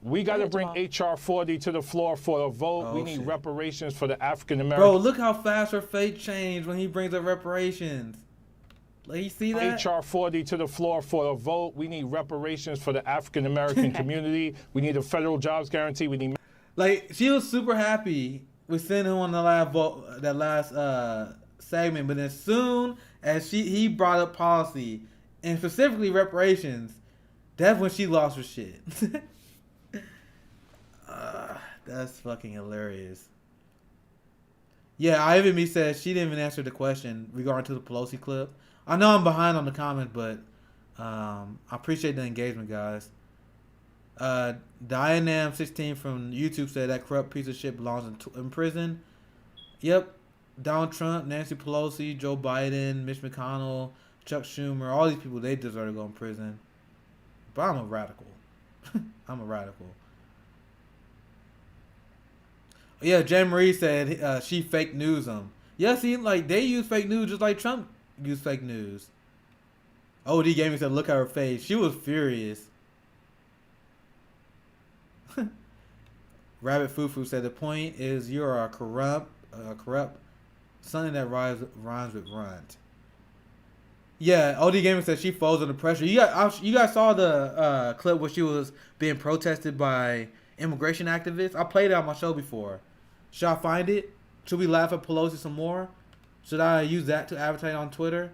S4: We got to bring H.R. 40 to the floor for a vote. We need reparations for the African American.
S1: Bro, look how fast her face changed when he brings up reparations. Like, you see that?
S4: H.R. 40 to the floor for a vote. We need reparations for the African American community. We need a federal jobs guarantee. We need.
S1: Like, she was super happy with sending him on the last vote, that last segment, but as soon as he brought up policy and specifically reparations, that's when she lost her shit. That's fucking hilarious. Yeah, Ivan Me says she didn't even answer the question regarding to the Pelosi clip. I know I'm behind on the comments, but I appreciate the engagement, guys. Dianam16 from YouTube said that corrupt piece of shit belongs in prison. Yep. Donald Trump, Nancy Pelosi, Joe Biden, Mitch McConnell, Chuck Schumer, all these people, they deserve to go in prison. But I'm a radical. I'm a radical. Yeah, Jen Marie said she fake news them. Yeah, see, like, they use fake news just like Trump used fake news. OD Gaming said, look at her face. She was furious. Rabbit Fufu said, the point is you're a corrupt, something that rhymes with runt. Yeah, OD Gaming said she falls under pressure. You guys saw the clip where she was being protested by immigration activists? I played it on my show before. Should I find it? Should we laugh at Pelosi some more? Should I use that to advertise on Twitter?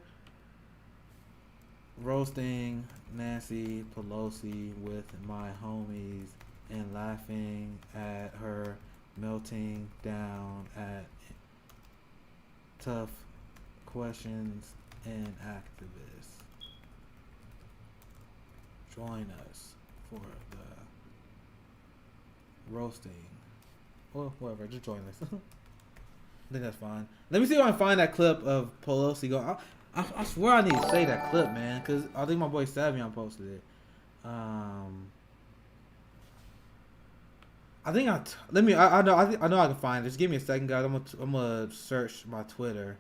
S1: Roasting Nancy Pelosi with my homies and laughing at her melting down at tough questions and activists. Join us for the roasting. Well, whatever, just join us. I think that's fine. Let me see if I can find that clip of Pelosi going. I swear I need to say that clip, man, because I think my boy Savion posted it. I think I know I can find it. Just give me a second, guys. I'm gonna search my Twitter,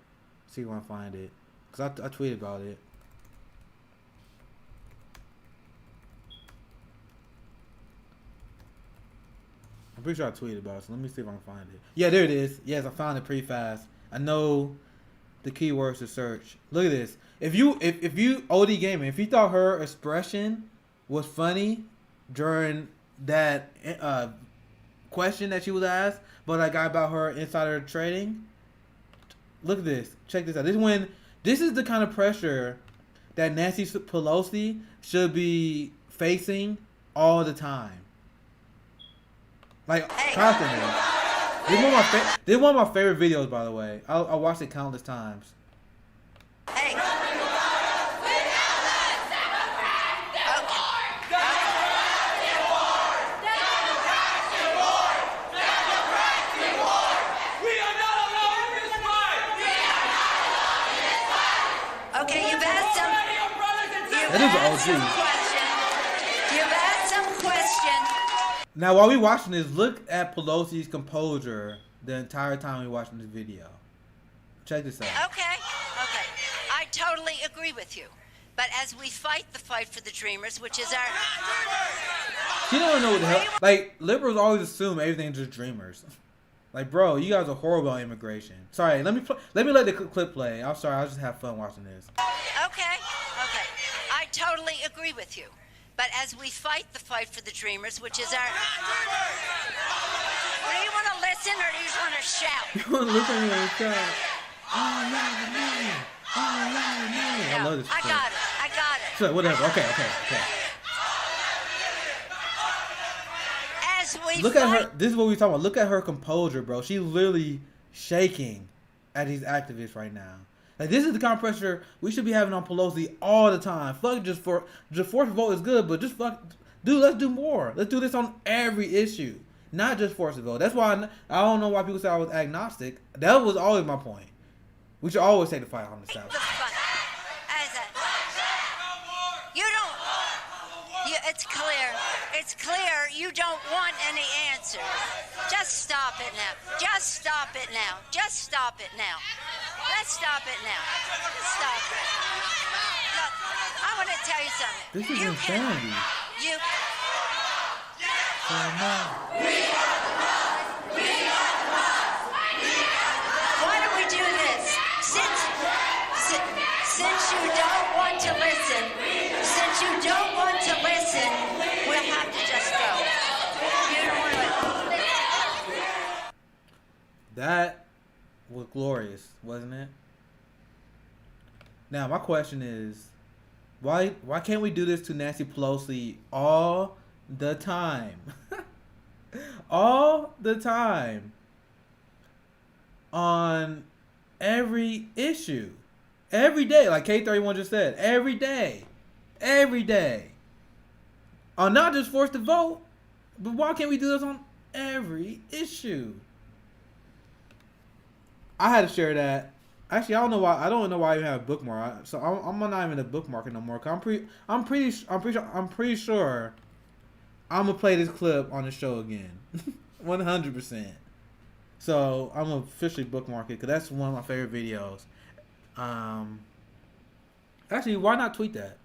S1: see if I can find it, because I tweeted about it. I'm pretty sure I tweeted about it, so let me see if I can find it. Yeah, there it is. Yes, I found it pretty fast. I know the keywords to search. Look at this. If you OD Gaming, if you thought her expression was funny during that question that she was asked by that guy about her insider trading, look at this. Check this out. This is the kind of pressure that Nancy Pelosi should be facing all the time. Like, constantly. This is one of my favorite videos, by the way. I watched it countless times.
S8: Hey. Okay, you've asked some. You've asked some questions.
S1: Now, while we watching this, look at Pelosi's composure the entire time we watching this video. Check this out.
S8: Okay. I totally agree with you. But as we fight the fight for the dreamers, which is our...
S1: She don't know what the hell... Like, liberals always assume everything's just dreamers. Like, bro, you guys are horrible on immigration. Sorry, let me let the clip play. I'm sorry, I'll just have fun watching this.
S8: Okay. I totally agree with you. But as we fight the fight for the dreamers, which is our... Do you want to listen or do you just want to shout?
S1: You want to listen and shout? Oh, man. I love this.
S8: I got it.
S1: So, whatever. Okay.
S8: As we
S1: look at her. This is what we're talking about. Look at her composure, bro. She's literally shaking at these activists right now. Like, this is the kind of pressure we should be having on Pelosi all the time. Fuck, just force the vote is good, but just let's do more. Let's do this on every issue, not just force the vote. That's why I don't know why people say I was agnostic. That was always my point. We should always take the fight on the side.
S8: It's clear you don't want any answers. Just stop it now. Let's stop it now. Just stop it. Look, I want to tell you something.
S1: This is insanity.
S8: Why do we do this? Since you don't want to listen, we'll have to just go. You don't want to.
S1: That was glorious, wasn't it? Now my question is, why can't we do this to Nancy Pelosi all the time? All the time. On every issue. Every day, like K31 just said. Every day. On not just force the vote, but why can't we do this on every issue? I had to share that. Actually, I don't know why. I don't know why I even have a bookmark. So I'm not even a bookmarker no more. Cause I'm pretty sure I'm gonna play this clip on the show again, 100%. So I'm gonna officially bookmark it because that's one of my favorite videos. Actually, why not tweet that?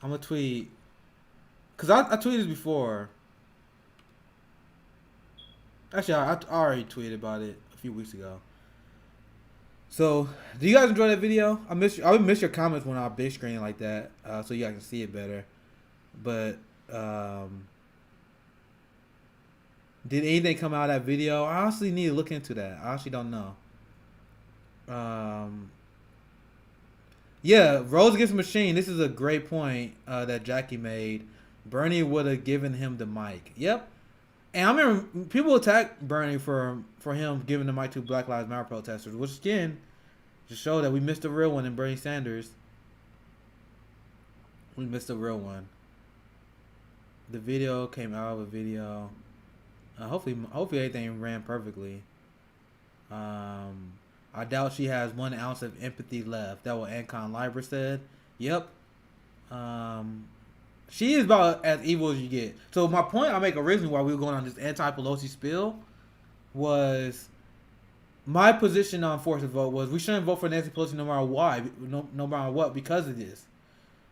S1: I'm gonna tweet because I tweeted this before. Actually, I already tweeted about it a few weeks ago. So, do you guys enjoy that video? I would miss your comments when I big screen like that, so you guys can see it better. But did anything come out of that video? I honestly need to look into that. I honestly don't know. Yeah, Rose Against the Machine. This is a great point that Jackie made. Bernie would have given him the mic. Yep. And I remember people attacked Bernie for him giving the mic to Black Lives Matter protesters, which again just showed that we missed a real one in Bernie Sanders. We missed a real one. The video came out of a video. Hopefully everything ran perfectly. I doubt she has 1 ounce of empathy left. That what Ancon Liber said. Yep. She is about as evil as you get. So my point I make originally while we were going on this anti-Pelosi spill was my position on force of vote was we shouldn't vote for Nancy Pelosi no matter why, no matter what, because of this.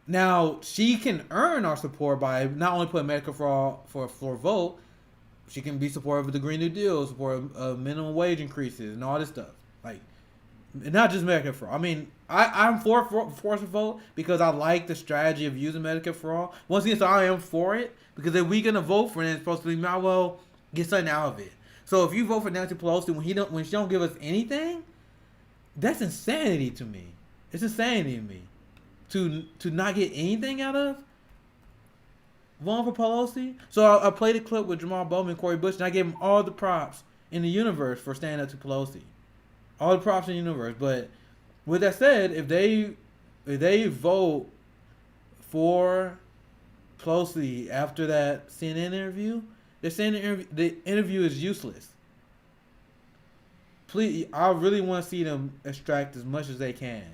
S1: Now she can earn our support by not only putting Medicare for all for a floor vote, she can be supportive of the Green New Deal, support of minimum wage increases and all this stuff. Like, not just Medicare for all. I mean, I'm for force of vote because I like the strategy of using Medicare for all. Once again, so I am for it because if we're gonna vote for it, it's supposed to be might well get something out of it. So if you vote for Nancy Pelosi when she don't give us anything, that's insanity to me. It's insanity to me to not get anything out of voting for Pelosi. So I played a clip with Jamal Bowman and Cori Bush, and I gave them all the props in the universe for standing up to Pelosi. All the props in the universe. But with that said, if they vote for Pelosi after that CNN interview, they're saying the interview is useless. Please, I really want to see them extract as much as they can.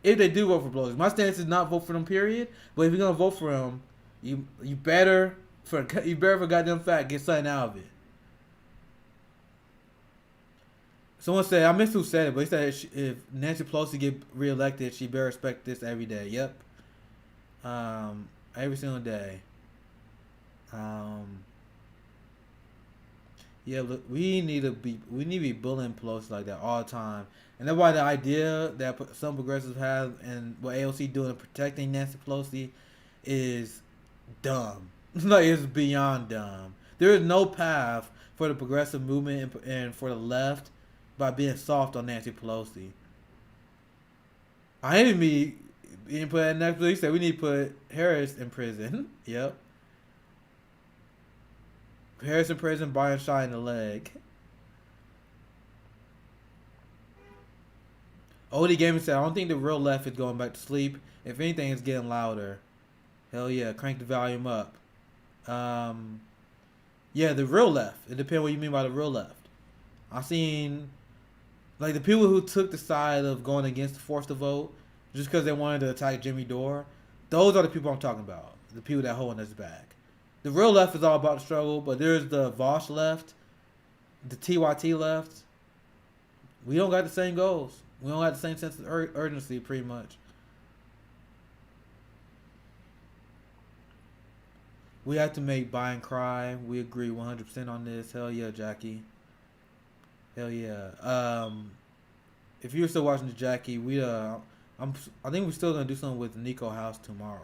S1: If they do vote for Pelosi, my stance is not vote for them. Period. But if you're gonna vote for them, you better for goddamn fact get something out of it. Someone said, I missed who said it, but he said if Nancy Pelosi get reelected, she better respect this every day. Yep. Every single day. Yeah, look, we need to be bullying Pelosi like that all the time. And that's why the idea that some progressives have and what AOC doing in protecting Nancy Pelosi is dumb. Like, it's beyond dumb. There is no path for the progressive movement and for the left by being soft on Nancy Pelosi. I didn't mean you put that next. He said we need to put Harris in prison. Yep. Harris in prison, Biden shot in the leg. Odie Gaming said, I don't think the real left is going back to sleep. If anything, it's getting louder. Hell yeah, crank the volume up. Yeah, the real left. It depends what you mean by the real left. I've seen, like, the people who took the side of going against the force to vote just because they wanted to attack Jimmy Dore. Those are the people I'm talking about. The people that holding us back. The real left is all about the struggle, but there's the Vosh left, the TYT left. We don't got the same goals. We don't have the same sense of urgency, pretty much. We have to make Biden cry. We agree 100% on this. Hell yeah, Jackie. Hell yeah. If you're still watching the Jackie, I think we're still gonna do something with Nico House tomorrow.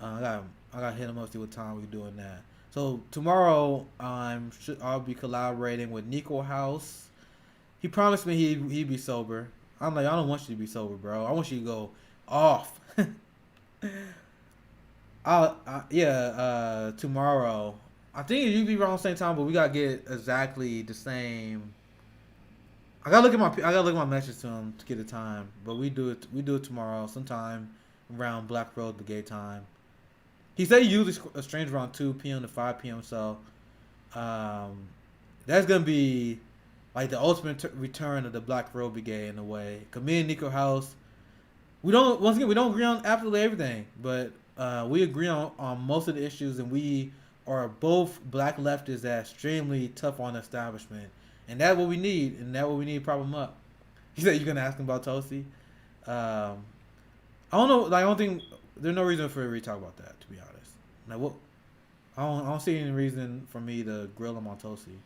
S1: I gotta hit him up, see what time we're doing that. So tomorrow, I'll be collaborating with Nico House. He promised me he'd be sober. I'm like, I don't want you to be sober, bro. I want you to go off. Tomorrow. I think you'd be around the same time, but we gotta get exactly the same. I gotta look at my message to him to get the time, but we do it tomorrow, sometime around Black Rose Brigade time. He said he usually streams around 2 p.m. to 5 p.m. So, that's gonna be like the ultimate return of the Black Rose Brigade in a way. Cause me and Nico House, we don't agree on absolutely everything, but we agree on most of the issues, and we are both black leftists that are extremely tough on the establishment, and that's what we need, to prop them up. He said you're gonna ask him about Tosi. I don't know. Like, I don't think there's no reason for me to talk about that, to be honest. Like, what? I don't see any reason for me to grill him on Tosi.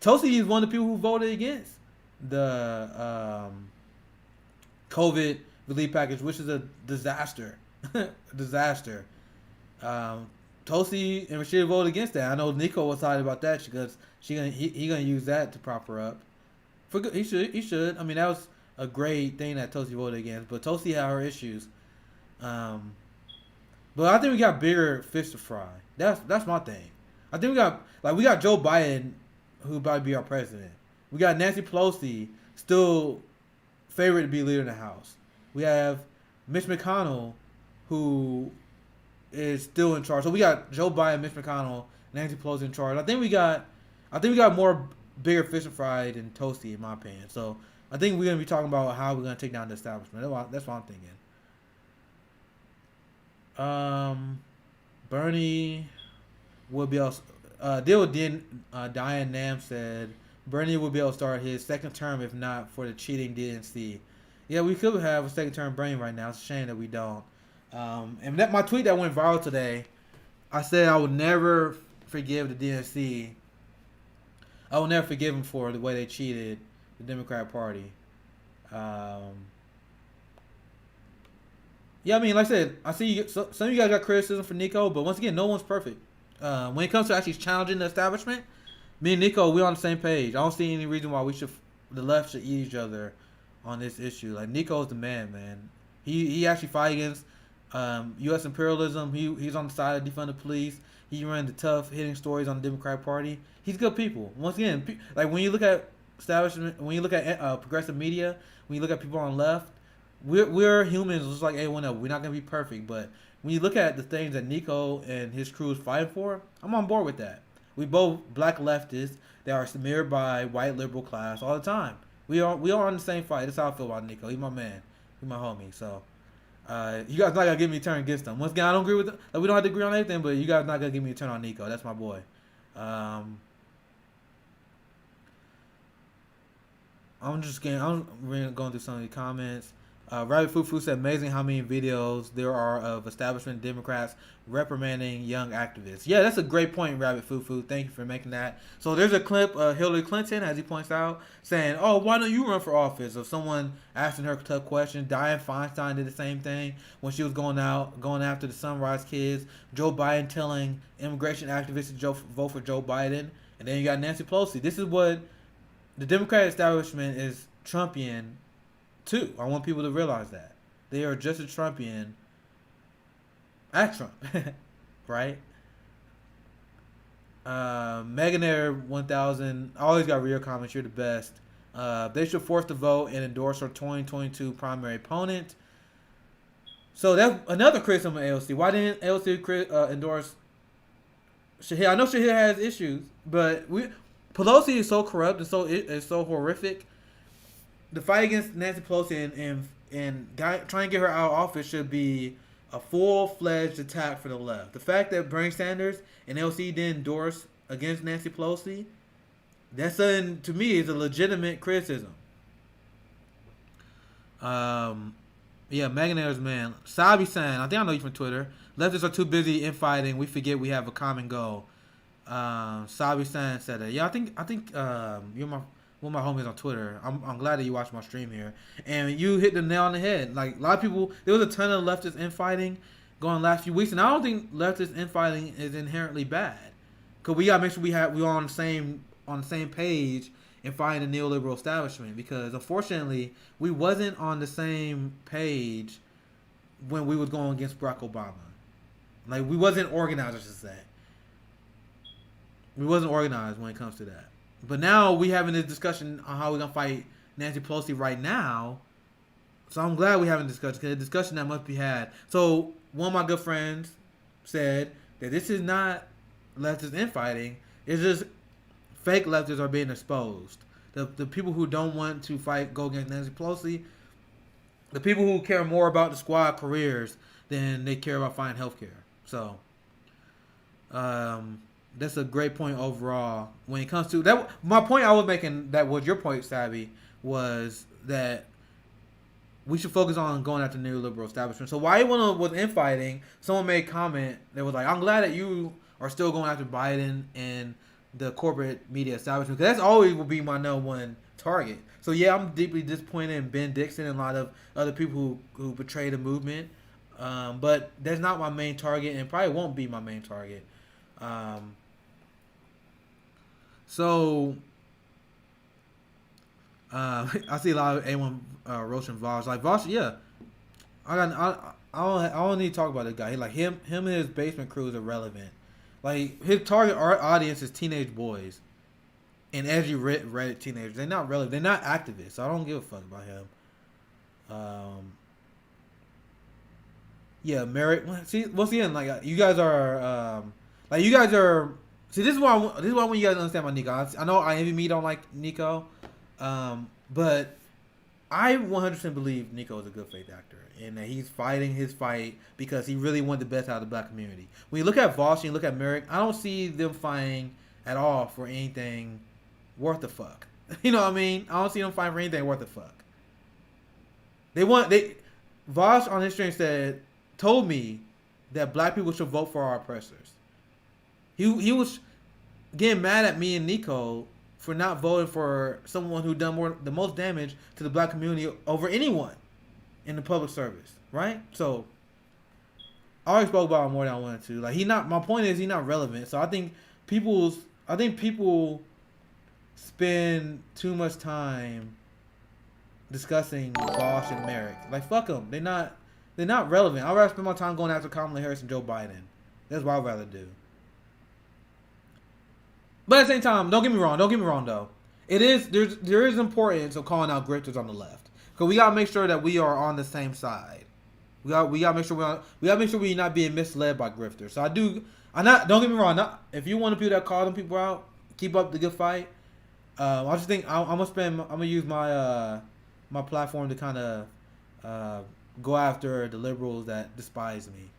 S1: Tosi is one of the people who voted against the COVID relief package, which is a disaster. Disaster. Tosi and Rashida voted against that. I know Nico was excited about that because he gonna use that to prop her up. For good, he should. I mean, that was a great thing that Tosi voted against, but Tosi had her issues. But I think we got bigger fish to fry. That's my thing. I think we got Joe Biden, who about to be our president. We got Nancy Pelosi, still favored to be leader in the House. We have Mitch McConnell, who is still in charge. So we got Joe Biden, Mitch McConnell, Nancy Pelosi in charge. I think we got more bigger fish to fry than Toasty, in my opinion. So I think we're gonna be talking about how we're gonna take down the establishment. That's what I'm thinking. Bernie will be able. Deal with Diane Nam said Bernie will be able to start his second term if not for the cheating DNC. Yeah, we could have a second term Bernie right now. It's a shame that we don't. And that my tweet that went viral today, I said I would never forgive the DNC. I will never forgive them for the way they cheated the Democrat Party. Yeah, I mean, like I said, I see some of you guys got criticism for Nico, but once again, no one's perfect. When it comes to actually challenging the establishment, me and Nico, we're on the same page. I don't see any reason why the left should eat each other on this issue. Like, Nico's the man. He actually fight against U.S. imperialism. He's on the side of defund the police. He ran the tough hitting stories on the Democratic Party. He's good people. Once again, like when you look at establishment, when you look at progressive media, when you look at people on the left, we're humans just like everyone else. We're not gonna be perfect, but when you look at the things that Nico and his crew is fighting for, I'm on board with that. We both black leftists that are smeared by white liberal class all the time. We are on the same fight. That's how I feel about Nico. He's my man. He's my homie. So you guys not gonna give me a turn against him. Once again, I don't agree with it. Like, we don't have to agree on anything, but you guys not gonna give me a turn on Nico. That's my boy. I'm really going through some of the comments. Rabbit Fufu said, amazing how many videos there are of establishment Democrats reprimanding young activists. Yeah, that's a great point, Rabbit Fufu. Thank you for making that. So there's a clip of Hillary Clinton, as he points out, saying, oh, why don't you run for office? Of someone asking her tough questions. Dianne Feinstein did the same thing when she was going after the Sunrise Kids. Joe Biden telling immigration activists to vote for Joe Biden. And then you got Nancy Pelosi. This is what the Democratic establishment is Trumpian too. I want people to realize that. They are just as Trumpian as Trump. Right? Meganair 1000, always got real comments. You're the best. They should force the vote and endorse her 2022 primary opponent. So that's another criticism of AOC. Why didn't AOC endorse Shahir? I know Shahir has issues, but Pelosi is so corrupt and so horrific. The fight against Nancy Pelosi and trying to get her out of office should be a full-fledged attack for the left. The fact that Bernie Sanders and LC didn't endorse against Nancy Pelosi, that's to me is a legitimate criticism. Yeah, Meganairs, man. Sabi-san, I think I know you from Twitter. Leftists are too busy infighting. We forget we have a common goal. Sabi-san said that. Yeah, I think you're one of my homies on Twitter. I'm glad that you watched my stream here. And you hit the nail on the head. Like, a lot of people, there was a ton of leftist infighting going last few weeks, and I don't think leftist infighting is inherently bad. Because we gotta make sure we're on the same page in fighting the neoliberal establishment. Because unfortunately, we wasn't on the same page when we was going against Barack Obama. Like, we wasn't organized, I should say. We wasn't organized when it comes to that. But now we having this discussion on how we're going to fight Nancy Pelosi right now. So I'm glad we're having a discussion, because a discussion that must be had. So one of my good friends said that this is not leftist infighting. It's just fake leftists are being exposed. The people who don't want to go against Nancy Pelosi, the people who care more about the squad careers than they care about finding health care. So that's a great point overall when it comes to that. My point I was making, that was your point, Savvy, was that we should focus on going after the neoliberal establishment. So while everyone was infighting, someone made a comment that was like, I'm glad that you are still going after Biden and the corporate media establishment, because that's always will be my number one target. So yeah, I'm deeply disappointed in Ben Dixon and a lot of other people who betray the movement. But that's not my main target, and probably won't be my main target. So I see a lot of A1 Roshan Vosh. Like Vosh, yeah. I don't need to talk about this guy. He like him and his basement crew is irrelevant. Like, his target audience is teenage boys and edgy Reddit teenagers. They're not relevant. They're not activists. So I don't give a fuck about him. Yeah, Merrick. See, once again, like, you guys are See, this is why I want you guys to understand about Nico. I know IMVMe don't like Nico, but I 100% believe Nico is a good faith actor, and that he's fighting his fight because he really wanted the best out of the black community. When you look at Vosh and you look at Merrick, I don't see them fighting at all for anything worth the fuck. You know what I mean? I don't see them fighting for anything worth the fuck. Vosh on his stream told me that black people should vote for our oppressors. He was getting mad at me and Nico for not voting for someone who done the most damage to the black community over anyone in the public service, right? So I already spoke about him more than I wanted to. Like, my point is, he's not relevant. So I think people spend too much time discussing Vosh and Merrick. Like, fuck them. They're not relevant. I'd rather spend my time going after Kamala Harris and Joe Biden. That's what I'd rather do. But at the same time, don't get me wrong though. There is importance of calling out grifters on the left, because we gotta make sure that we are on the same side. We gotta make sure we're not being misled by grifters. So don't get me wrong. If you want to people that call them people out, keep up the good fight. I just think I'm gonna use my my platform to kind of go after the liberals that despise me.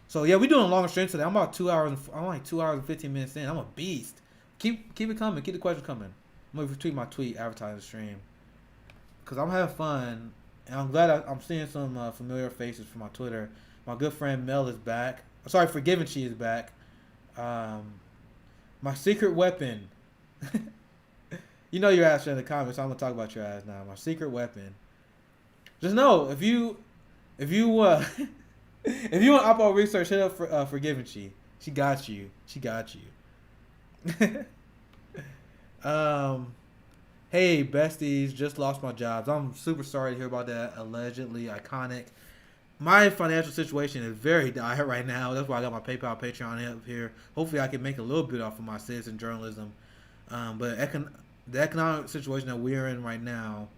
S1: So yeah, we're doing a longer stream today. I'm like 2 hours and 15 minutes in. I'm a beast. Keep it coming. Keep the questions coming. I'm going to retweet my tweet advertising the stream, because I'm having fun, And I'm glad I'm seeing some familiar faces from my Twitter. My good friend Mel is back. Sorry, Forgiven She is back. My secret weapon. You know your ass in the comments, so I'm gonna talk about your ass now. My secret weapon. Just know if you if you want Oppo research, hit up for Forgiven She. She got you. She got you. Hey besties, just lost my jobs. I'm super sorry to hear about that. Allegedly iconic. My financial situation is very dire right now. That's why I got my PayPal, Patreon up here. Hopefully I can make a little bit off of my citizen journalism. But the economic situation that we're in right now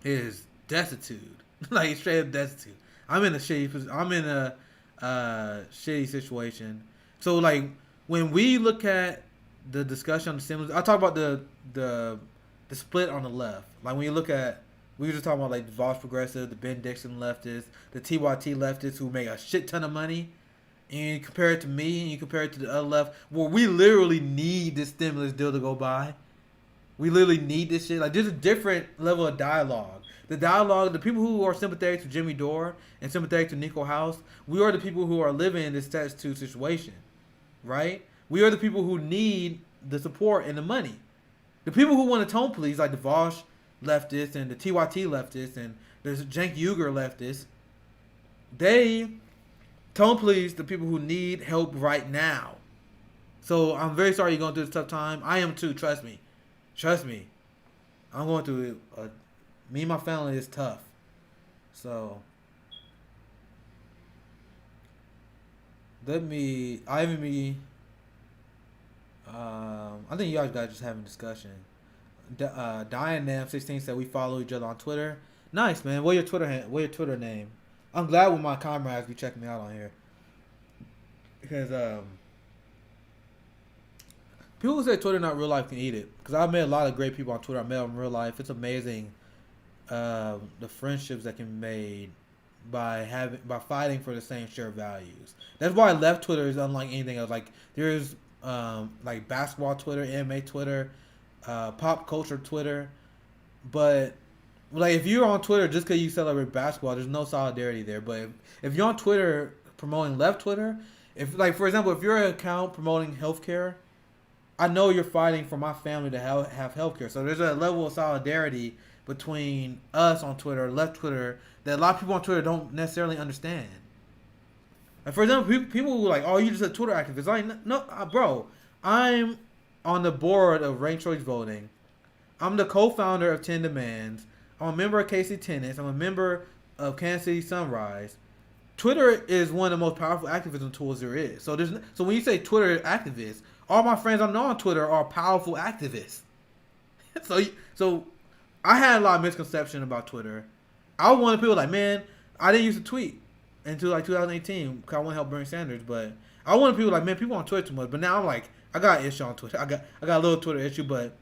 S1: is destitute. Like straight up destitute. I'm in a shitty situation. So like when we look at the discussion on the stimulus, I talk about the split on the left. Like when you look at, we were just talking about like the Voss Progressive, the Ben Dixon leftists, the TYT leftists who make a shit ton of money, and you compare it to me and you compare it to the other left, where we literally need this stimulus deal to go by. We literally need this shit. Like there's a different level of dialogue. The people who are sympathetic to Jimmy Dore and sympathetic to Nico House, we are the people who are living in this destitute situation, right? We are the people who need the support and the money. The people who want to tone police, like the Vosh leftists and the TYT leftists and the Cenk Uygur leftists, they tone police the people who need help right now. So I'm very sorry you're going through this tough time. I am too, trust me. Trust me. I'm going through it. Me and my family is tough. So I think you guys got just having a discussion. Diane Nam 16 said we follow each other on Twitter. Nice, man. What's your Twitter name? I'm glad when my comrades be checking me out on here. Because people who say Twitter not real life can eat it. Because I've met a lot of great people on Twitter. I met them in real life. It's amazing the friendships that can be made by fighting for the same shared values. That's why left Twitter is unlike anything else. Like there's like basketball Twitter, anime Twitter, pop culture Twitter, but like if you're on Twitter just because you celebrate basketball, there's no solidarity there. But if you're on Twitter promoting left Twitter, if like for example, if you're an account promoting healthcare, I know you're fighting for my family to have healthcare. So there's a level of solidarity between us on Twitter, left Twitter, that a lot of people on Twitter don't necessarily understand. Like for example, people who are like, oh, you're just a Twitter activist. Like, no, bro, I'm on the board of Ranked Choice Voting. I'm the co-founder of 10 Demands. I'm a member of KC Tennis. I'm a member of Kansas City Sunrise. Twitter is one of the most powerful activism tools there is. So when you say Twitter activists, all my friends I know on Twitter are powerful activists. So I had a lot of misconception about Twitter. I was one of the people like, man, I didn't used to tweet until like 2018 because I want to help Bernie Sanders. But I wanted people like, man, people on Twitter too much. But now I'm like, I got an issue on Twitter. I got a little Twitter issue, but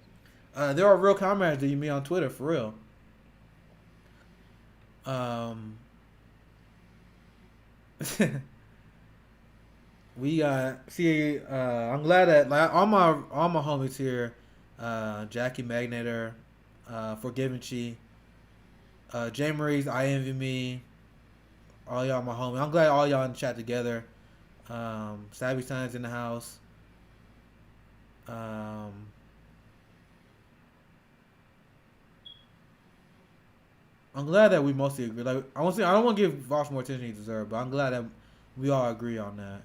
S1: there are real comrades that you meet on Twitter for real. We got I'm glad that like all my homies here, Jackie Magnator, Forgiven She, J Marie's I Envy Me, all y'all my homies. I'm glad all y'all in the chat together. Savvy Science in the house. I'm glad that we mostly agree. Like I don't want to give Voss more attention he deserves, but I'm glad that we all agree on that.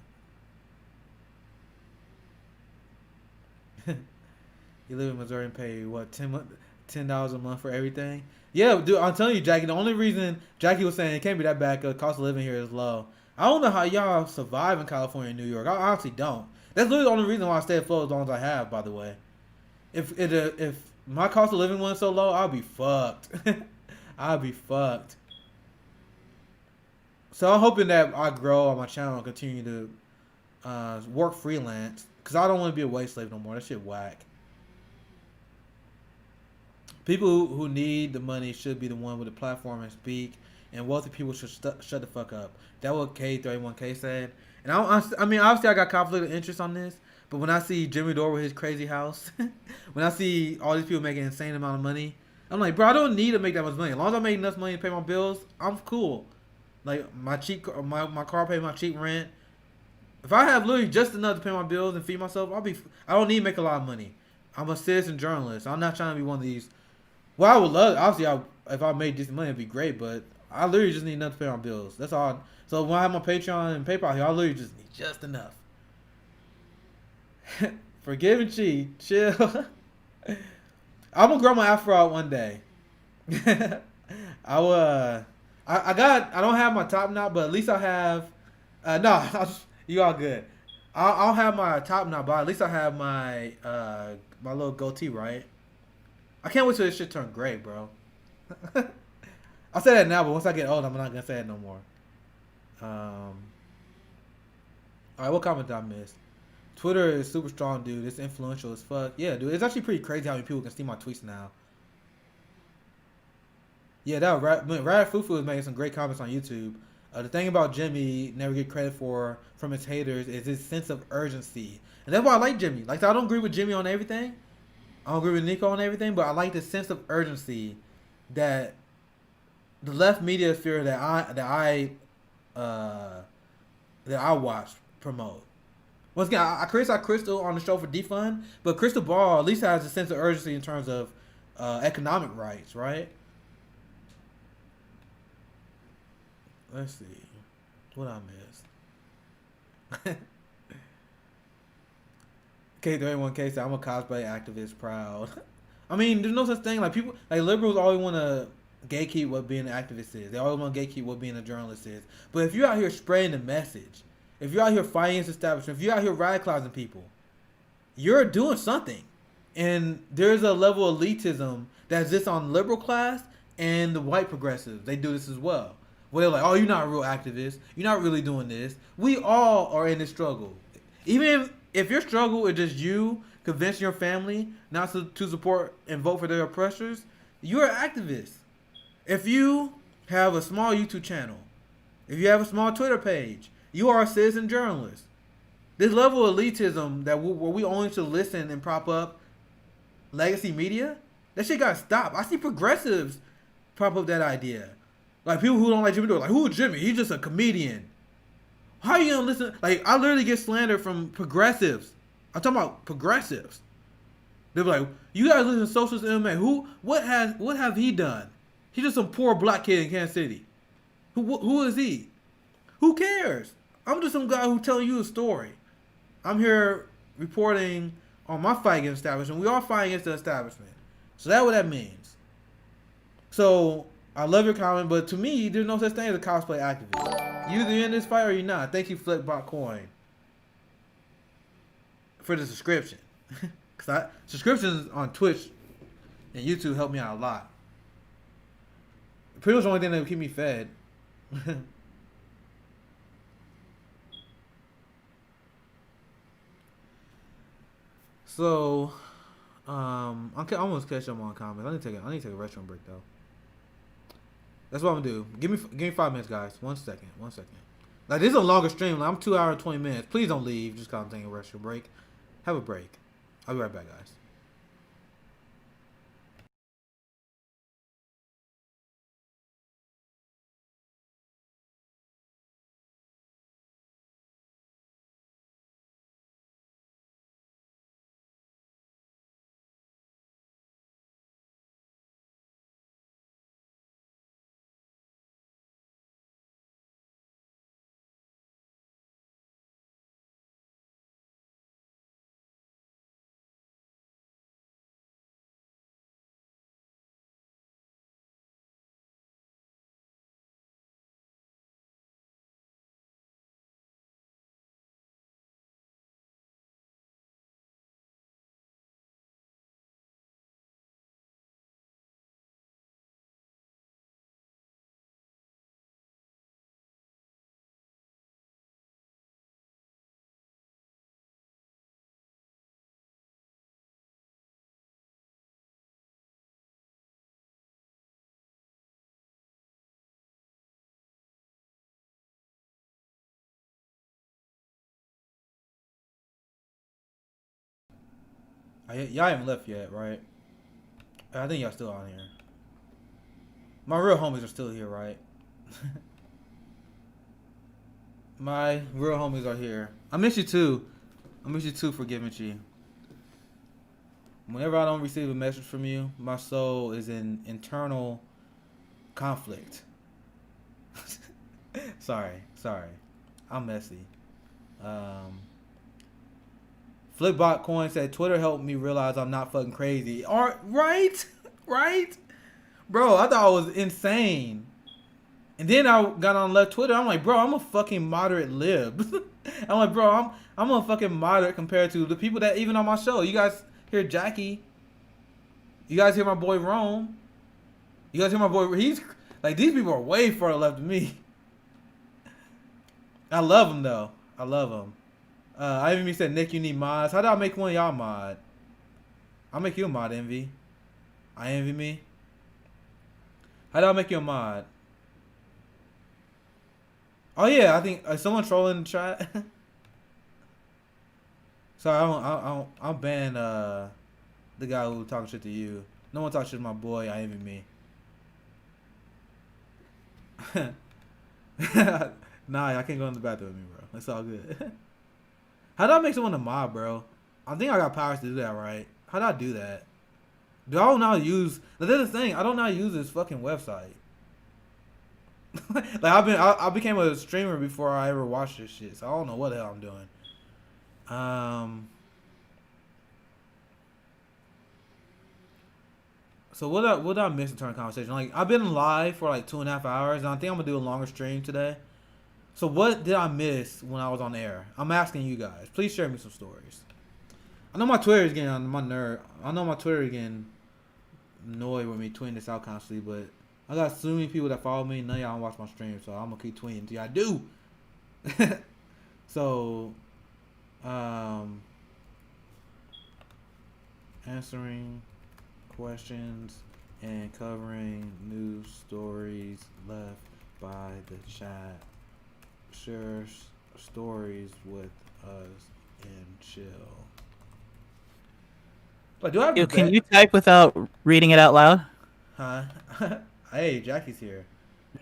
S1: You live in Missouri and pay what $10 a month for everything? Yeah, dude. I'm telling you, Jackie. The only reason Jackie was saying it can't be that bad because cost of living here is low. I don't know how y'all survive in California and New York. I honestly don't. That's literally the only reason why I stay afloat as long as I have. By the way, if my cost of living wasn't so low, I'd be fucked. I'd be fucked. So I'm hoping that I grow on my channel and continue to work freelance because I don't want to be a wage slave no more. That shit whack. People who need the money should be the one with the platform and speak, and wealthy people should shut the fuck up. That's what K31K said. And I mean, obviously I got conflict of interest on this, but when I see Jimmy Dore with his crazy house, when I see all these people making an insane amount of money, I'm like, bro, I don't need to make that much money. As long as I make enough money to pay my bills, I'm cool. Like my car pay my cheap rent. If I have literally just enough to pay my bills and feed myself, I don't need to make a lot of money. I'm a citizen journalist. I'm not trying to be one of these. Well, I would love, obviously, if I made decent money, it'd be great, but I literally just need enough to pay my bills. That's all. So when I have my Patreon and PayPal here, I literally just need just enough. Forgive and cheat. Chill. I'm going to grow my afro out one day. I don't have my top knot, but at least I have, you all good. I'll have my top knot, but at least I have my my little goatee, right? I can't wait till this shit turn gray, bro. I'll say that now, but once I get old, I'm not gonna say it no more. All right, what comment did I miss? Twitter is super strong, dude. It's influential as fuck. Yeah, dude. It's actually pretty crazy how many people can see my tweets now. Yeah, Rad Fufu is making some great comments on YouTube. The thing about Jimmy never get credit from his haters is his sense of urgency, and that's why I like Jimmy. Like, I don't agree with Jimmy on everything. I don't agree with Nico on everything, but I like the sense of urgency that the left media sphere that I watch promote. Once again, I criticize Crystal on the show for Defund, but Crystal Ball at least has a sense of urgency in terms of economic rights, right? Let's see. What I missed. K31K said, I'm a cosplay activist proud. I mean, there's no such thing. Like, people, like, liberals always want to gatekeep what being an activist is. They always want to gatekeep what being a journalist is. But if you're out here spreading the message, if you're out here fighting against establishment, if you're out here radicalizing people, you're doing something. And there's a level of elitism that exists on the liberal class and the white progressives. They do this as well. Where they're like, oh, you're not a real activist. You're not really doing this. We all are in this struggle. Even if your struggle is just you convincing your family not to support and vote for their oppressors, you're an activist. If you have a small YouTube channel, if you have a small Twitter page, you are a citizen journalist. This level of elitism where we only should listen and prop up legacy media, that shit got stopped. I see progressives prop up that idea. Like, people who don't like Jimmy, like, who is Jimmy? He's just a comedian. How are you gonna listen? Like, I literally get slander from progressives. I'm talking about progressives. They're like, you guys listen to Socialist MMA. What have he done? He's just some poor black kid in Kansas City. Who is he? Who cares? I'm just some guy who's telling you a story. I'm here reporting on my fight against the establishment. We all fight against the establishment. So that's what that means. So I love your comment, but to me, there's no such thing as a cosplay activist. You either in this fight or you're not. Thank you, Flipbot Coin, for the subscription. Because subscriptions on Twitch and YouTube help me out a lot. Pretty much the only thing that will keep me fed. So, I'm almost catch up on comments. I need to take a restroom break though. That's what I'm gonna do. Give me 5 minutes, guys. 1 second. Like, this is a longer stream. Like, I'm 2 hours and 20 minutes. Please don't leave just because I'm taking a restroom break. Have a break. I'll be right back, guys. Y'all haven't left yet, right? I think y'all still on here. My real homies are still here, right? My real homies are here. I miss you too. I miss you too, Forgive Mitchie. Whenever I don't receive a message from you, my soul is in internal conflict. Sorry. I'm messy. Flipbot Coin said, Twitter helped me realize I'm not fucking crazy. Right? Bro, I thought I was insane. And then I got on left Twitter. I'm like, bro, I'm a fucking moderate lib. I'm like, bro, I'm a fucking moderate compared to the people that even on my show. You guys hear Jackie. You guys hear my boy Rome. You guys hear my boy. He's like, these people are way further left than me. I love him though. I love him. I even said, Nick, you need mods. How do I make one of y'all mod? I'll make you a mod, Envy. I envy me. How do I make you a mod? Oh yeah, I think someone trolling in the chat. Sorry, I'll ban the guy who talking shit to you. No one talks shit to my boy. I envy me. Nah, I can't go in the bathroom with me, bro. That's all good. How do I make someone a mod, bro? I think I got powers to do that, right? How do I do that? Do I don't know how to use? That's the thing. I don't know how to use this fucking website. Like I became a streamer before I ever watched this shit, so I don't know what the hell I'm doing. So what did I miss in turn conversation? Like I've been live for like 2.5 hours, and I think I'm gonna do a longer stream today. So what did I miss when I was on air? I'm asking you guys. Please share me some stories. I know my Twitter is getting on my nerve. I know my Twitter is getting annoyed with me tweeting this out constantly, but I got so many people that follow me. None of y'all don't watch my stream, so I'm gonna keep tweeting until I do. So, answering questions and covering news stories left by the chat. Share stories with us and chill. But do I have
S9: can you type without reading it out loud?
S1: Huh? Hey, Jackie's here.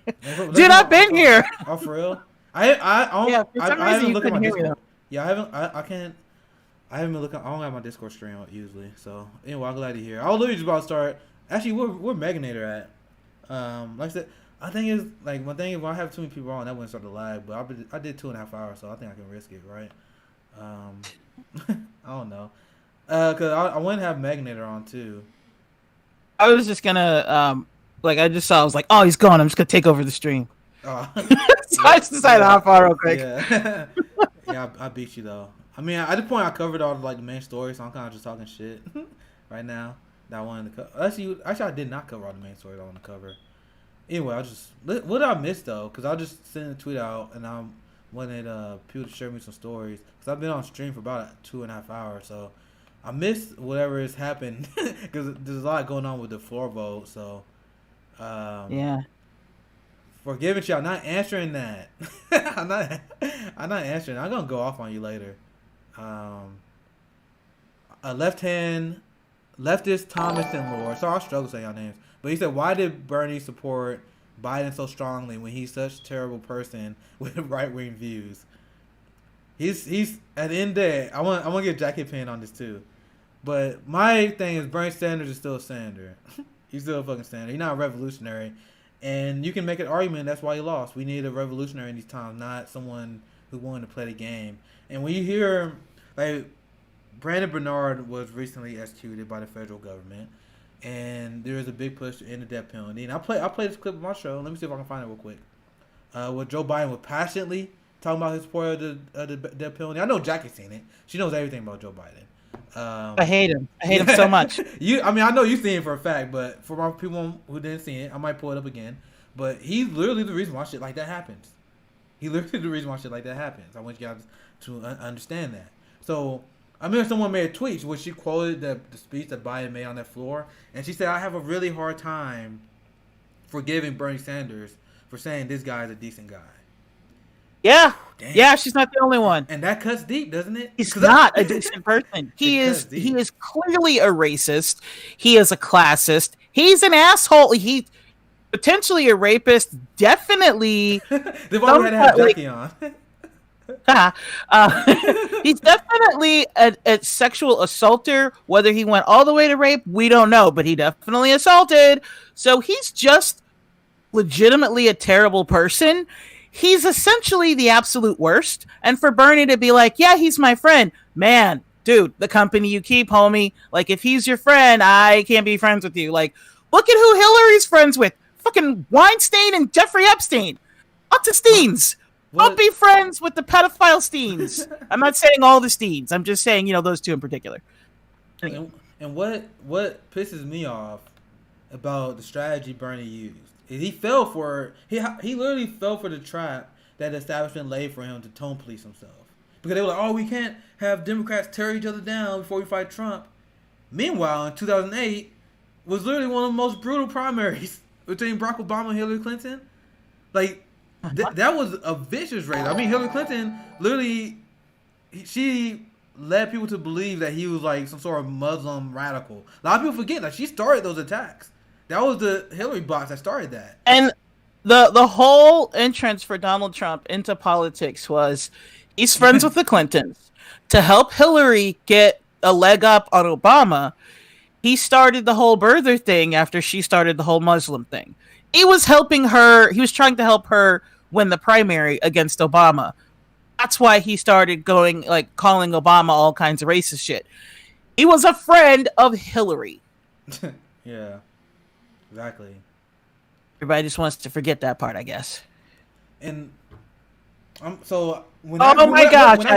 S9: Dude, I've been here.
S1: Oh, for real?
S9: For some reason you couldn't hear me though.
S1: Yeah, I haven't been looking. I don't have my Discord stream usually. So anyway, I'm glad you're here. I was literally just about to start. Actually, where Meganator at? Like I said, I think it's like one thing. If I have too many people on, that wouldn't start to lag. But I did 2.5 hours, so I think I can risk it, right? I don't know. Cause I want to have Meganator on too.
S9: I was just gonna I just saw. I was like, oh, he's gone. I'm just gonna take over the stream. So I just decided to hop on real quick. Yeah,
S1: yeah, I beat you though. I mean, at the point I covered all the main stories, so I'm kind of just talking shit right now. That I wanted to cover. Actually, I did not cover all the main stories I want to cover. Anyway, what did I miss though? Cause I just sent a tweet out and I wanted people to share me some stories. Cause I've been on stream for about 2.5 hours, so I missed whatever has happened. Cause there's a lot going on with the floor vote, so.
S9: Yeah.
S1: Forgive me, I'm not answering that. I'm not answering. I'm gonna go off on you later. A leftist Thomas and Lord. Sorry, I struggle saying y'all names. But he said, why did Bernie support Biden so strongly when he's such a terrible person with right wing views? He's at the end of the day. I want to get Jackie Penn on this too. But my thing is Bernie Sanders is still a Sanders. He's still a fucking Sanders. He's not a revolutionary. And you can make an argument that's why he lost. We need a revolutionary in these times, not someone who wanted to play the game. And when you hear, Brandon Bernard was recently executed by the federal government, and there is a big push to end the death penalty. And I play this clip of my show. Let me see if I can find it real quick. Where Joe Biden was passionately talking about his support of the death penalty. I know Jackie's seen it. She knows everything about Joe Biden.
S9: I hate him. I hate him so much.
S1: I know you've seen it for a fact, but for my people who didn't see it, I might pull it up again. But he's literally the reason why shit like that happens. He's literally the reason why shit like that happens. I want you guys to understand that. So, I remember someone made a tweet where she quoted the speech that Biden made on that floor, and she said, I have a really hard time forgiving Bernie Sanders for saying this guy is a decent guy.
S9: Yeah.
S1: Damn.
S9: Yeah, she's not the only one.
S1: And that cuts deep, doesn't it?
S9: He's not a decent person. He is clearly a racist. He is a classist. He's an asshole. potentially a rapist, definitely.
S1: They've already had to have Jackie on.
S9: He's definitely a sexual assaulter. Whether he went all the way to rape, we don't know, but he definitely assaulted. So he's just legitimately a terrible person. He's essentially the absolute worst. And for Bernie to be like, yeah, he's my friend, man, dude, the company you keep, homie. Like, if he's your friend, I can't be friends with you. Like, look at who Hillary's friends with. Fucking Weinstein and Jeffrey Epstein. Lots of Steens. Don't be friends with the pedophile Steens. I'm not saying all the Steens. I'm just saying, those two in particular.
S1: And what pisses me off about the strategy Bernie used is he literally fell for the trap that the establishment laid for him to tone police himself. Because they were like, oh, we can't have Democrats tear each other down before we fight Trump. Meanwhile, in 2008, was literally one of the most brutal primaries between Barack Obama and Hillary Clinton. Like, that was a vicious race. I mean, Hillary Clinton literally, she led people to believe that he was like some sort of Muslim radical. A lot of people forget that she started those attacks. That was the Hillary bots that started that.
S9: And the whole entrance for Donald Trump into politics was he's friends with the Clintons. To help Hillary get a leg up on Obama, he started the whole birther thing after she started the whole Muslim thing. He was helping her. He was trying to help her win the primary against Obama. That's why he started calling Obama all kinds of racist shit. He was a friend of Hillary.
S1: Yeah, exactly.
S9: Everybody just wants to forget that part, I guess.
S1: And so when
S9: I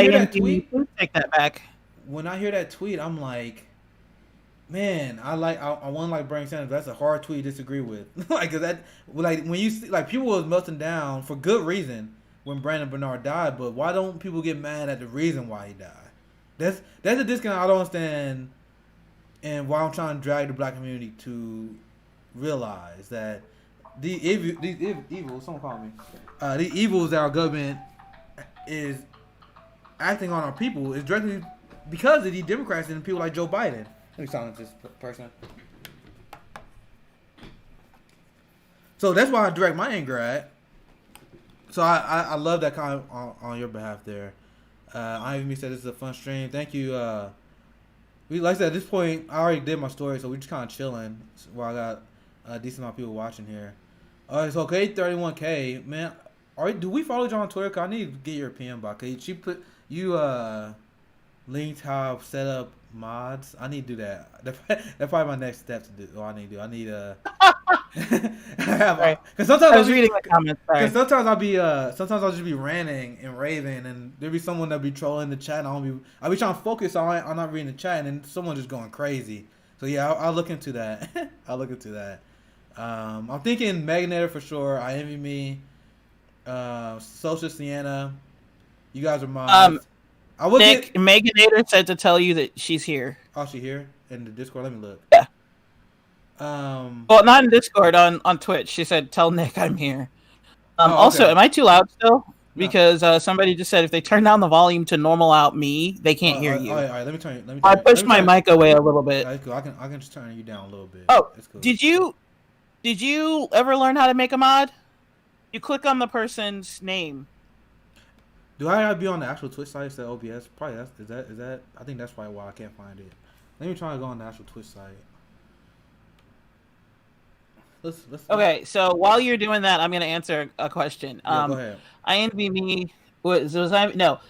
S1: hear that tweet,
S9: take that back.
S1: When I hear that tweet, I'm like, man, I want like Bernie Sanders. That's a hard tweet to disagree with. When you see people was melting down for good reason when Brandon Bernard died, but why don't people get mad at the reason why he died? That's a disconnect I don't understand, and why I'm trying to drag the black community to realize that these evils, someone call me, the evils that our government is acting on our people is directly because of the Democrats and people like Joe Biden. Let me silence this person. So that's why I direct my anger at. So I love that comment on your behalf there. Ivy said this is a fun stream. Thank you. Like I said, at this point, I already did my story, so we're just kind of chilling while I got a decent amount of people watching here. So okay, 31K, man. Do we follow you on Twitter? Cause I need to get your opinion about. Cause she put you linked how I've set up mods. I need to do that. That's probably my next step to do. I need to. Because sometimes
S9: I was reading the comments. Sorry.
S1: Because sometimes I'll just be ranting and raving, and there'll be someone that'll be trolling the chat. And I'll be trying to focus on. I'm not reading the chat, and then someone just going crazy. So yeah, I'll look into that. I'm thinking Meganator for sure. I Envy Me. Social Sienna. You guys are mods.
S9: Meganator said to tell you that she's here.
S1: Oh, she's here in the Discord. Let me look.
S9: Yeah. Well, not in Discord, on Twitch. She said, "Tell Nick I'm here." Okay. Also, am I too loud still? Because somebody just said if they turn down the volume to normal out me, they can't hear you.
S1: All right. Let me turn.
S9: I pushed my mic away a little bit.
S1: That's cool. I can just turn you down a little bit.
S9: Oh,
S1: that's cool.
S9: Did you ever learn how to make a mod? You click on the person's name.
S1: Do I gotta be on the actual Twitch site instead of OBS? Probably is that I think that's probably why I can't find it. Let me try to go on the actual Twitch site. Let's
S9: okay, so while you're doing that, I'm gonna answer a question.
S1: Yeah, go ahead.
S9: I envy me. Leftist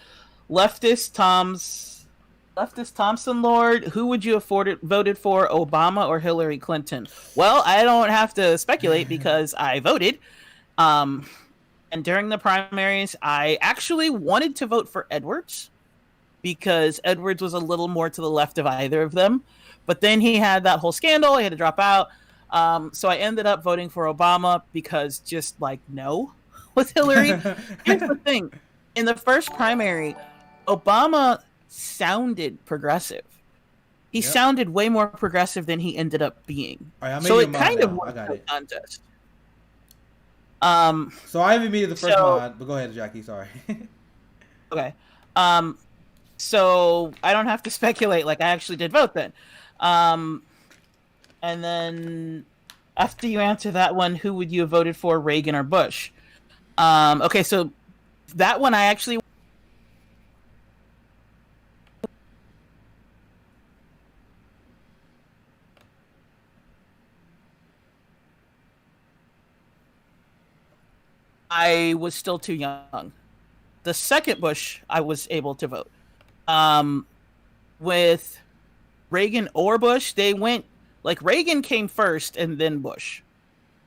S9: Thompson Lord. Who would you have voted for, Obama or Hillary Clinton? Well, I don't have to speculate because I voted. And during the primaries, I actually wanted to vote for Edwards because Edwards was a little more to the left of either of them. But then he had that whole scandal. He had to drop out. So I ended up voting for Obama because just no with Hillary. Here's the thing. In the first primary, Obama sounded progressive. He sounded way more progressive than he ended up being.
S1: Right,
S9: so it kind of was a contest.
S1: So I haven't made the first mod, but go ahead, Jackie. Sorry.
S9: Okay. So I don't have to speculate. I actually did vote then. And then after you answer that one, who would you have voted for, Reagan or Bush? Okay, so that one I actually... I was still too young. The second Bush, I was able to vote. With Reagan or Bush, they went, like, Reagan came first and then Bush.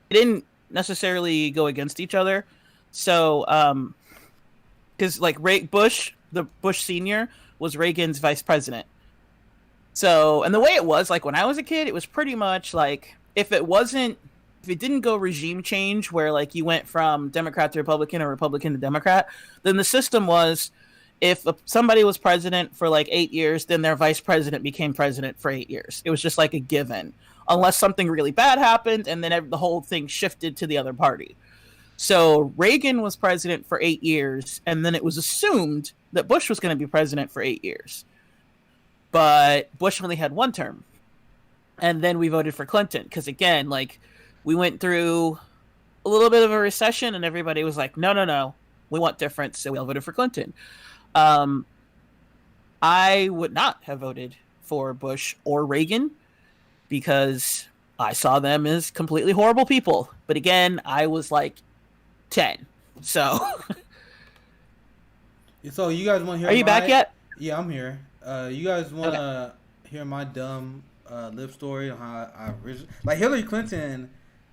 S9: They didn't necessarily go against each other. So, because, like, Bush, the Bush senior, was Reagan's vice president. So, and the way it was, like, when I was a kid, it was pretty much, like, if it didn't go regime change where, like, you went from Democrat to Republican or Republican to Democrat, then the system was, if somebody was president for like 8 years, then their vice president became president for 8 years. It was just like a given, unless something really bad happened, and then the whole thing shifted to the other party. So Reagan was president for 8 years, and then it was assumed that Bush was going to be president for 8 years. But Bush only had one term. And then we voted for Clinton, because again, like, we went through a little bit of a recession, and everybody was like, no, we want difference, so we all voted for Clinton. I would not have voted for Bush or Reagan because I saw them as completely horrible people. But again, I was like 10. So
S1: So you guys want to hear
S9: Are you back yet?
S1: Yeah, I'm here. You guys want to hear my dumb live story on how I like Hillary Clinton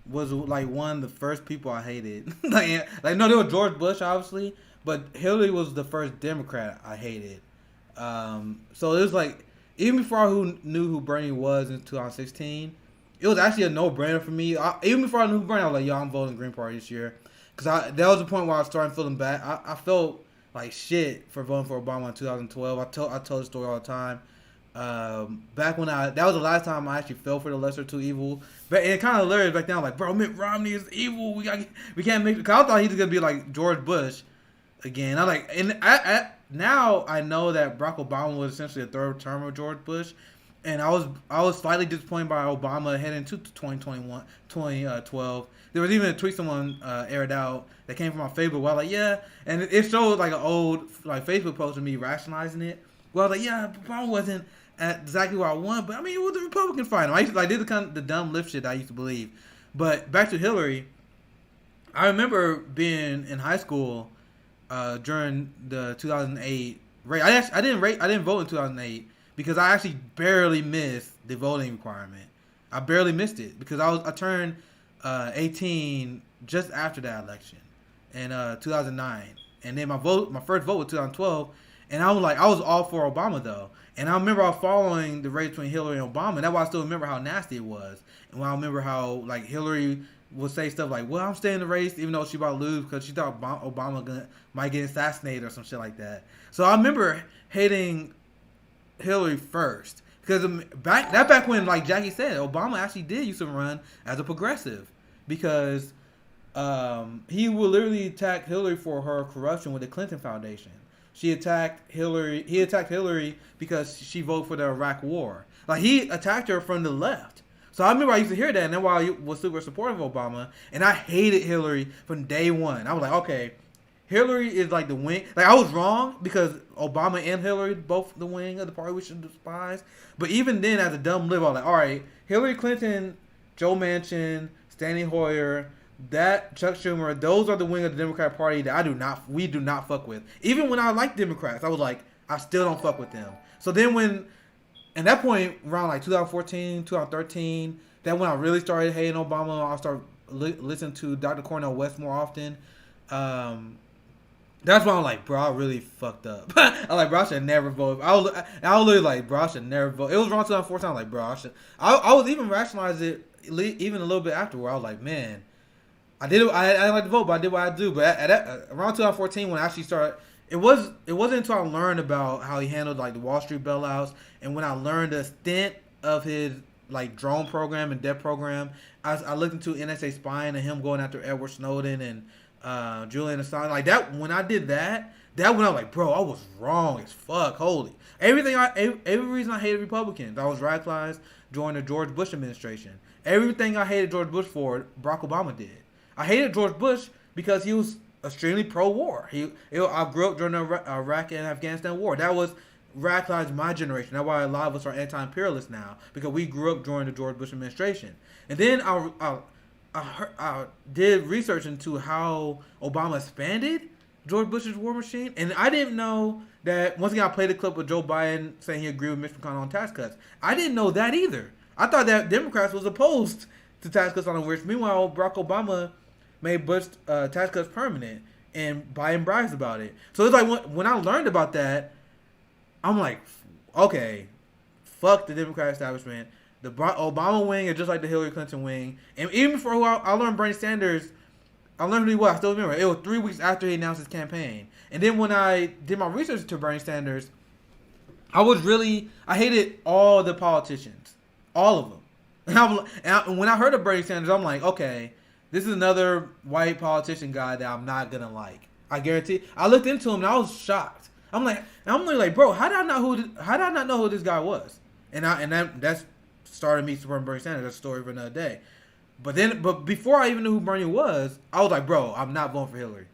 S1: was like one of the first people I hated. like no, there was George Bush obviously, but Hillary was the first Democrat I hated. So it was like, even before I knew who Bernie was in 2016, it was actually a no-brainer for me. Even before I knew who Bernie, I was like, yo, I'm voting Green Party this year. Because that was the point where I was starting feeling bad. I felt like shit for voting for Obama in 2012. I tell the story all the time. Back when that was the last time I actually fell for the lesser two evil. But it kind of hilarious back then. Like, bro, Mitt Romney is evil. We can't make. Because I thought he was gonna be like George Bush again. Now I know that Barack Obama was essentially a third term of George Bush, and I was slightly disappointed by Obama heading into 2012. There was even a tweet someone aired out that came from my Facebook where I was like, yeah, and it showed like an old like Facebook post of me rationalizing it. Well, I was like, yeah, Obama wasn't at exactly where I want, but I mean, it was the Republican fight. I used to, like, did the dumb lift shit I used to believe. But back to Hillary, I remember being in high school during the 2008 race. I didn't vote in 2008 because I actually barely missed the voting requirement. I barely missed it because I turned 18 just after that election in 2009, and then my first vote was 2012, and I was all for Obama though. And I remember I was following the race between Hillary and Obama, and that's why I still remember how nasty it was, and I remember how like Hillary would say stuff like, well, I'm staying in the race even though she about to lose because she thought Obama might get assassinated or some shit like that. So I remember hating Hillary first because back when, like Jackie said, Obama actually did used to run as a progressive because he would literally attack Hillary for her corruption with the Clinton Foundation. He attacked Hillary because she voted for the Iraq War. Like, he attacked her from the left. So I remember I used to hear that, and then while I was super supportive of Obama, and I hated Hillary from day one. I was like, okay, Hillary is like the wing. Like, I was wrong because Obama and Hillary both the wing of the party we should despise. But even then, as a dumb live, I was like, all right, Hillary Clinton, Joe Manchin, Steny Hoyer, that Chuck Schumer, those are the wing of the Democratic Party that we do not fuck with. Even when I liked Democrats, I was like, I still don't fuck with them. So then at that point, around like 2014, 2013, that when I really started hating Obama, I started listening to Dr. Cornel West more often. That's why I'm like, bro, I really fucked up. I'm like, bro, I should never vote. I was literally like, bro, I should never vote. It was around 2014. I'm like, bro, I should. I was even rationalizing it even a little bit afterward. I was like, man, I didn't like to vote, but I did what I do. But around 2014, when I actually started, it wasn't until I learned about how he handled like the Wall Street bailouts, and when I learned the extent of his like drone program and debt program, I looked into NSA spying and him going after Edward Snowden and Julian Assange. Like that, when I did that when I was like, bro, I was wrong as fuck. Every reason I hated Republicans, I was radicalized during the George Bush administration. Everything I hated George Bush for, Barack Obama did. I hated George Bush because he was extremely pro-war. I grew up during the Iraq and Afghanistan war. That was radicalized my generation. That's why a lot of us are anti-imperialists now, because we grew up during the George Bush administration. And then I did research into how Obama expanded George Bush's war machine, and I didn't know that. Once again, I played a clip with Joe Biden saying he agreed with Mitch McConnell on tax cuts. I didn't know that either. I thought that Democrats was opposed to tax cuts on the rich. Meanwhile, Barack Obama made Bush tax cuts permanent, and Biden brags about it. So it's like when I learned about that, I'm like, okay, fuck the Democrat establishment. The Obama wing is just like the Hillary Clinton wing. And even for who I learned Bernie Sanders, I learned who he was. I still remember. It was 3 weeks after he announced his campaign. And then when I did my research to Bernie Sanders, I hated all the politicians. All of them. And when I heard of Bernie Sanders, I'm like, okay, this is another white politician guy that I'm not going to like. I guarantee. I looked into him and I was shocked. I'm like, bro, how did I not know who this guy was? And that's started me supporting Bernie Sanders. That's a story for another day. But before I even knew who Bernie was, I was like, bro, I'm not voting for Hillary.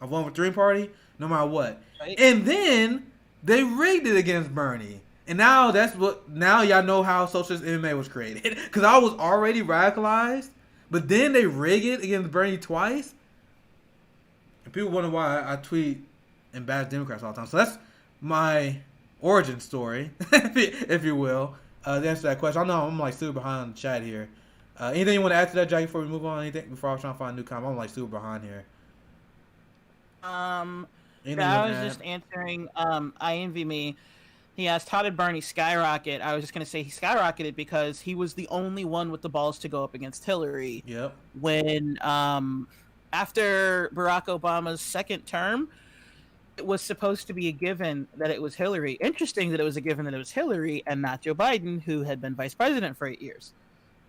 S1: I'm voting for the Green Party, no matter what. Right. And then they rigged it against Bernie. And now y'all know how socialist MMA was created. Because I was already radicalized, but then they rigged it against Bernie twice. And people wonder why I tweet and bash Democrats all the time. So that's my origin story, if you will. To answer that question. I know I'm like super behind on the chat here. Anything you want to add to that, Jackie, before we move on? Anything before I was trying to find a new comment? I'm like super behind here.
S9: I was just answering. I envy me. He asked, "How did Bernie skyrocket?" I was just gonna say he skyrocketed because he was the only one with the balls to go up against Hillary.
S1: Yep.
S9: When after Barack Obama's second term, it was supposed to be a given that it was Hillary. Interesting that it was a given that it was Hillary and not Joe Biden, who had been vice president for 8 years.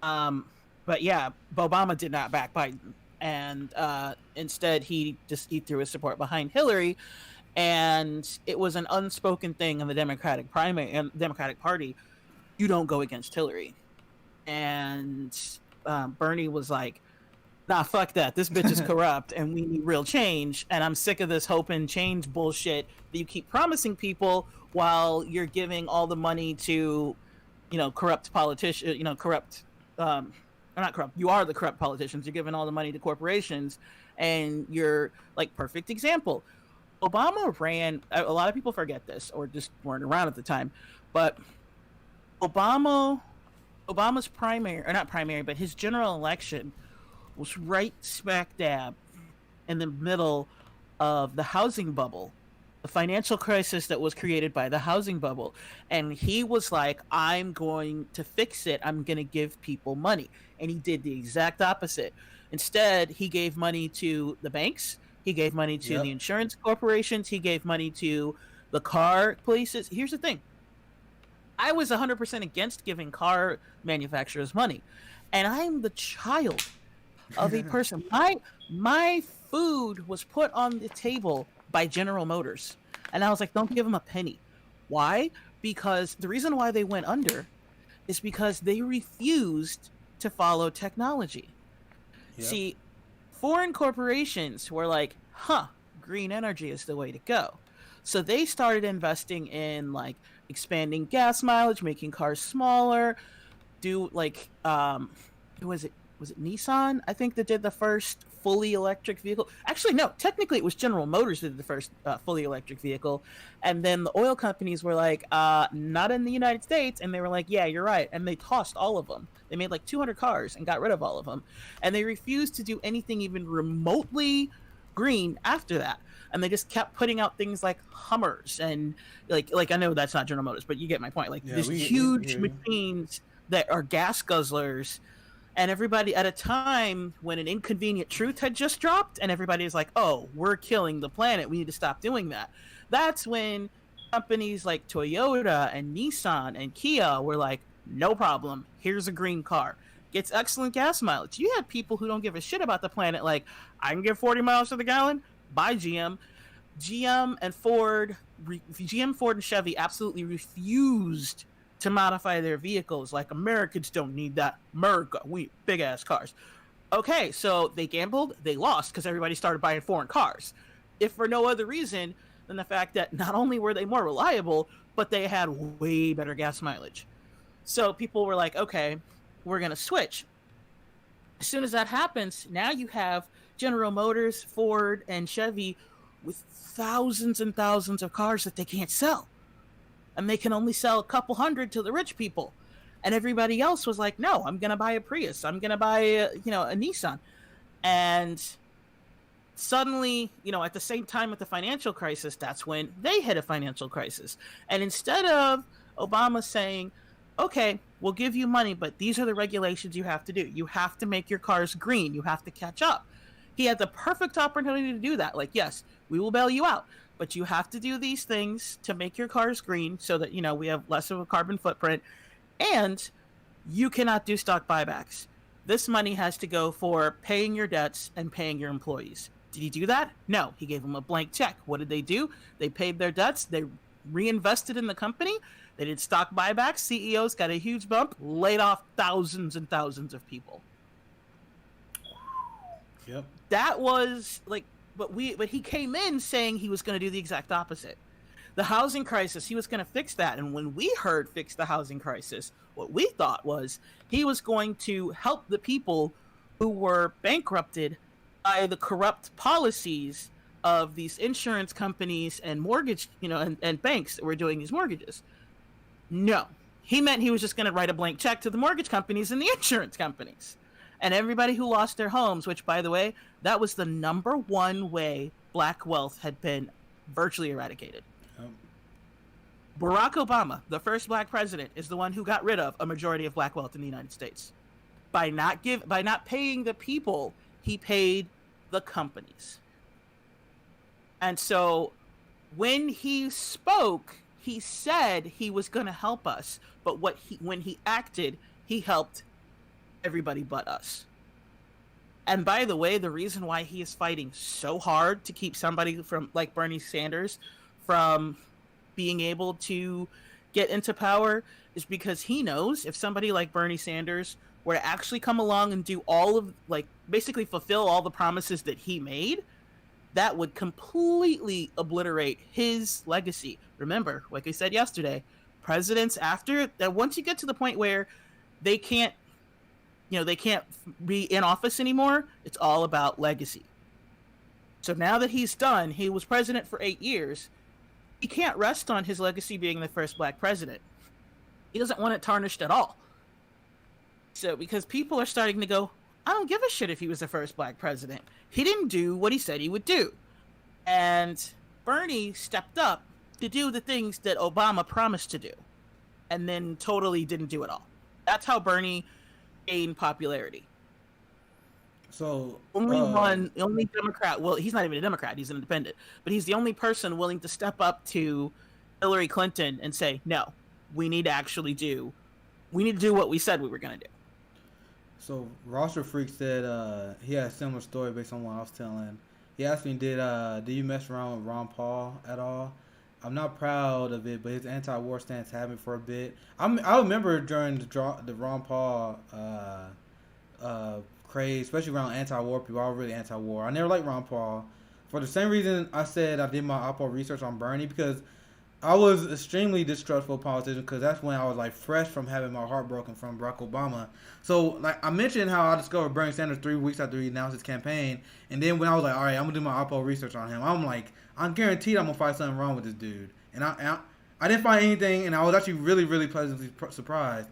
S9: But yeah, Obama did not back Biden, and instead he threw his support behind Hillary, and it was an unspoken thing in the Democratic primary and Democratic Party. You don't go against Hillary, and Bernie was like, "Nah, fuck that. This bitch is corrupt, and we need real change. And I'm sick of this hope and change bullshit that you keep promising people while you're giving all the money to, corrupt politicians. Not corrupt. You are the corrupt politicians. You're giving all the money to corporations, and you're like perfect example. Obama ran. A lot of people forget this or just weren't around at the time, but Obama's primary, or not primary, but his general election was right smack dab in the middle of the housing bubble, the financial crisis that was created by the housing bubble. And he was like, I'm going to fix it. I'm going to give people money. And he did the exact opposite. Instead, he gave money to the banks. He gave money to the insurance corporations. He gave money to the car places. Here's the thing. I was 100% against giving car manufacturers money. And I'm the child of a person. My food was put on the table by General Motors. And I was like, don't give them a penny. Why? Because the reason why they went under is because they refused to follow technology. Yep. See, foreign corporations were like, green energy is the way to go. So they started investing in like expanding gas mileage, making cars smaller, who was it Nissan? I think that did the first fully electric vehicle. Actually, no, technically it was General Motors that did the first fully electric vehicle. And then the oil companies were like, not in the United States. And they were like, yeah, you're right. And they tossed all of them. They made like 200 cars and got rid of all of them. And they refused to do anything even remotely green after that. And they just kept putting out things like Hummers and like I know that's not General Motors, but you get my point. Like these huge machines that are gas guzzlers. And everybody at a time when an inconvenient truth had just dropped and everybody is like, oh, we're killing the planet. We need to stop doing that. That's when companies like Toyota and Nissan and Kia were like, no problem. Here's a green car. Gets excellent gas mileage. You had people who don't give a shit about the planet. Like, I can get 40 miles to the gallon. Buy GM. GM, Ford, and Chevy absolutely refused to modify their vehicles. Like, Americans don't need that. America, we big ass cars. Okay, so they gambled, they lost because everybody started buying foreign cars. If for no other reason than the fact that not only were they more reliable, but they had way better gas mileage. So people were like, okay, we're going to switch. As soon as that happens, now you have General Motors, Ford, and Chevy with thousands and thousands of cars that they can't sell. And they can only sell a couple hundred to the rich people. And everybody else was like, no, I'm going to buy a Prius. I'm going to buy a Nissan. And suddenly, at the same time with the financial crisis, that's when they hit a financial crisis. And instead of Obama saying, okay, we'll give you money, but these are the regulations you have to do. You have to make your cars green. You have to catch up. He had the perfect opportunity to do that. Like, yes, we will bail you out, but you have to do these things to make your cars green so that, we have less of a carbon footprint. And you cannot do stock buybacks. This money has to go for paying your debts and paying your employees. Did he do that? No. He gave them a blank check. What did they do? They paid their debts. They reinvested in the company. They did stock buybacks. CEOs got a huge bump, laid off thousands and thousands of people.
S1: Yep.
S9: That was like, but he came in saying he was going to do the exact opposite. The housing crisis, he was going to fix that. And when we heard fix the housing crisis, what we thought was he was going to help the people who were bankrupted by the corrupt policies of these insurance companies and mortgage, and banks that were doing these mortgages. No, he meant he was just going to write a blank check to the mortgage companies and the insurance companies. And everybody who lost their homes, which, by the way, that was the number one way black wealth had been virtually eradicated. Barack Obama, the first black president, is the one who got rid of a majority of black wealth in the United States. By not paying the people, he paid the companies. And so when he spoke, he said he was going to help us. But when he acted, he helped everybody but us. And by the way, the reason why he is fighting so hard to keep somebody from like Bernie Sanders from being able to get into power is because he knows if somebody like Bernie Sanders were to actually come along and do all of, basically fulfill all the promises that he made, that would completely obliterate his legacy. Remember, like I said yesterday, presidents once you get to the point where they can't be in office anymore, it's all about legacy. So now that he's done, he was president for 8 years, he can't rest on his legacy being the first black president. He doesn't want it tarnished at all. So because people are starting to go, I don't give a shit if he was the first black president. He didn't do what he said he would do. And Bernie stepped up to do the things that Obama promised to do and then totally didn't do it all. That's how Bernie gained popularity.
S1: So
S9: only Democrat. Well, he's not even a Democrat; he's an independent. But he's the only person willing to step up to Hillary Clinton and say, "No, we need to do what we said we were going to do."
S1: So Roster Freak said he had a similar story based on what I was telling. He asked me, "Do you mess around with Ron Paul at all?" I'm not proud of it, but his anti-war stance had me for a bit. I remember during the Ron Paul craze, especially around anti-war people. I was really anti-war. I never liked Ron Paul for the same reason I said I did my Oppo research on Bernie, because I was extremely distrustful of politicians, because that's when I was fresh from having my heart broken from Barack Obama. So I mentioned how I discovered Bernie Sanders 3 weeks after he announced his campaign, and then when I was like, all right, I'm gonna do my Oppo research on him, I'm guaranteed I'm gonna find something wrong with this dude, and I didn't find anything, and I was actually really, really pleasantly surprised.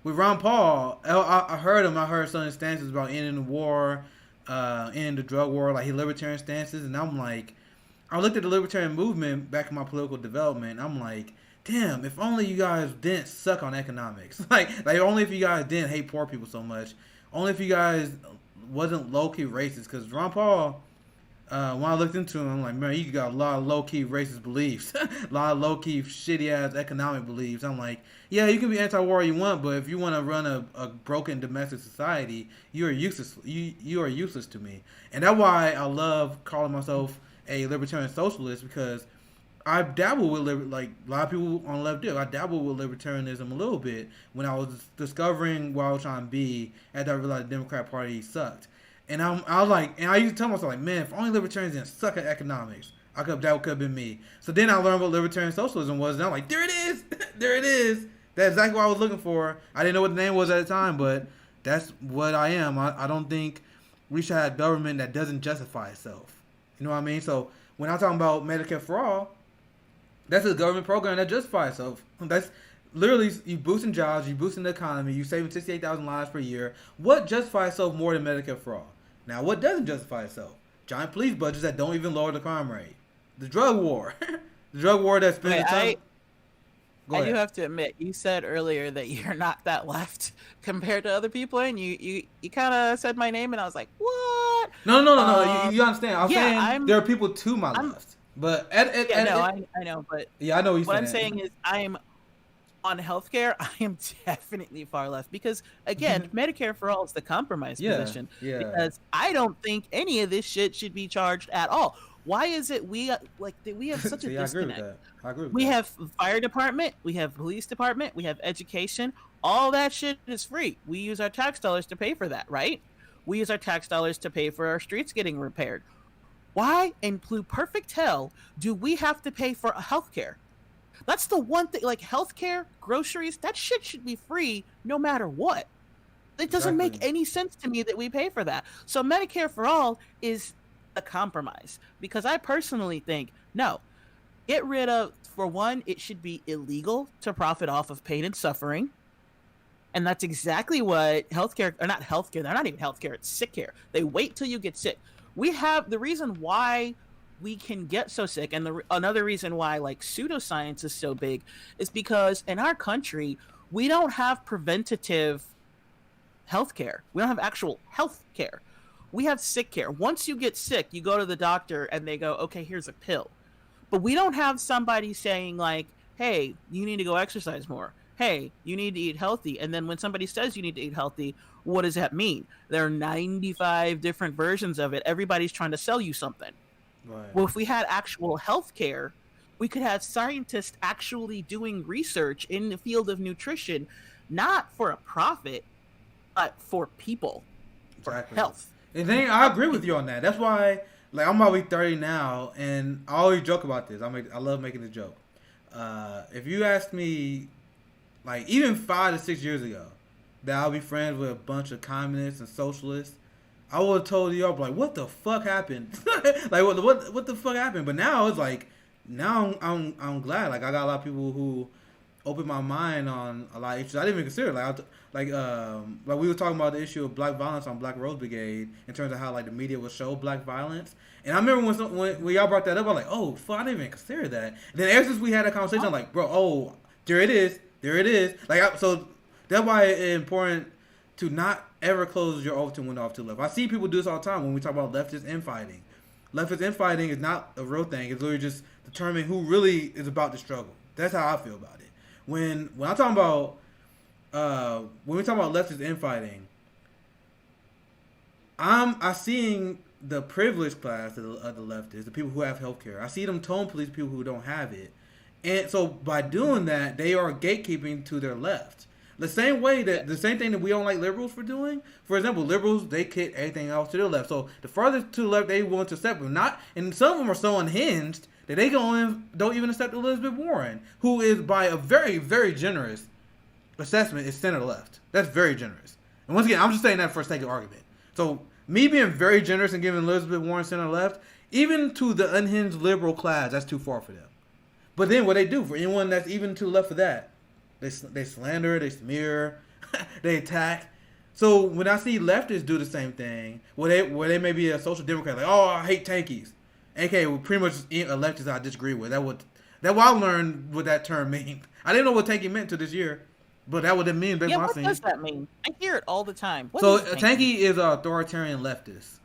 S1: With Ron Paul, I heard some of his stances about ending the war, ending the drug war, his libertarian stances, and I'm like, I looked at the libertarian movement back in my political development, and I'm like, damn, if only you guys didn't suck on economics. Only if you guys didn't hate poor people so much. Only if you guys wasn't low-key racist. Because Ron Paul, when I looked into him, I'm like, man, you got a lot of low-key racist beliefs. A lot of low-key shitty-ass economic beliefs. I'm like, yeah, you can be anti-war you want, but if you want to run a broken domestic society, you are useless. You are useless to me. And that's why I love calling myself a libertarian socialist, because I dabble with like a lot of people on the left do. I dabble with libertarianism a little bit when I was discovering where I was trying to be. After I realized the Democrat Party sucked, and I was like, and I used to tell myself like, man, if only libertarians didn't suck at economics, that could have been me. So then I learned what libertarian socialism was, and I'm like, there it is, there it is. That's exactly what I was looking for. I didn't know what the name was at the time, but that's what I am. I don't think we should have government that doesn't justify itself. You know what I mean? So when I'm talking about Medicare for all, that's a government program that justifies itself. That's literally you boosting jobs, you boosting the economy, you saving 68,000 lives per year. What justifies itself more than Medicare for all? Now, what doesn't justify itself? Giant police budgets that don't even lower the crime rate. The drug war. The drug war that's been...
S9: I do have to admit, you said earlier that you're not that left compared to other people, and you kind of said my name, and I was like, what?
S1: No. You understand. I'm saying there are people to my left. But
S9: I know, but
S1: yeah, I know
S9: what I'm saying is I'm on healthcare. I am definitely far left because again, Medicare for all is the compromise position.
S1: Yeah.
S9: Because I don't think any of this shit should be charged at all. Why is it we have such a disconnect?
S1: I agree with that.
S9: We have fire department, we have police department, we have education. All that shit is free. We use our tax dollars to pay for that, right? We use our tax dollars to pay for our streets getting repaired. Why in blue perfect hell do we have to pay for healthcare? That's the one thing, like healthcare, groceries, that shit should be free no matter what. It doesn't make any sense to me that we pay for that. So Medicare for all is a compromise because I personally think, no, get rid of, for one, it should be illegal to profit off of pain and suffering. And that's exactly what healthcare, or not healthcare, they're not even healthcare, it's sick care. They wait till you get sick. We have the reason why we can get so sick, and another reason why like pseudoscience is so big is because in our country we don't have preventative healthcare. We don't have actual healthcare. We have sick care. Once you get sick, you go to the doctor and they go, okay, here's a pill. But we don't have somebody saying like, hey, you need to go exercise more. Hey, you need to eat healthy. And then when somebody says you need to eat healthy, what does that mean? There are 95 different versions of it. Everybody's trying to sell you something.
S1: Right.
S9: Well, if we had actual health care, we could have scientists actually doing research in the field of nutrition, not for a profit, but for people, for health.
S1: And then I agree with you on that. That's why, like, I'm probably 30 now, and I always joke about this. I love making the joke. If you asked me, like, even 5 to 6 years ago, that I'll be friends with a bunch of communists and socialists, I would have told you, I'd be like, what the fuck happened? Like, what the fuck happened? But now it's like, now I'm glad. Like, I got a lot of people who opened my mind on a lot of issues I didn't even consider. Like we were talking about the issue of black violence on Black Rose Brigade in terms of how like the media would show black violence. And I remember when y'all brought that up, I was like, oh fuck, I didn't even consider that. And then ever since we had that conversation, I'm like, bro, there it is. Like, so that's why it's important to not ever close your Overton window off to the left. I see people do this all the time when we talk about leftist infighting. Leftist infighting is not a real thing. It's literally just determining who really is about the struggle. That's how I feel about it. When I'm talking about when we talk about leftist infighting, I'm seeing the privileged class of the leftists, the people who have healthcare. I see them tone police people who don't have it, and so by doing that, they are gatekeeping to their left. The same thing that we don't like liberals for doing. For example, liberals, they kick everything else to their left. So the farthest to the left they want to accept them, and some of them are so unhinged that they don't even accept Elizabeth Warren, who is by a very, very generous assessment is center left. That's very generous. And once again, I'm just saying that for sake of argument. So me being very generous and giving Elizabeth Warren center left, even to the unhinged liberal class, that's too far for them. But then what they do for anyone that's even to the left of that, they slander, they smear, they attack. So when I see leftists do the same thing, where they may be a social democrat, like, oh, I hate tankies. Okay, well, pretty much a leftist I disagree with. That's what I learned what that term means. I didn't know what tanky meant until this year, but that what it means.
S9: Yeah, what does that mean? I hear it all the time.
S1: So a tanky is an authoritarian leftist.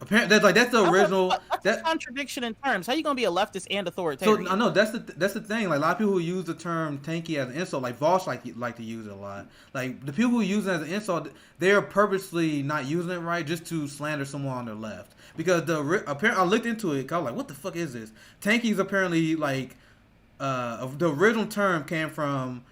S1: Apparently, that's the original.
S9: That's a contradiction in terms. How are you gonna be a leftist and authoritarian?
S1: So I know that's the thing. Like a lot of people who use the term tanky as an insult, like Vosh like to use it a lot. Like the people who use it as an insult, they are purposely not using it right just to slander someone on their left. Because apparently I looked into it. I was like, what the fuck is this? Tanky is apparently like the original term came from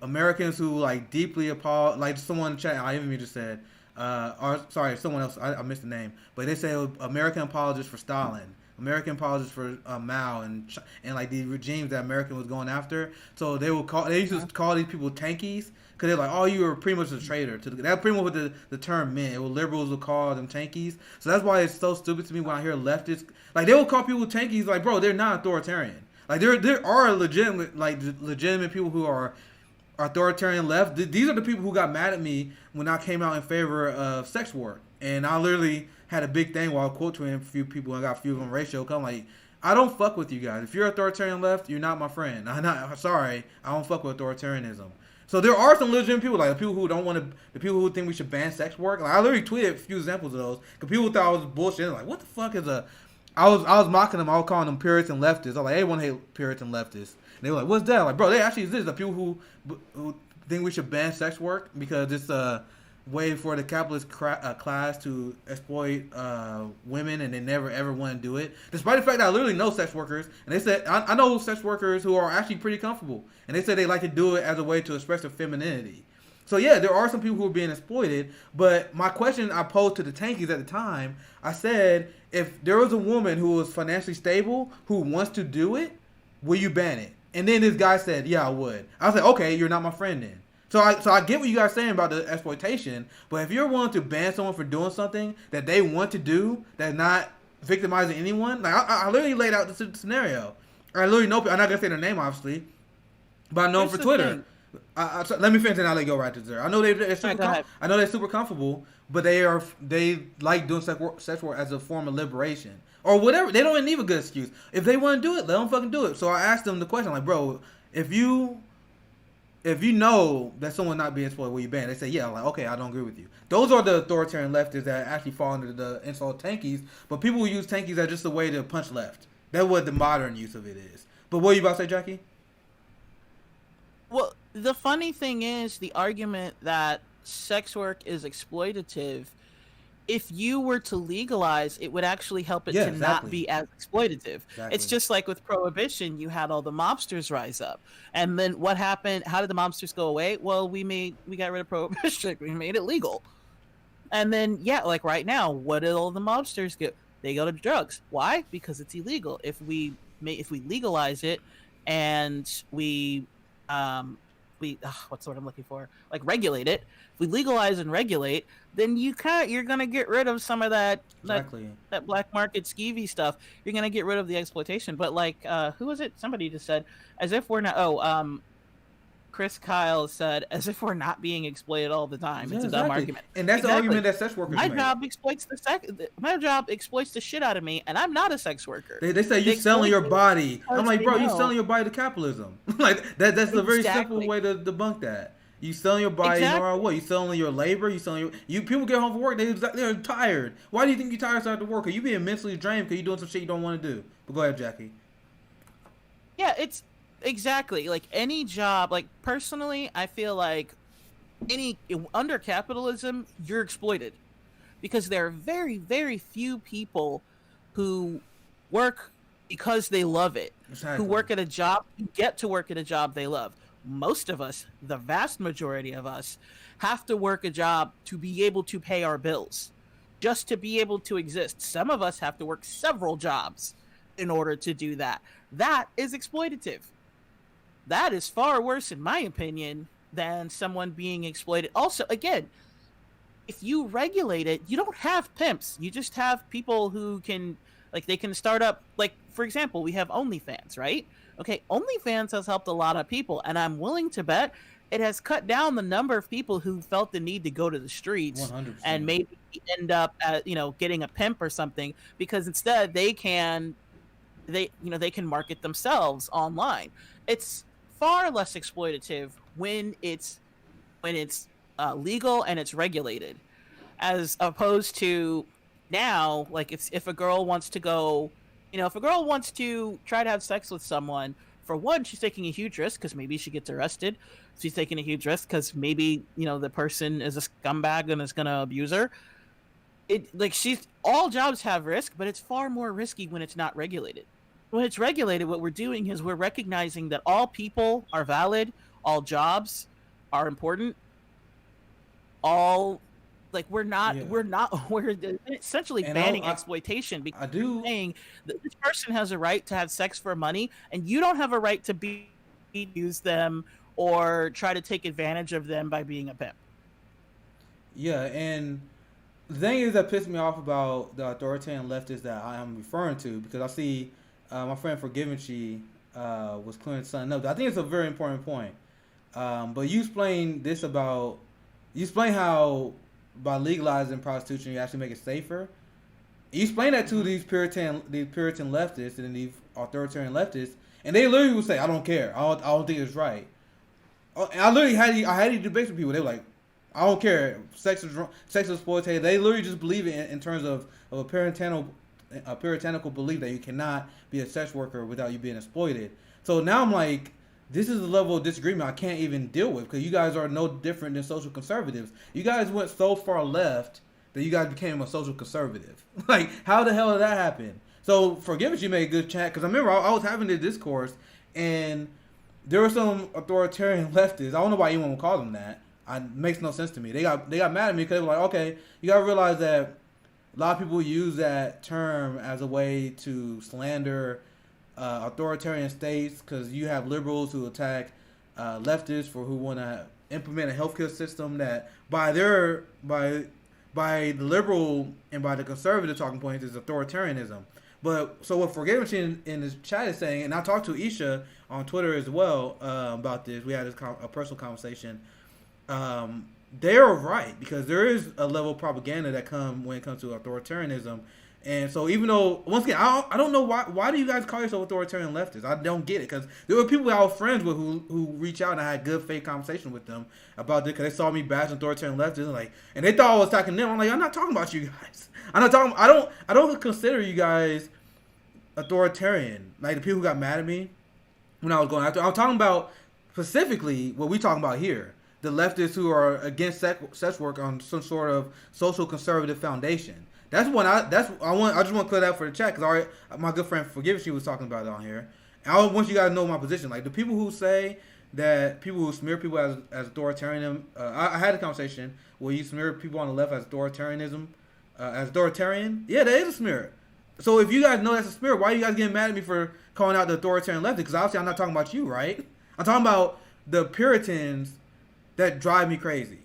S1: Americans who like deeply like someone in the chat. I even just said. Or sorry, someone else. I missed the name, but they say American apologists for Stalin, American apologists for Mao, and like the regimes that America was going after. So they used to call these people tankies because they're like, oh, you were pretty much a traitor. That's pretty much what the term meant. It was liberals would call them tankies. So that's why it's so stupid to me when I hear leftists like they will call people tankies. Like, bro, they're not authoritarian. Like there are legitimate people who are authoritarian left. These are the people who got mad at me when I came out in favor of sex work, and I literally had a big thing while quote tweeting a few people and got a few on ratio. I'm like, I don't fuck with you guys. If you're authoritarian left, you're not my friend. I'm sorry, I don't fuck with authoritarianism. So there are some legitimate people, like the people who don't want to, the people who think we should ban sex work. Like I literally tweeted a few examples of those because people thought I was bullshit. Like, what the fuck is a? I was mocking them. I was calling them Puritan leftists. I was like, everyone hate Puritan leftists. And they were like, what's that? Like, bro, they actually exist. The people who think we should ban sex work because it's a way for the capitalist class to exploit women, and they never ever want to do it. Despite the fact that I literally know sex workers, and they said I know sex workers who are actually pretty comfortable, and they said they like to do it as a way to express their femininity. So yeah, there are some people who are being exploited. But my question I posed to the tankies at the time, I said, if there was a woman who was financially stable who wants to do it, will you ban it? And then this guy said, yeah, I would. I was like, okay, you're not my friend then. So I get what you guys are saying about the exploitation, but if you're willing to ban someone for doing something that they want to do, that's not victimizing anyone, like I literally laid out the scenario. I literally know, I'm not going to say their name, obviously, but I know them for Twitter. So let me finish and I'll let you go right to there. I know they're super comfortable, but they like doing sex work as a form of liberation. Or whatever. They don't even need a good excuse. If they want to do it, let them fucking do it. So I asked them the question, like, bro, if you know that someone's not being exploited, will you ban? They say, yeah. I'm like, okay, I don't agree with you. Those are the authoritarian leftists that actually fall under the insult tankies. But people who use tankies as just a way to punch left. That's what the modern use of it is. But what are you about to say, Jackie?
S9: Well, the funny thing is the argument that sex work is exploitative. If you were to legalize, it would actually help it not be as exploitative. Exactly. It's just like with prohibition, you had all the mobsters rise up. And then what happened? How did the mobsters go away? Well, we got rid of prohibition. We made it legal. And then, like right now, what did all the mobsters get? They go to drugs. Why? Because it's illegal. If we legalize it and we what's the word I'm looking for? Like regulate it. If we legalize and regulate, then you're gonna get rid of some of that black market skeevy stuff. You're gonna get rid of the exploitation. But like, who was it? Somebody just said, as if we're not. Chris Kyle said, as if we're not being exploited all the time. It's a dumb argument.
S1: And that's the argument that sex workers make.
S9: My job exploits the shit out of me, and I'm not a sex worker.
S1: They say you're selling your body. I'm like, bro, you're selling your body to capitalism. Like that's a very simple way to debunk that. You selling your body no matter what. You selling your labor. You selling your people get home from work. They're tired. Why do you think you're tired after work? Are you being mentally drained because you're doing some shit you don't want to do? But go ahead, Jackie.
S9: Yeah, it's exactly like any job. Like personally, I feel like under capitalism, you're exploited because there are very, very few people who work because they love it. Exactly. Who work at a job, who get to work at a job they love. Most of us, the vast majority of us, have to work a job to be able to pay our bills, just to be able to exist. Some of us have to work several jobs in order to do that. That is exploitative. That is far worse, in my opinion, than someone being exploited. Also, again, if you regulate it, you don't have pimps. You just have people who can, like, they can start up, like, for example, we have OnlyFans, right? Okay, OnlyFans has helped a lot of people, and I'm willing to bet it has cut down the number of people who felt the need to go to the streets 100%. And maybe end up getting a pimp or something, because instead they can market themselves online. It's far less exploitative when it's legal and it's regulated, as opposed to now, like if a girl wants to go, if a girl wants to try to have sex with someone, for one, she's taking a huge risk because maybe she gets arrested. She's taking a huge risk because maybe, the person is a scumbag and is going to abuse her. All jobs have risk, but it's far more risky when it's not regulated. When it's regulated, what we're doing is we're recognizing that all people are valid, all jobs are important, we're essentially banning exploitation because we're saying that this person has a right to have sex for money, and you don't have a right to use them or try to take advantage of them by being a pimp.
S1: Yeah, and the thing is that pissed me off about the authoritarian leftists that I am referring to, because I see my friend Forgivenchi was clearing something up. I think it's a very important point. But you explain how by legalizing prostitution you actually make it safer. You explain that to these Puritan leftists and these authoritarian leftists, and they literally will say, "I don't care. I don't think it's right." And I literally had these debates with people. They were like, "I don't care. Sex is exploitative." They literally just believe it in terms of a puritanical belief that you cannot be a sex worker without you being exploited. So now I'm like, this is a level of disagreement I can't even deal with, because you guys are no different than social conservatives. You guys went so far left that you guys became a social conservative. Like, how the hell did that happen? So, forgive us, you made a good chat, because I remember I was having this discourse, and there were some authoritarian leftists. I don't know why anyone would call them that. It makes no sense to me. They got mad at me because they were like, okay, you got to realize that a lot of people use that term as a way to slander authoritarian states, because you have liberals who attack leftists who want to implement a healthcare system that by the liberal and by the conservative talking points is authoritarianism. But so what Forgiveness in this chat is saying, and I talked to Isha on Twitter as well about this. We had a personal conversation. They're right, because there is a level of propaganda that when it comes to authoritarianism. And so even though, once again, I don't know why do you guys call yourself authoritarian leftists? I don't get it, because there were people I was friends with who reached out, and I had good faith conversation with them about this, because they saw me bash authoritarian leftists, and they thought I was attacking them. I'm like, I'm not talking about you guys. I don't consider you guys authoritarian. Like the people who got mad at me when I was going after, I'm talking about specifically what we talking about here. The leftists who are against sex work on some sort of social conservative foundation. I just want to clear that for the chat, because my good friend Forgive, she was talking about it on here. And I want you guys to know my position. Like the people who say that people who smear people as authoritarian, I had a conversation where you smear people on the left as authoritarianism, as authoritarian. Yeah, that is a smear. So if you guys know that's a smear, why are you guys getting mad at me for calling out the authoritarian left? Because obviously I'm not talking about you, right? I'm talking about the Puritans that drive me crazy.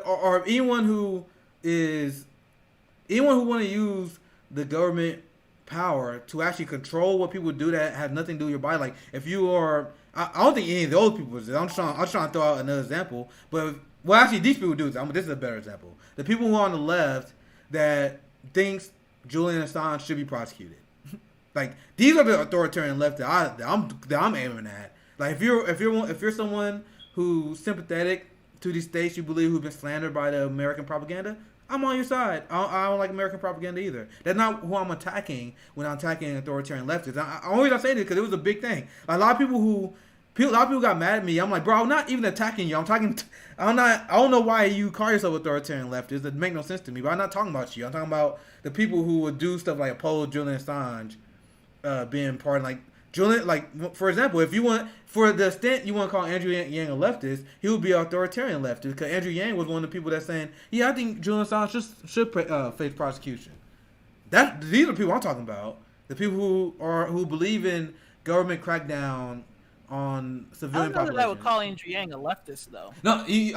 S1: Or anyone who want to use the government power to actually control what people do that have nothing to do with your body. Like if you are, I don't think any of those people do. I'm trying to throw out another example. But actually these people do. This is a better example. The people who are on the left that thinks Julian Assange should be prosecuted. Like these are the authoritarian left that I'm aiming at. Like if you're someone who's sympathetic to these states you believe who've been slandered by the American propaganda, I'm on your side. I don't like American propaganda either. That's not who I'm attacking when I'm attacking authoritarian leftists. I'm saying this because it was a big thing. A lot of people got mad at me. I'm like, bro, I'm not even attacking you. I don't know why you call yourself authoritarian leftist. It makes no sense to me. But I'm not talking about you. I'm talking about the people who would do stuff like oppose Julian Assange being part of, like, Julian, like, for example, if you want, for the extent you want to call Andrew Yang a leftist, he would be an authoritarian leftist, because Andrew Yang was one of the people that's saying, yeah, I think Julian Assange should face prosecution. These are the people I'm talking about. The people who believe in government crackdown on civilian population.
S9: I don't know that I would call Andrew Yang a leftist, though.
S1: No, I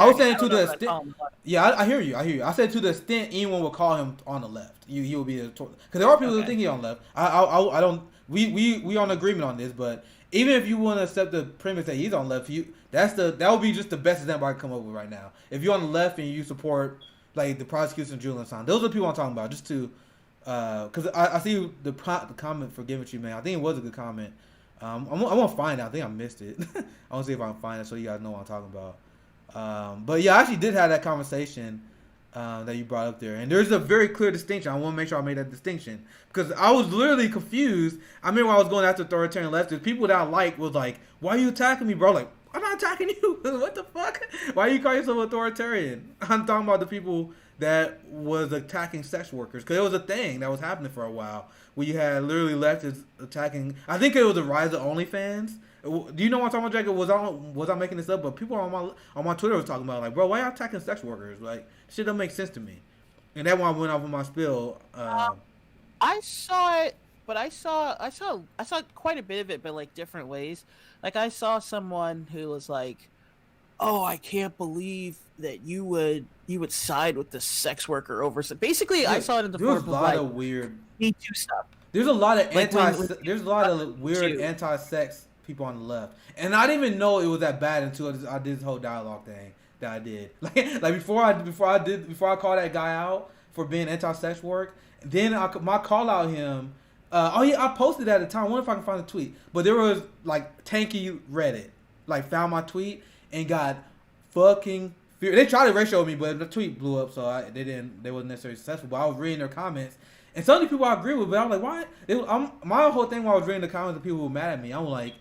S1: was saying to the extent. Yeah, I hear you. I said to the extent anyone would call him on the left, he would be because there are people who think he's on the left. I don't. We on agreement on this, but even if you want to accept the premise that he's on the left, that would be just the best example I can come up with right now. If you're on the left and you support like the prosecution of Julian Assange, those are the people I'm talking about. Just to because I see the comment for giving you, man. I think it was a good comment. I'm gonna find it. I think I missed it. I want to see if I can find it so you guys know what I'm talking about. But yeah, I actually did have that conversation that you brought up there. And there's a very clear distinction. I want to make sure I made that distinction. Because I was literally confused. I remember when I was going after authoritarian leftists, people that I liked was like, why are you attacking me, bro? Like, I'm not attacking you. What the fuck? Why are you calling yourself authoritarian? I'm talking about the people that was attacking sex workers. Because it was a thing that was happening for a while. Where you had literally leftists attacking, I think it was the rise of OnlyFans. Do you know what I'm talking about, Jack? Was I making this up? But people on my Twitter was talking about, like, bro, why are you attacking sex workers? Like, shit don't make sense to me. And that's why I went off on my spill.
S9: I saw it, but I saw quite a bit of it, but like different ways. Like I saw someone who was like, "Oh, I can't believe that you would side with the sex worker over." So basically, I saw it in the form of like
S1: weird
S9: Me Too stuff.
S1: There's a lot of weird anti-sex people on the left, and I didn't even know it was that bad until I did this whole dialogue thing that I did. Like before I called that guy out for being anti-sex work, then my call out him. I posted at the time. I wonder if I can find the tweet, but there was like tanky Reddit like found my tweet and got fucking furious. They tried to ratio me, but the tweet blew up, so they wasn't necessarily successful. But I was reading their comments. And some of the people I agree with, but I'm like, why? My whole thing when I was reading the comments of people who were mad at me, I'm like,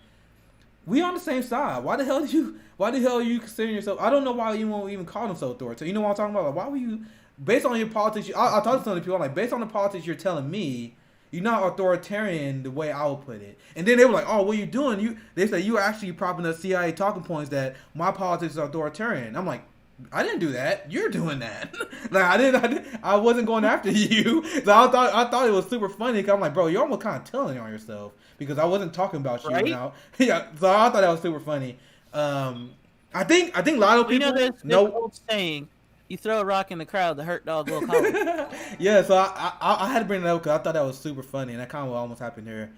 S1: we on the same side. Why the hell are you considering yourself? I don't know why you won't even call them so authoritarian. You know what I'm talking about? Like, why were you, based on your politics, I talked to some of the people, I'm like, based on the politics you're telling me, you're not authoritarian the way I would put it. And then they were like, oh, what are you doing? They said you were actually propping up CIA talking points that my politics is authoritarian. I'm like, I didn't do that. You're doing that. Like I wasn't going after you. So I thought it was super funny. Cause I'm like, bro, you're almost kind of telling on yourself because I wasn't talking about you now. Yeah. So I thought that was super funny. I think a lot of people
S9: there's old saying, you throw a rock in the crowd, the hurt dog will call it.
S1: Yeah. So I had to bring it up because I thought that was super funny, and that kind of what almost happened here.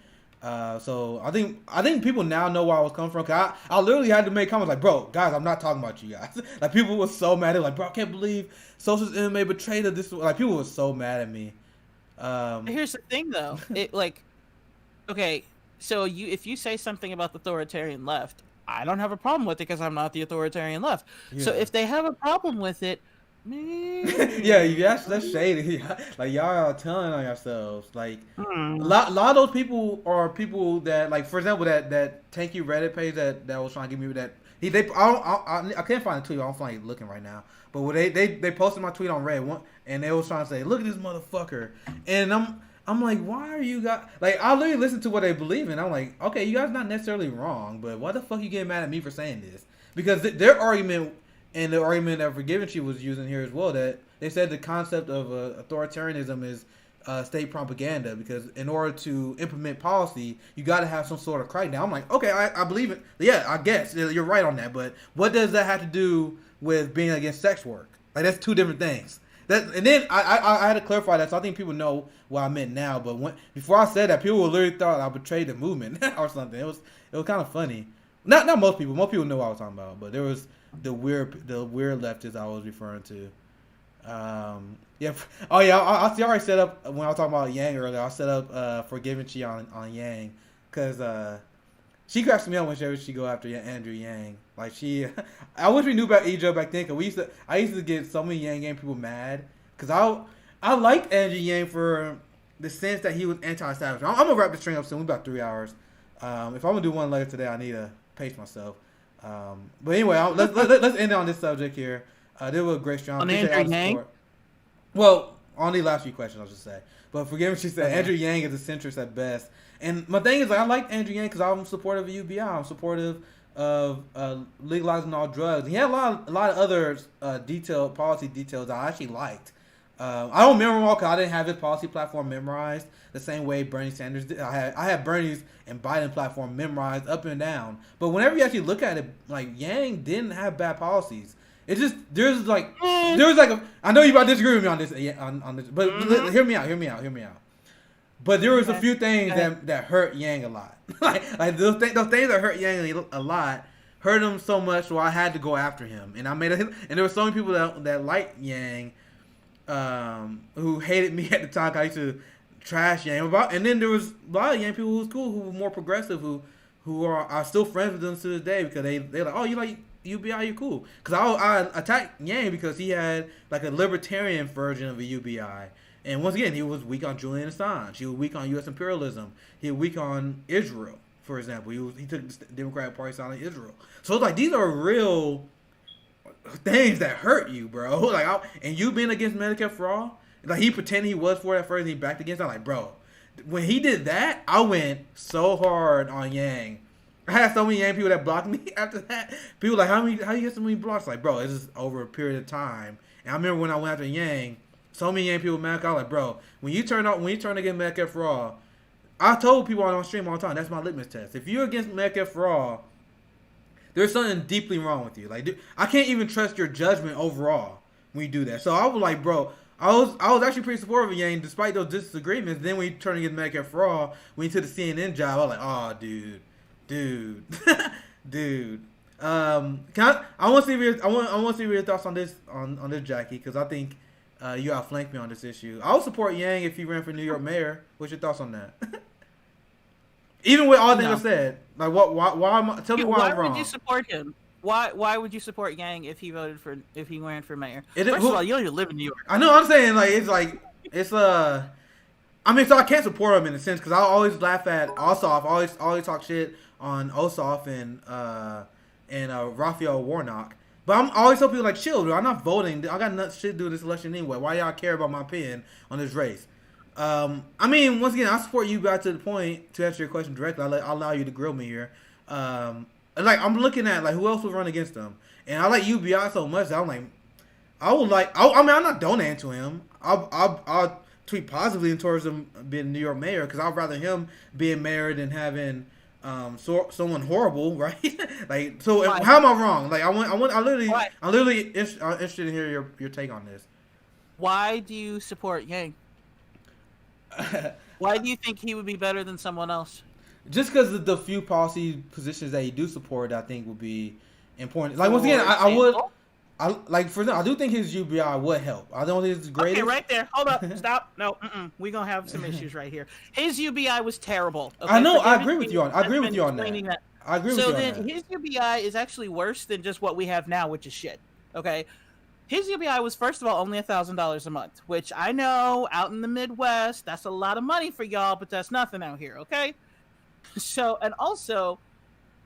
S1: So I think people now know where I was coming from. Cause I literally had to make comments like, bro, guys, I'm not talking about you guys. Like people were so mad. They're like, bro, I can't believe socialist MMA betrayed us. Like people were so mad at me.
S9: Here's the thing though. Okay, so if you say something about the authoritarian left, I don't have a problem with it because I'm not the authoritarian left. Yeah. So if they have a problem with it,
S1: yeah, that's shady. Like y'all are telling on yourselves. Like a lot of those people are people that, like, for example, that tanky Reddit page that was trying to give me that I can't find the tweet. I don't find it looking right now. But when they posted my tweet on Reddit and they was trying to say, look at this motherfucker, and I'm like, why are you guys, like, I literally listen to what they believe in. I'm like, okay, you guys not necessarily wrong, but why the fuck you getting mad at me for saying this? Because their argument. And the argument that Forgivenchi was using here as well, that they said the concept of authoritarianism is state propaganda, because in order to implement policy, you got to have some sort of crackdown. I'm like, okay, I believe it. Yeah, I guess you're right on that. But what does that have to do with being against sex work? Like, that's two different things. And then I had to clarify that, so I think people know what I meant now. But before I said that, people literally thought I betrayed the movement or something. It was kind of funny. Not most people. Most people know what I was talking about, but there was the weird leftists I was referring to. Yeah. Oh yeah. I already set up when I was talking about Yang earlier. I set up Forgivenchi on Yang because she cracks me up whenever she go after Andrew Yang. Like I wish we knew about Ejo back then, because I used to get so many Yang people mad because I liked Andrew Yang for the sense that he was anti-establishment. I'm gonna wrap this train up soon. We're about 3 hours. If I'm gonna do one later today, I need to pace myself. But anyway, let's end on this subject here. There was a great strong.
S9: On Andrew Yang?
S1: Well, on the last few questions, I'll just say. But forgive me, she said Andrew Yang is a centrist at best. And my thing is, like, I like Andrew Yang because I'm supportive of UBI. I'm supportive of legalizing all drugs. He had a lot of other policy details that I actually liked. I don't remember them all because I didn't have his policy platform memorized the same way Bernie Sanders did. I had Bernie's and Biden platform memorized up and down. But whenever you actually look at it, like, Yang didn't have bad policies. It's just there was like I know you about to disagree with me on this but hear me out. But there was a few things that hurt Yang a lot. like those things that hurt Yang a lot hurt him so much, so I had to go after him. And and there were so many people that liked Yang, who hated me at the time. I used to trash Yang and then there was a lot of Yang people who was cool, who were more progressive, who are still friends with them to this day, because they like, oh, you like UBI, you cool. Because I attacked Yang because he had like a libertarian version of a UBI. And once again, he was weak on Julian Assange. He was weak on U.S. imperialism. He was weak on Israel, for example. He took the Democratic Party side on Israel. So it's like, these are real things that hurt you, bro. Like, and you being against Medicare for all, like he pretended he was for it at first, and he backed against it. I'm like, bro, when he did that, I went so hard on Yang. I had so many Yang people that blocked me after that. People like, how you get so many blocks? Like, bro, it's just over a period of time. And I remember when I went after Yang, so many Yang people mad. I was like, bro, when you turn against Medicare for all, I told people on my stream all the time, that's my litmus test. If you're against Medicare for all, there's something deeply wrong with you. Like, dude, I can't even trust your judgment overall when you do that. So I was like, bro, I was actually pretty supportive of Yang despite those disagreements. Then when you turn against Medicare for all, when you took the CNN job, I was like, oh, dude. I want to see your thoughts on this Jackie, because I think you outflanked me on this issue. I would support Yang if he ran for New York mayor. What's your thoughts on that? Even with all things I said, like tell me why I'm wrong.
S9: Why would you support him? Why would you support Yang if he ran for mayor? First of all, you don't even live in New York.
S1: I know. I'm saying I mean, so I can't support him in a sense because I always laugh at Ossoff. Always talk shit on Ossoff and Raphael Warnock. But I'm always tell people like, chill, dude. I'm not voting. I got nothing shit to do with this election anyway. Why y'all care about my opinion on this race? I mean, once again, I support you back to the point to answer your question directly. I'll allow you to grill me here. Like I'm looking at like who else would run against them, and I like UBI so much that I'm like, I mean, I'm not donating to him. I'll tweet positively towards him being New York mayor because I'd rather him being mayor than having someone horrible, right? Like, so how am I wrong? Like, I'm literally interested in hearing your take on this.
S9: Why do you support Yang? Why do you think he would be better than someone else?
S1: Just because of the few policy positions that he do support, I think would be important. Like, once again, I do think his UBI would help. I don't think it's great.
S9: Okay, right there. Hold up. Stop. No, we're going to have some issues right here. His UBI was terrible. Okay?
S1: I know. I agree with you on that. I agree with you on that.
S9: So then his UBI is actually worse than just what we have now, which is shit. Okay? His UBI was, first of all, only $1,000 a month, which I know out in the Midwest, that's a lot of money for y'all, but that's nothing out here, okay? So, and also,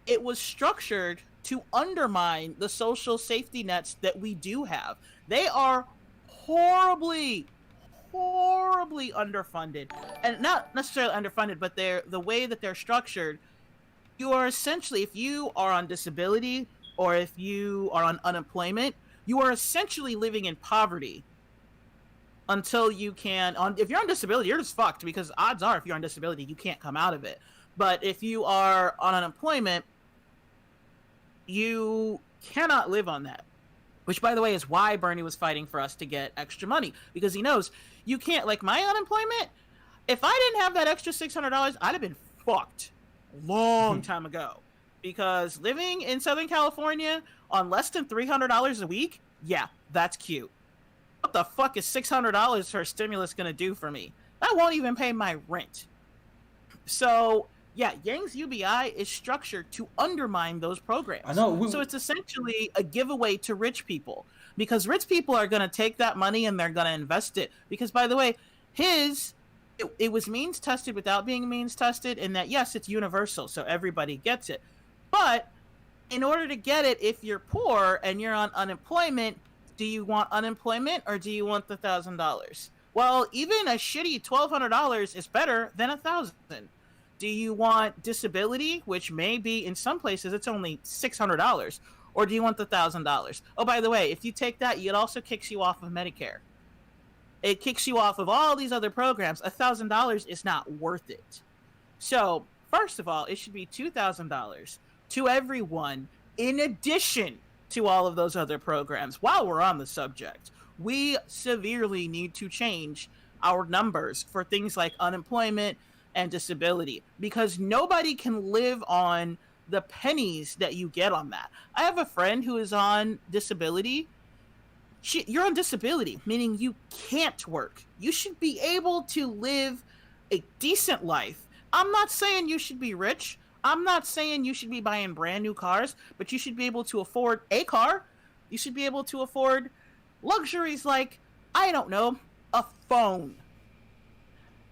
S9: it was structured to undermine the social safety nets that we do have. They are horribly underfunded. And not necessarily underfunded, but the way that they're structured, you are essentially, if you are on disability or if you are on unemployment, you are essentially living in poverty until you can. If you're on disability, you're just fucked because odds are if you're on disability, you can't come out of it. But if you are on unemployment, you cannot live on that. Which, by the way, is why Bernie was fighting for us to get extra money. Because he knows you can't, like my unemployment, if I didn't have that extra $600, I'd have been fucked a long time ago. Because living in Southern California on less than $300 a week, yeah, that's cute. What the fuck is $600 for a stimulus going to do for me? That won't even pay my rent. So, yeah, Yang's UBI is structured to undermine those programs.
S1: I know.
S9: So it's essentially a giveaway to rich people. Because rich people are going to take that money and they're going to invest it. Because, by the way, it was means tested without being means tested, in that, yes, it's universal, so everybody gets it. But in order to get it, if you're poor and you're on unemployment, do you want unemployment or do you want the $1,000? Well, even a shitty $1,200 is better than $1,000. Do you want disability, which may be in some places it's only $600, or do you want the $1,000? Oh, by the way, if you take that, it also kicks you off of Medicare. It kicks you off of all these other programs. $1,000 is not worth it. So, first of all, it should be $2,000 to everyone, in addition to all of those other programs. While we're on the subject, we severely need to change our numbers for things like unemployment and disability, because nobody can live on the pennies that you get on that. I have a friend who is on disability. You're on disability, meaning you can't work. You should be able to live a decent life. I'm not saying you should be rich. I'm not saying you should be buying brand new cars, but you should be able to afford a car. You should be able to afford luxuries like, I don't know, a phone.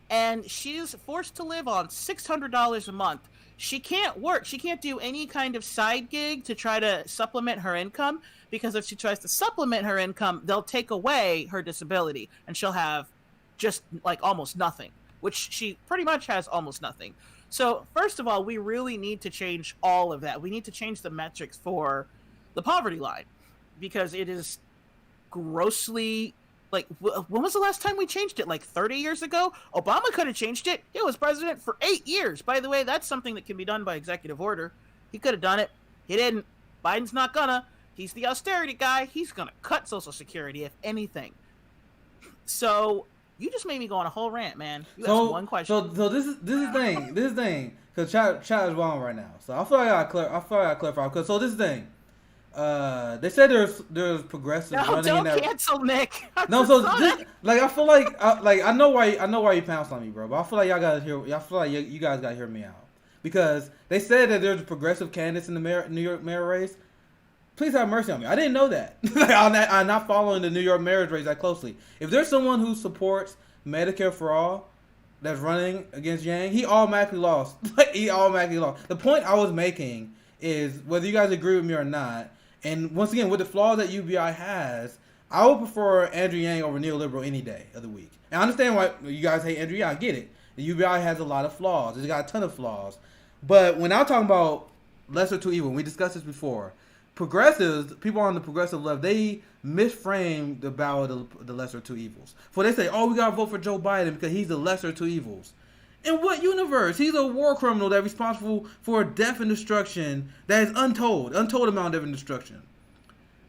S9: And she's forced to live on $600 a month. She can't work. She can't do any kind of side gig to try to supplement her income, because if she tries to supplement her income, they'll take away her disability and she'll have just like almost nothing, which she pretty much has almost nothing. So first of all, we really need to change all of that. We need to change the metrics for the poverty line, because it is grossly, like, when was the last time we changed it? Like 30 years ago? Obama could have changed it. He was president for 8 years. By the way, that's something that can be done by executive order. He could have done it. He didn't. Biden's not gonna. He's the austerity guy. He's gonna cut Social Security, if anything. So you just made me go on a whole rant, man. You asked one question.
S1: So this is the thing. Because chat is wrong right now. So I feel like I clarify. Because so this is the thing. They said there's progressive running
S9: don't
S1: in that.
S9: Cancel Nick.
S1: Like I feel like I know why you pounced on me, bro. But I feel like y'all gotta hear. I feel like you guys gotta hear me out, because they said that there's progressive candidates in the New York mayor race. Please have mercy on me. I didn't know that. I'm not following the New York mayor's race that closely. If there's someone who supports Medicare for all that's running against Yang, he automatically lost. The point I was making is, whether you guys agree with me or not, and once again, with the flaws that UBI has, I would prefer Andrew Yang over neoliberal any day of the week. And I understand why you guys hate Andrew Yang. I get it. The UBI has a lot of flaws. It's got a ton of flaws. But when I'm talking about lesser two evil, we discussed this before, progressives, people on the progressive left, they misframe the battle of the lesser two evils. For they say, oh, we got to vote for Joe Biden because he's the lesser two evils. In what universe? He's a war criminal that's responsible for death and destruction that is untold amount of death and destruction.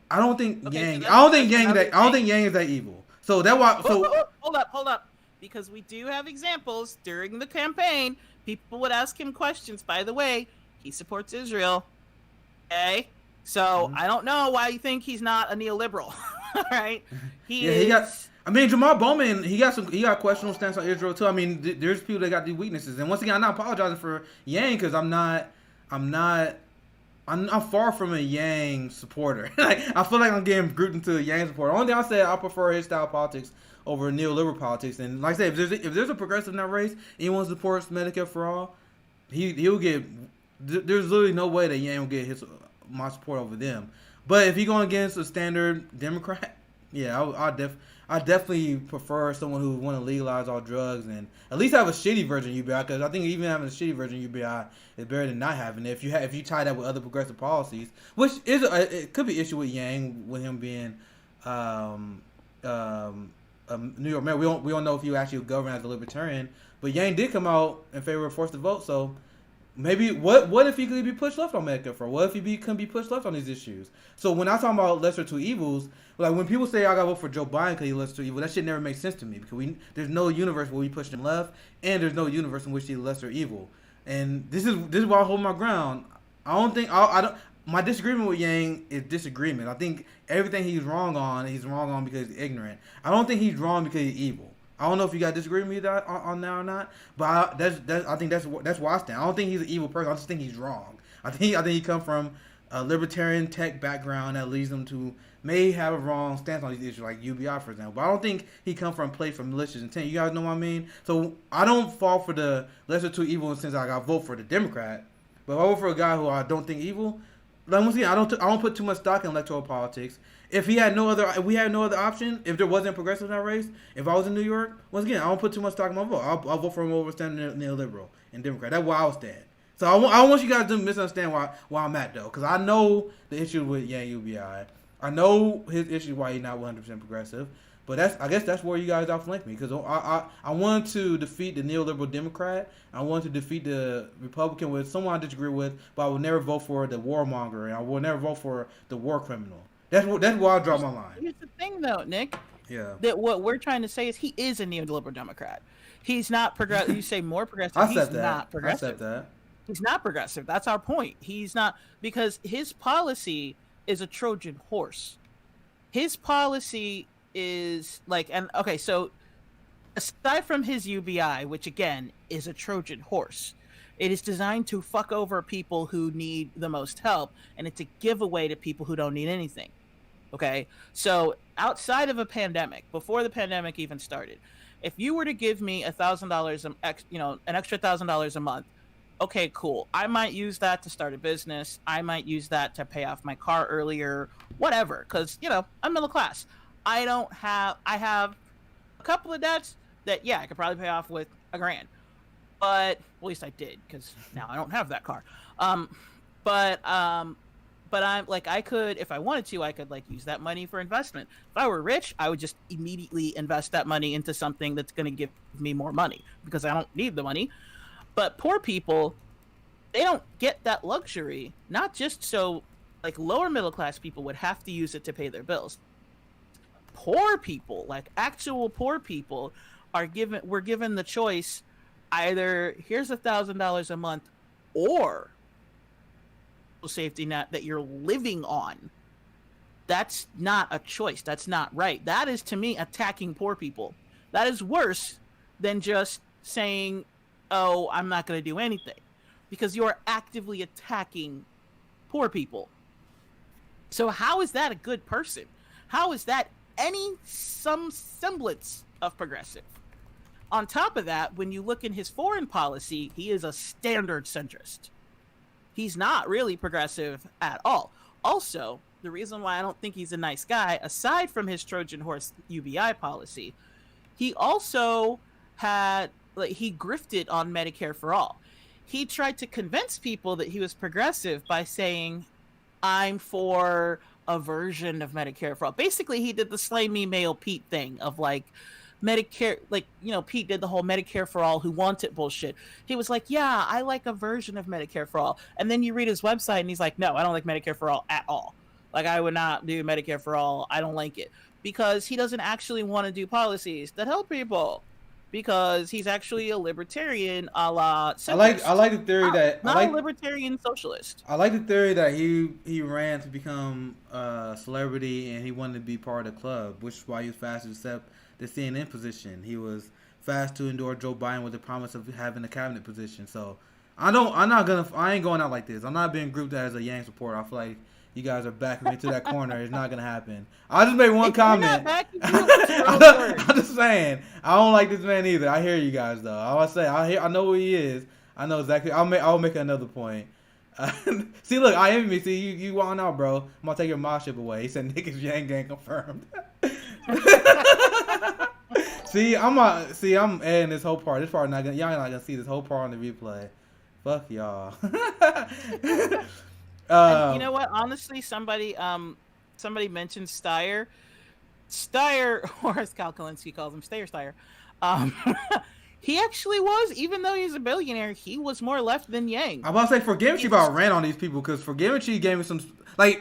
S1: I don't think Yang is that evil. So that's why. So
S9: hold up, because we do have examples during the campaign. People would ask him questions. By the way, he supports Israel. Okay, so I don't know why you think he's not a neoliberal. All right,
S1: Jamal Bowman, he got questionable stance on Israel too. I mean, there's people that got these weaknesses, and once again, I'm not apologizing for Yang, because I'm far from a Yang supporter. Like, I feel like I'm getting grouped into a Yang supporter. Only thing I said, I prefer his style of politics over neoliberal politics. And like I said, if there's a progressive in that race, anyone supports Medicare for all, he'll get. There's literally no way that Yang will get my support over them. But if he's going against a standard Democrat, yeah, I definitely prefer someone who want to legalize all drugs and at least have a shitty version of UBI, because I think even having a shitty version of UBI is better than not having it. If you tie that with other progressive policies, which is it could be an issue with Yang, with him being New York mayor. We don't know if he actually govern as a libertarian, but Yang did come out in favor of forced to vote. So maybe what if he could be pushed left on Medicare for? What if he couldn't be pushed left on these issues? So when I talk about lesser two evils, like when people say I gotta vote for Joe Biden because he's lesser two evil, that shit never makes sense to me, because there's no universe where we push him left, and there's no universe in which he's lesser evil. And this is why I hold my ground. My disagreement with Yang is disagreement. I think everything he's wrong on because he's ignorant. I don't think he's wrong because he's evil. I don't know if you guys disagree with me on that or not, but I think that's where I stand. I don't think he's an evil person. I just think he's wrong. I think he comes from a libertarian tech background that leads him to may have a wrong stance on these issues, like UBI, for example. But I don't think he comes from a place from malicious intent. You guys know what I mean? So I don't fall for the lesser two evil in the sense I got to vote for the Democrat, but if I vote for a guy who I don't think evil, like, once again, I don't put too much stock in electoral politics. If we had no other option, if there wasn't progressive in that race, if I was in New York, once again, I don't put too much stock in my vote. I'll vote for him over standing neoliberal and Democrat. That's where I'll stand. So I want you guys to misunderstand why I'm at, though, because I know the issue with Yang UBI. I know his issue why he's not 100% progressive, but I guess that's where you guys outflank me, because I wanted to defeat the neoliberal Democrat. I wanted to defeat the Republican with someone I disagree with, but I will never vote for the warmonger, and I will never vote for the war criminal. That's where I draw my line.
S9: Here's the thing, though, Nick.
S1: Yeah.
S9: That what we're trying to say is he is a neoliberal Democrat. He's not progressive. You say more progressive.
S1: He's not progressive. I accept that.
S9: He's not progressive. That's our point. He's not, because his policy is a Trojan horse. His policy is like, and okay, so aside from his UBI, which again is a Trojan horse, It is designed to fuck over people who need the most help, and it's a giveaway to people who don't need anything. Okay? So outside of a pandemic, before the pandemic even started, if you were to give me $1,000, an extra $1,000 a month, okay, cool. I might use that to start a business. I might use that to pay off my car earlier, whatever, because, I'm middle class. I have a couple of debts that, I could probably pay off with $1,000. But, well, at least I did, because now I don't have that car. But I'm like, I could, if I wanted to, I could use that money for investment. If I were rich, I would just immediately invest that money into something that's going to give me more money, because I don't need the money. But poor people, they don't get that luxury. Not just so, lower middle class people would have to use it to pay their bills. Poor people, actual poor people, were given the choice, either here's $1,000 a month, or safety net that you're living on. That's not a choice. That's not right. That is, to me, attacking poor people. That is worse than just saying, oh, I'm not going to do anything, because you are actively attacking poor people. So how is that a good person? How is that some semblance of progressive? On top of that, when you look in his foreign policy, he is a standard centrist. He's not really progressive at all. Also, the reason why I don't think he's a nice guy, aside from his Trojan horse UBI policy, he also had, he grifted on Medicare for all. He tried to convince people that he was progressive by saying, I'm for a version of Medicare for all. Basically, he did the Slay Me Male Pete thing of Medicare, Pete did the whole Medicare for all who want it bullshit. He was like, yeah, I like a version of Medicare for all. And then you read his website and he's like, no, I don't like Medicare for all at all. I would not do Medicare for all. I don't like it. Because he doesn't actually want to do policies that help people. Because he's actually a libertarian a la centrist.
S1: I like the theory that
S9: not a libertarian socialist.
S1: I like the theory that he ran to become a celebrity and he wanted to be part of the club, which is why he was fast to accept the CNN position. He was fast to endorse Joe Biden with the promise of having a cabinet position. So I ain't going out like this. I'm not being grouped as a Yang supporter. I feel like you guys are backing me to that corner. It's not gonna happen. I just made one comment. I'm just saying I don't like this man either. I hear you guys though. I know who he is. I know exactly. I'll make another point. See, look, I envy me. See, you walking out, bro. I'm gonna take your mob ship away. He said niggas Yang gang confirmed. I'm adding this whole part. This part y'all not gonna see this whole part on the replay. Fuck y'all.
S9: And you know what? Honestly, somebody mentioned Steyer, or as Cal Kalinske calls him, Steyer. He actually was, even though he's a billionaire, he was more left than Yang.
S1: I'm about to say, forgive me about ran on these people, because forgive me gave me some. I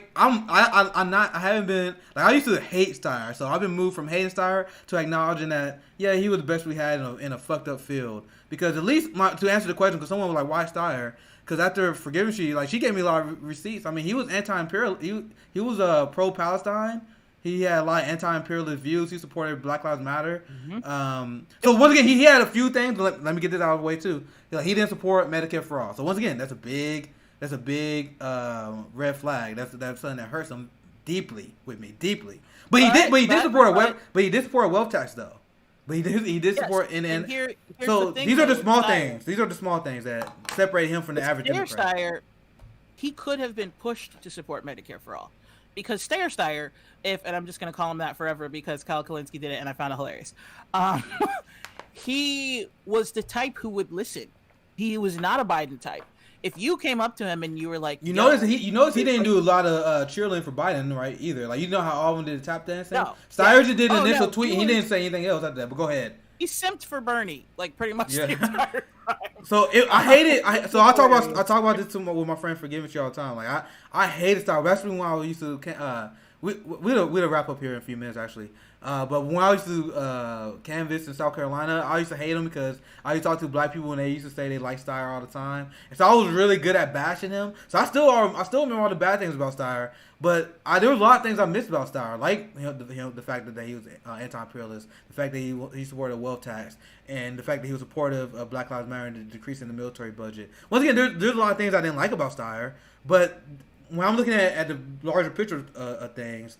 S1: haven't been, I used to hate Steyer, so I've been moved from hating Steyer to acknowledging that, yeah, he was the best we had in a fucked up field. Because at least, to answer the question, because someone was like, why Steyer? Because after forgiving she gave me a lot of receipts. I mean, he was anti-imperial, he was pro-Palestine. He had a lot of anti-imperialist views. He supported Black Lives Matter. Mm-hmm. So once again, he had a few things. Let me get this out of the way too. He didn't support Medicare for all. So once again, that's a big red flag. That's something that hurts him deeply. But he did support a wealth tax though. But he did support so these are the small things. These are the small things that separate him from the average Democrat.
S9: Steyer, he could have been pushed to support Medicare for all. Because Steyer, and I'm just going to call him that forever because Kyle Kalinske did it and I found it hilarious. He was the type who would listen. He was not a Biden type. If you came up to him and you were like,
S1: you notice he didn't do a lot of cheerleading for Biden, right? Either you know how Alvin did the tap dancing. No, Steyer just did an initial tweet. And he didn't say anything else after that. But go ahead.
S9: He simped for Bernie, pretty much the entire time.
S1: So I hate it. I talk about this with my friend Forgiving all the time. I hated Steyer. That's when I used to. We'll wrap up here in a few minutes actually. But when I used to canvass in South Carolina, I used to hate him because I used to talk to black people and they used to say they like Steyer all the time. And so I was really good at bashing him. So I still remember all the bad things about Steyer. But there was a lot of things I missed about Steyer, like the fact that he was anti-imperialist, the fact that he supported a wealth tax, and the fact that he was supportive of Black Lives Matter and the decrease in the military budget. Once again, there's a lot of things I didn't like about Steyer. But when I'm looking at the larger picture of things,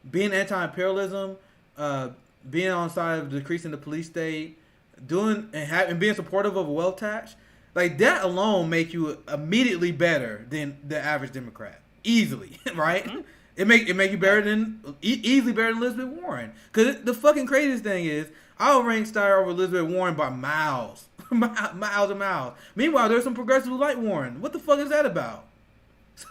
S1: being anti-imperialism, being on the side of decreasing the police state, and being supportive of a wealth tax, like that alone make you immediately better than the average Democrat, easily, right? Mm-hmm. It make you better than easily better than Elizabeth Warren. Because the fucking craziest thing is, I'll rank Steyer over Elizabeth Warren by miles, miles and miles. Meanwhile, there's some progressives who like Warren. What the fuck is that about?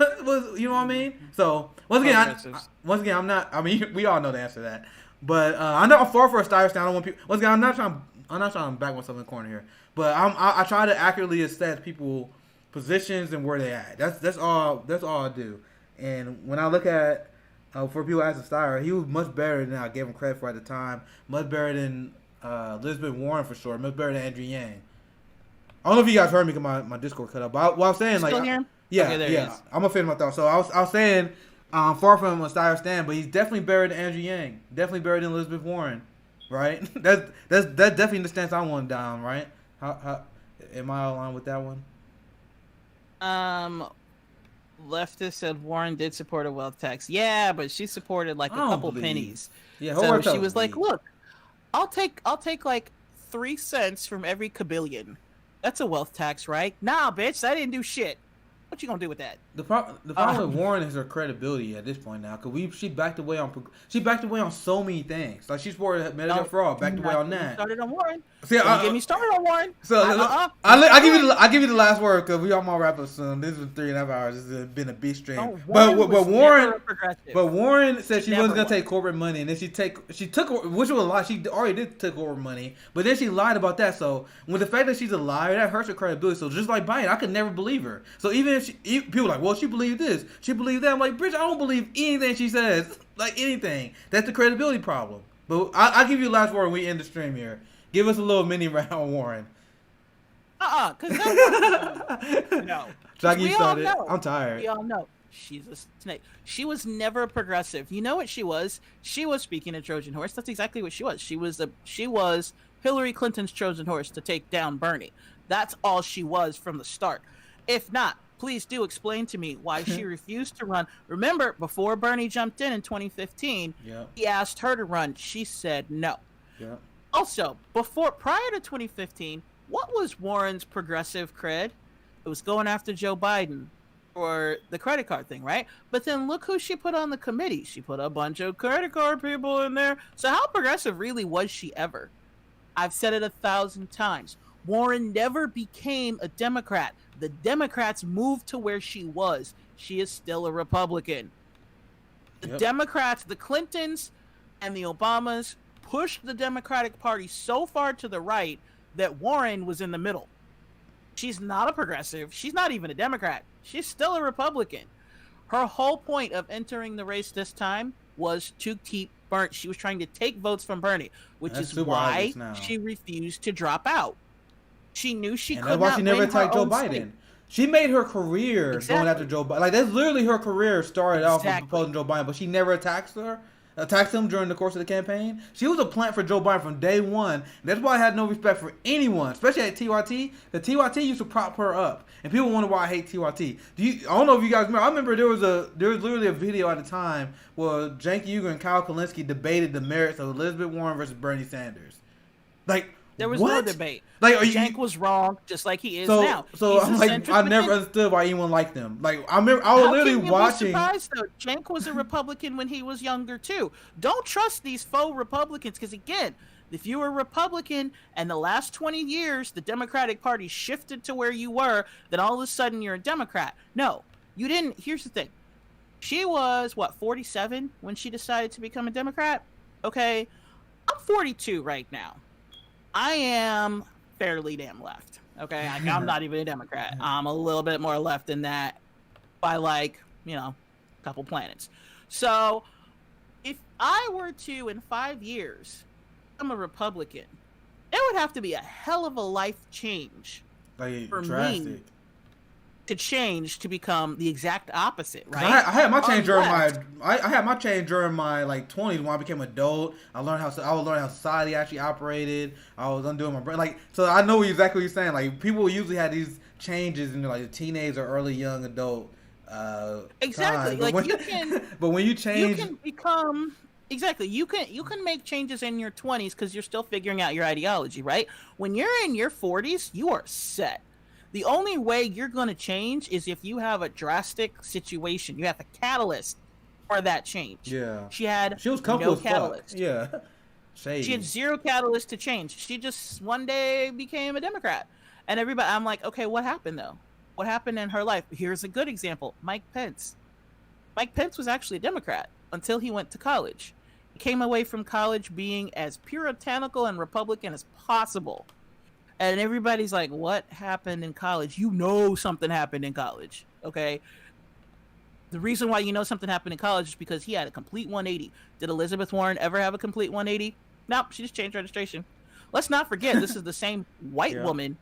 S1: You know what I mean? So once again, I'm not. I mean, we all know the answer to that. But I know I'm far for a Steyer stand. I don't want people. Once again, I'm not trying to back myself in the corner here. But I try to accurately assess people's positions and where they at. That's all I do. And when I look at for people asking Steyer, he was much better than I gave him credit for at the time. Much better than Elizabeth Warren for sure. Much better than Andrew Yang. I don't know if you guys heard me because my Discord cut up. But what I was saying, like, yeah, I'm gonna finish my thought. So I was saying. Far from a Steyer stand, but he's definitely better than Andrew Yang. Definitely better than Elizabeth Warren, right? that's definitely the stance I want down, right? How am I aligned with that one?
S9: Leftist said Warren did support a wealth tax. Yeah, but she supported like a couple pennies.
S1: Yeah,
S9: so she was like, "Look, I'll take like 3 cents from every kabillion. That's a wealth tax, right? Nah, bitch, I didn't do shit. What you gonna do with that?"
S1: The problem with Warren is her credibility at this point now, because she backed away on so many things. Like she supported Medicare fraud, backed away on that.
S9: Started on Warren. See, get me started on Warren.
S1: So I give you the last word because we almost wrap up soon. This was 3.5 hours. This has been a beast stream.
S9: No,
S1: but Warren said she wasn't gonna take corporate money, and then she took, which was a lie. She already did take corporate money, but then she lied about that. So with the fact that she's a liar, that hurts her credibility. So just like Biden, I could never believe her. So even if people are like, well, she believed this, she believed that. I'm like, bitch, I don't believe anything she says. Like anything. That's the credibility problem. But I'll give you the last word when we end the stream here. Give us a little mini round on Warren.
S9: Because no.
S1: So I get started. I'm tired.
S9: We all know she's a snake. She was never a progressive. You know what she was? She was, speaking of Trojan horse, that's exactly what she was. She was Hillary Clinton's Trojan horse to take down Bernie. That's all she was from the start. If not, please do explain to me why she refused to run. Remember, before Bernie jumped in 2015, he asked her to run. She said no.
S1: Yeah.
S9: Also, prior to 2015, what was Warren's progressive cred? It was going after Joe Biden for the credit card thing, right? But then look who she put on the committee. She put a bunch of credit card people in there. So how progressive really was she ever? I've said it 1,000 times. Warren never became a Democrat. The Democrats moved to where she was. She is still a Republican. The Democrats, the Clintons and the Obamas pushed the Democratic Party so far to the right that Warren was in the middle. She's not a progressive. She's not even a Democrat. She's still a Republican. Her whole point of entering the race this time was to keep Bernie. She was trying to take votes from Bernie, which is why she refused to drop out. She knew she could not win.
S1: That's why she never attacked Joe Biden. She made her career going after Joe Biden. Like that's literally her career started off with opposing Joe Biden, but she never attacked him during the course of the campaign. She was a plant for Joe Biden from day one. That's why I had no respect for anyone, especially at TYT. The TYT used to prop her up, and people wonder why I hate TYT. I don't know if you guys remember. I remember there was literally a video at the time where Cenk Uygur and Kyle Kalinske debated the merits of Elizabeth Warren versus Bernie Sanders. Like.
S9: There was no debate. Like Cenk was wrong, just like he is now.
S1: So I'm like, I never understood why anyone liked them. Like I remember, I was literally watching.
S9: Surprised though, Cenk was a Republican when he was younger too. Don't trust these faux Republicans, because again, if you were a Republican and the last 20 years the Democratic Party shifted to where you were, then all of a sudden you're a Democrat. No, you didn't. Here's the thing: she was 47 when she decided to become a Democrat. Okay, I'm 42 right now. I am fairly damn left. Okay, I'm not even a Democrat. I'm a little bit more left than that by a couple planets. So if I were to, in 5 years, become a Republican, it would have to be a hell of a life change for
S1: drastic.
S9: Me to change to become the exact opposite, right?
S1: I had my change during my like 20s when I became adult. I was learning how society actually operated. I was undoing my brain, like, so I know exactly what you're saying. Like, people usually have these changes in like the teenage or early young adult.
S9: Exactly.
S1: Time.
S9: Like, you can.
S1: But when you change,
S9: you can become. Exactly. You can make changes in your 20s because you're still figuring out your ideology, right? When you're in your 40s, you are set. The only way you're going to change is if you have a drastic situation. You have a catalyst for that change.
S1: Yeah.
S9: She was
S1: no
S9: catalyst.
S1: Fuck. Yeah.
S9: Shady. She had zero catalyst to change. She just one day became a Democrat. And everybody, I'm like, okay, what happened though? What happened in her life? Here's a good example. Mike Pence. Mike Pence was actually a Democrat until he went to college. He came away from college being as puritanical and Republican as possible. And everybody's like, what happened in college? You know something happened in college, okay? The reason why you know something happened in college is because he had a complete 180. Did Elizabeth Warren ever have a complete 180? Nope, she just changed registration. Let's not forget, this is the same white woman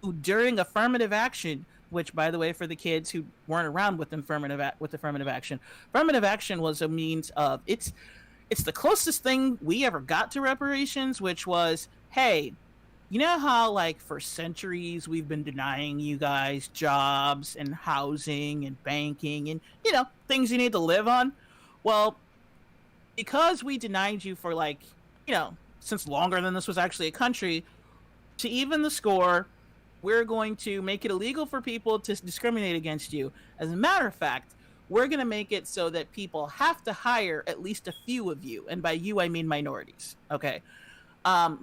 S9: who, during affirmative action, which, by the way, for the kids who weren't around with affirmative action was a means of, it's the closest thing we ever got to reparations, which was, hey, you know how, like, for centuries we've been denying you guys jobs and housing and banking and, you know, things you need to live on? Well, because we denied you for, like, you know, since longer than this was actually a country, to even the score, we're going to make it illegal for people to discriminate against you. As a matter of fact, we're going to make it so that people have to hire at least a few of you. And by you, I mean minorities. Okay.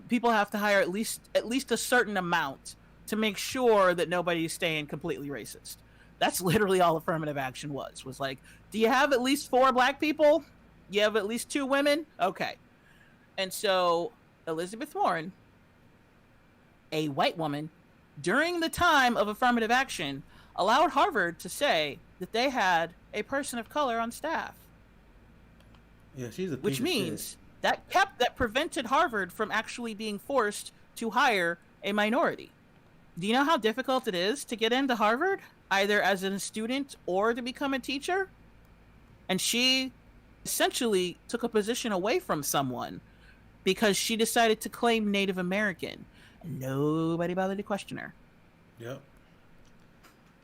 S9: People have to hire at least a certain amount to make sure that nobody's staying completely racist. That's literally all affirmative action was like, do you have at least 4 black people? You have at least 2 women? Okay. And so Elizabeth Warren, a white woman, during the time of affirmative action, allowed Harvard to say that they had a person of color on staff.
S1: Yeah, she's a piece
S9: which
S1: of
S9: means
S1: shit.
S9: that prevented Harvard from actually being forced to hire a minority. Do you know how difficult it is to get into Harvard, either as a student or to become a teacher? And she essentially took a position away from someone because she decided to claim Native American. And nobody bothered to question her.
S1: Yep.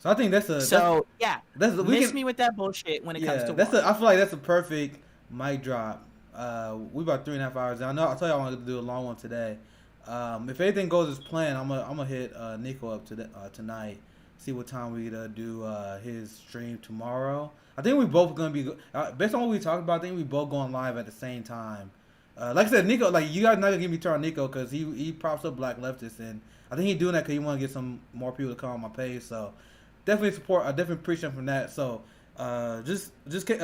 S1: So I think miss
S9: me with that bullshit when it comes to
S1: I feel like that's a perfect mic drop. We about 3.5 hours. I know. I told you I wanted to do a long one today. If anything goes as planned, I'm gonna hit Nico up tonight. See what time we do his stream tomorrow. I think we both gonna be based on what we talked about. I think we both going live at the same time. Like I said, Nico, like, you guys not gonna give me turn on Nico because he props up Black Leftists, and I think he's doing that because he want to get some more people to come on my page. So definitely support. I definitely appreciate him from that. So just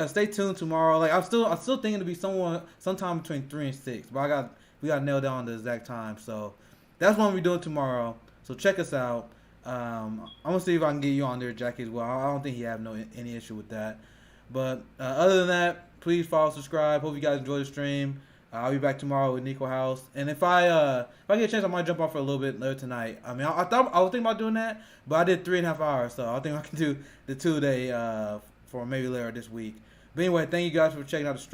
S1: stay tuned tomorrow. Like, I'm still thinking to be sometime between 3 and 6, but we got to nail down the exact time. So that's what we're doing tomorrow. So check us out. I'm gonna see if I can get you on there, Jackie, as well. I don't think he have any issue with that. But other than that, please follow, subscribe. Hope you guys enjoy the stream. I'll be back tomorrow with Nico House, and if I get a chance, I might jump on for a little bit later tonight. I mean, I thought I was thinking about doing that, but I did 3.5 hours, so I think I can do the 2-day for maybe later this week. But anyway, thank you guys for checking out the stream.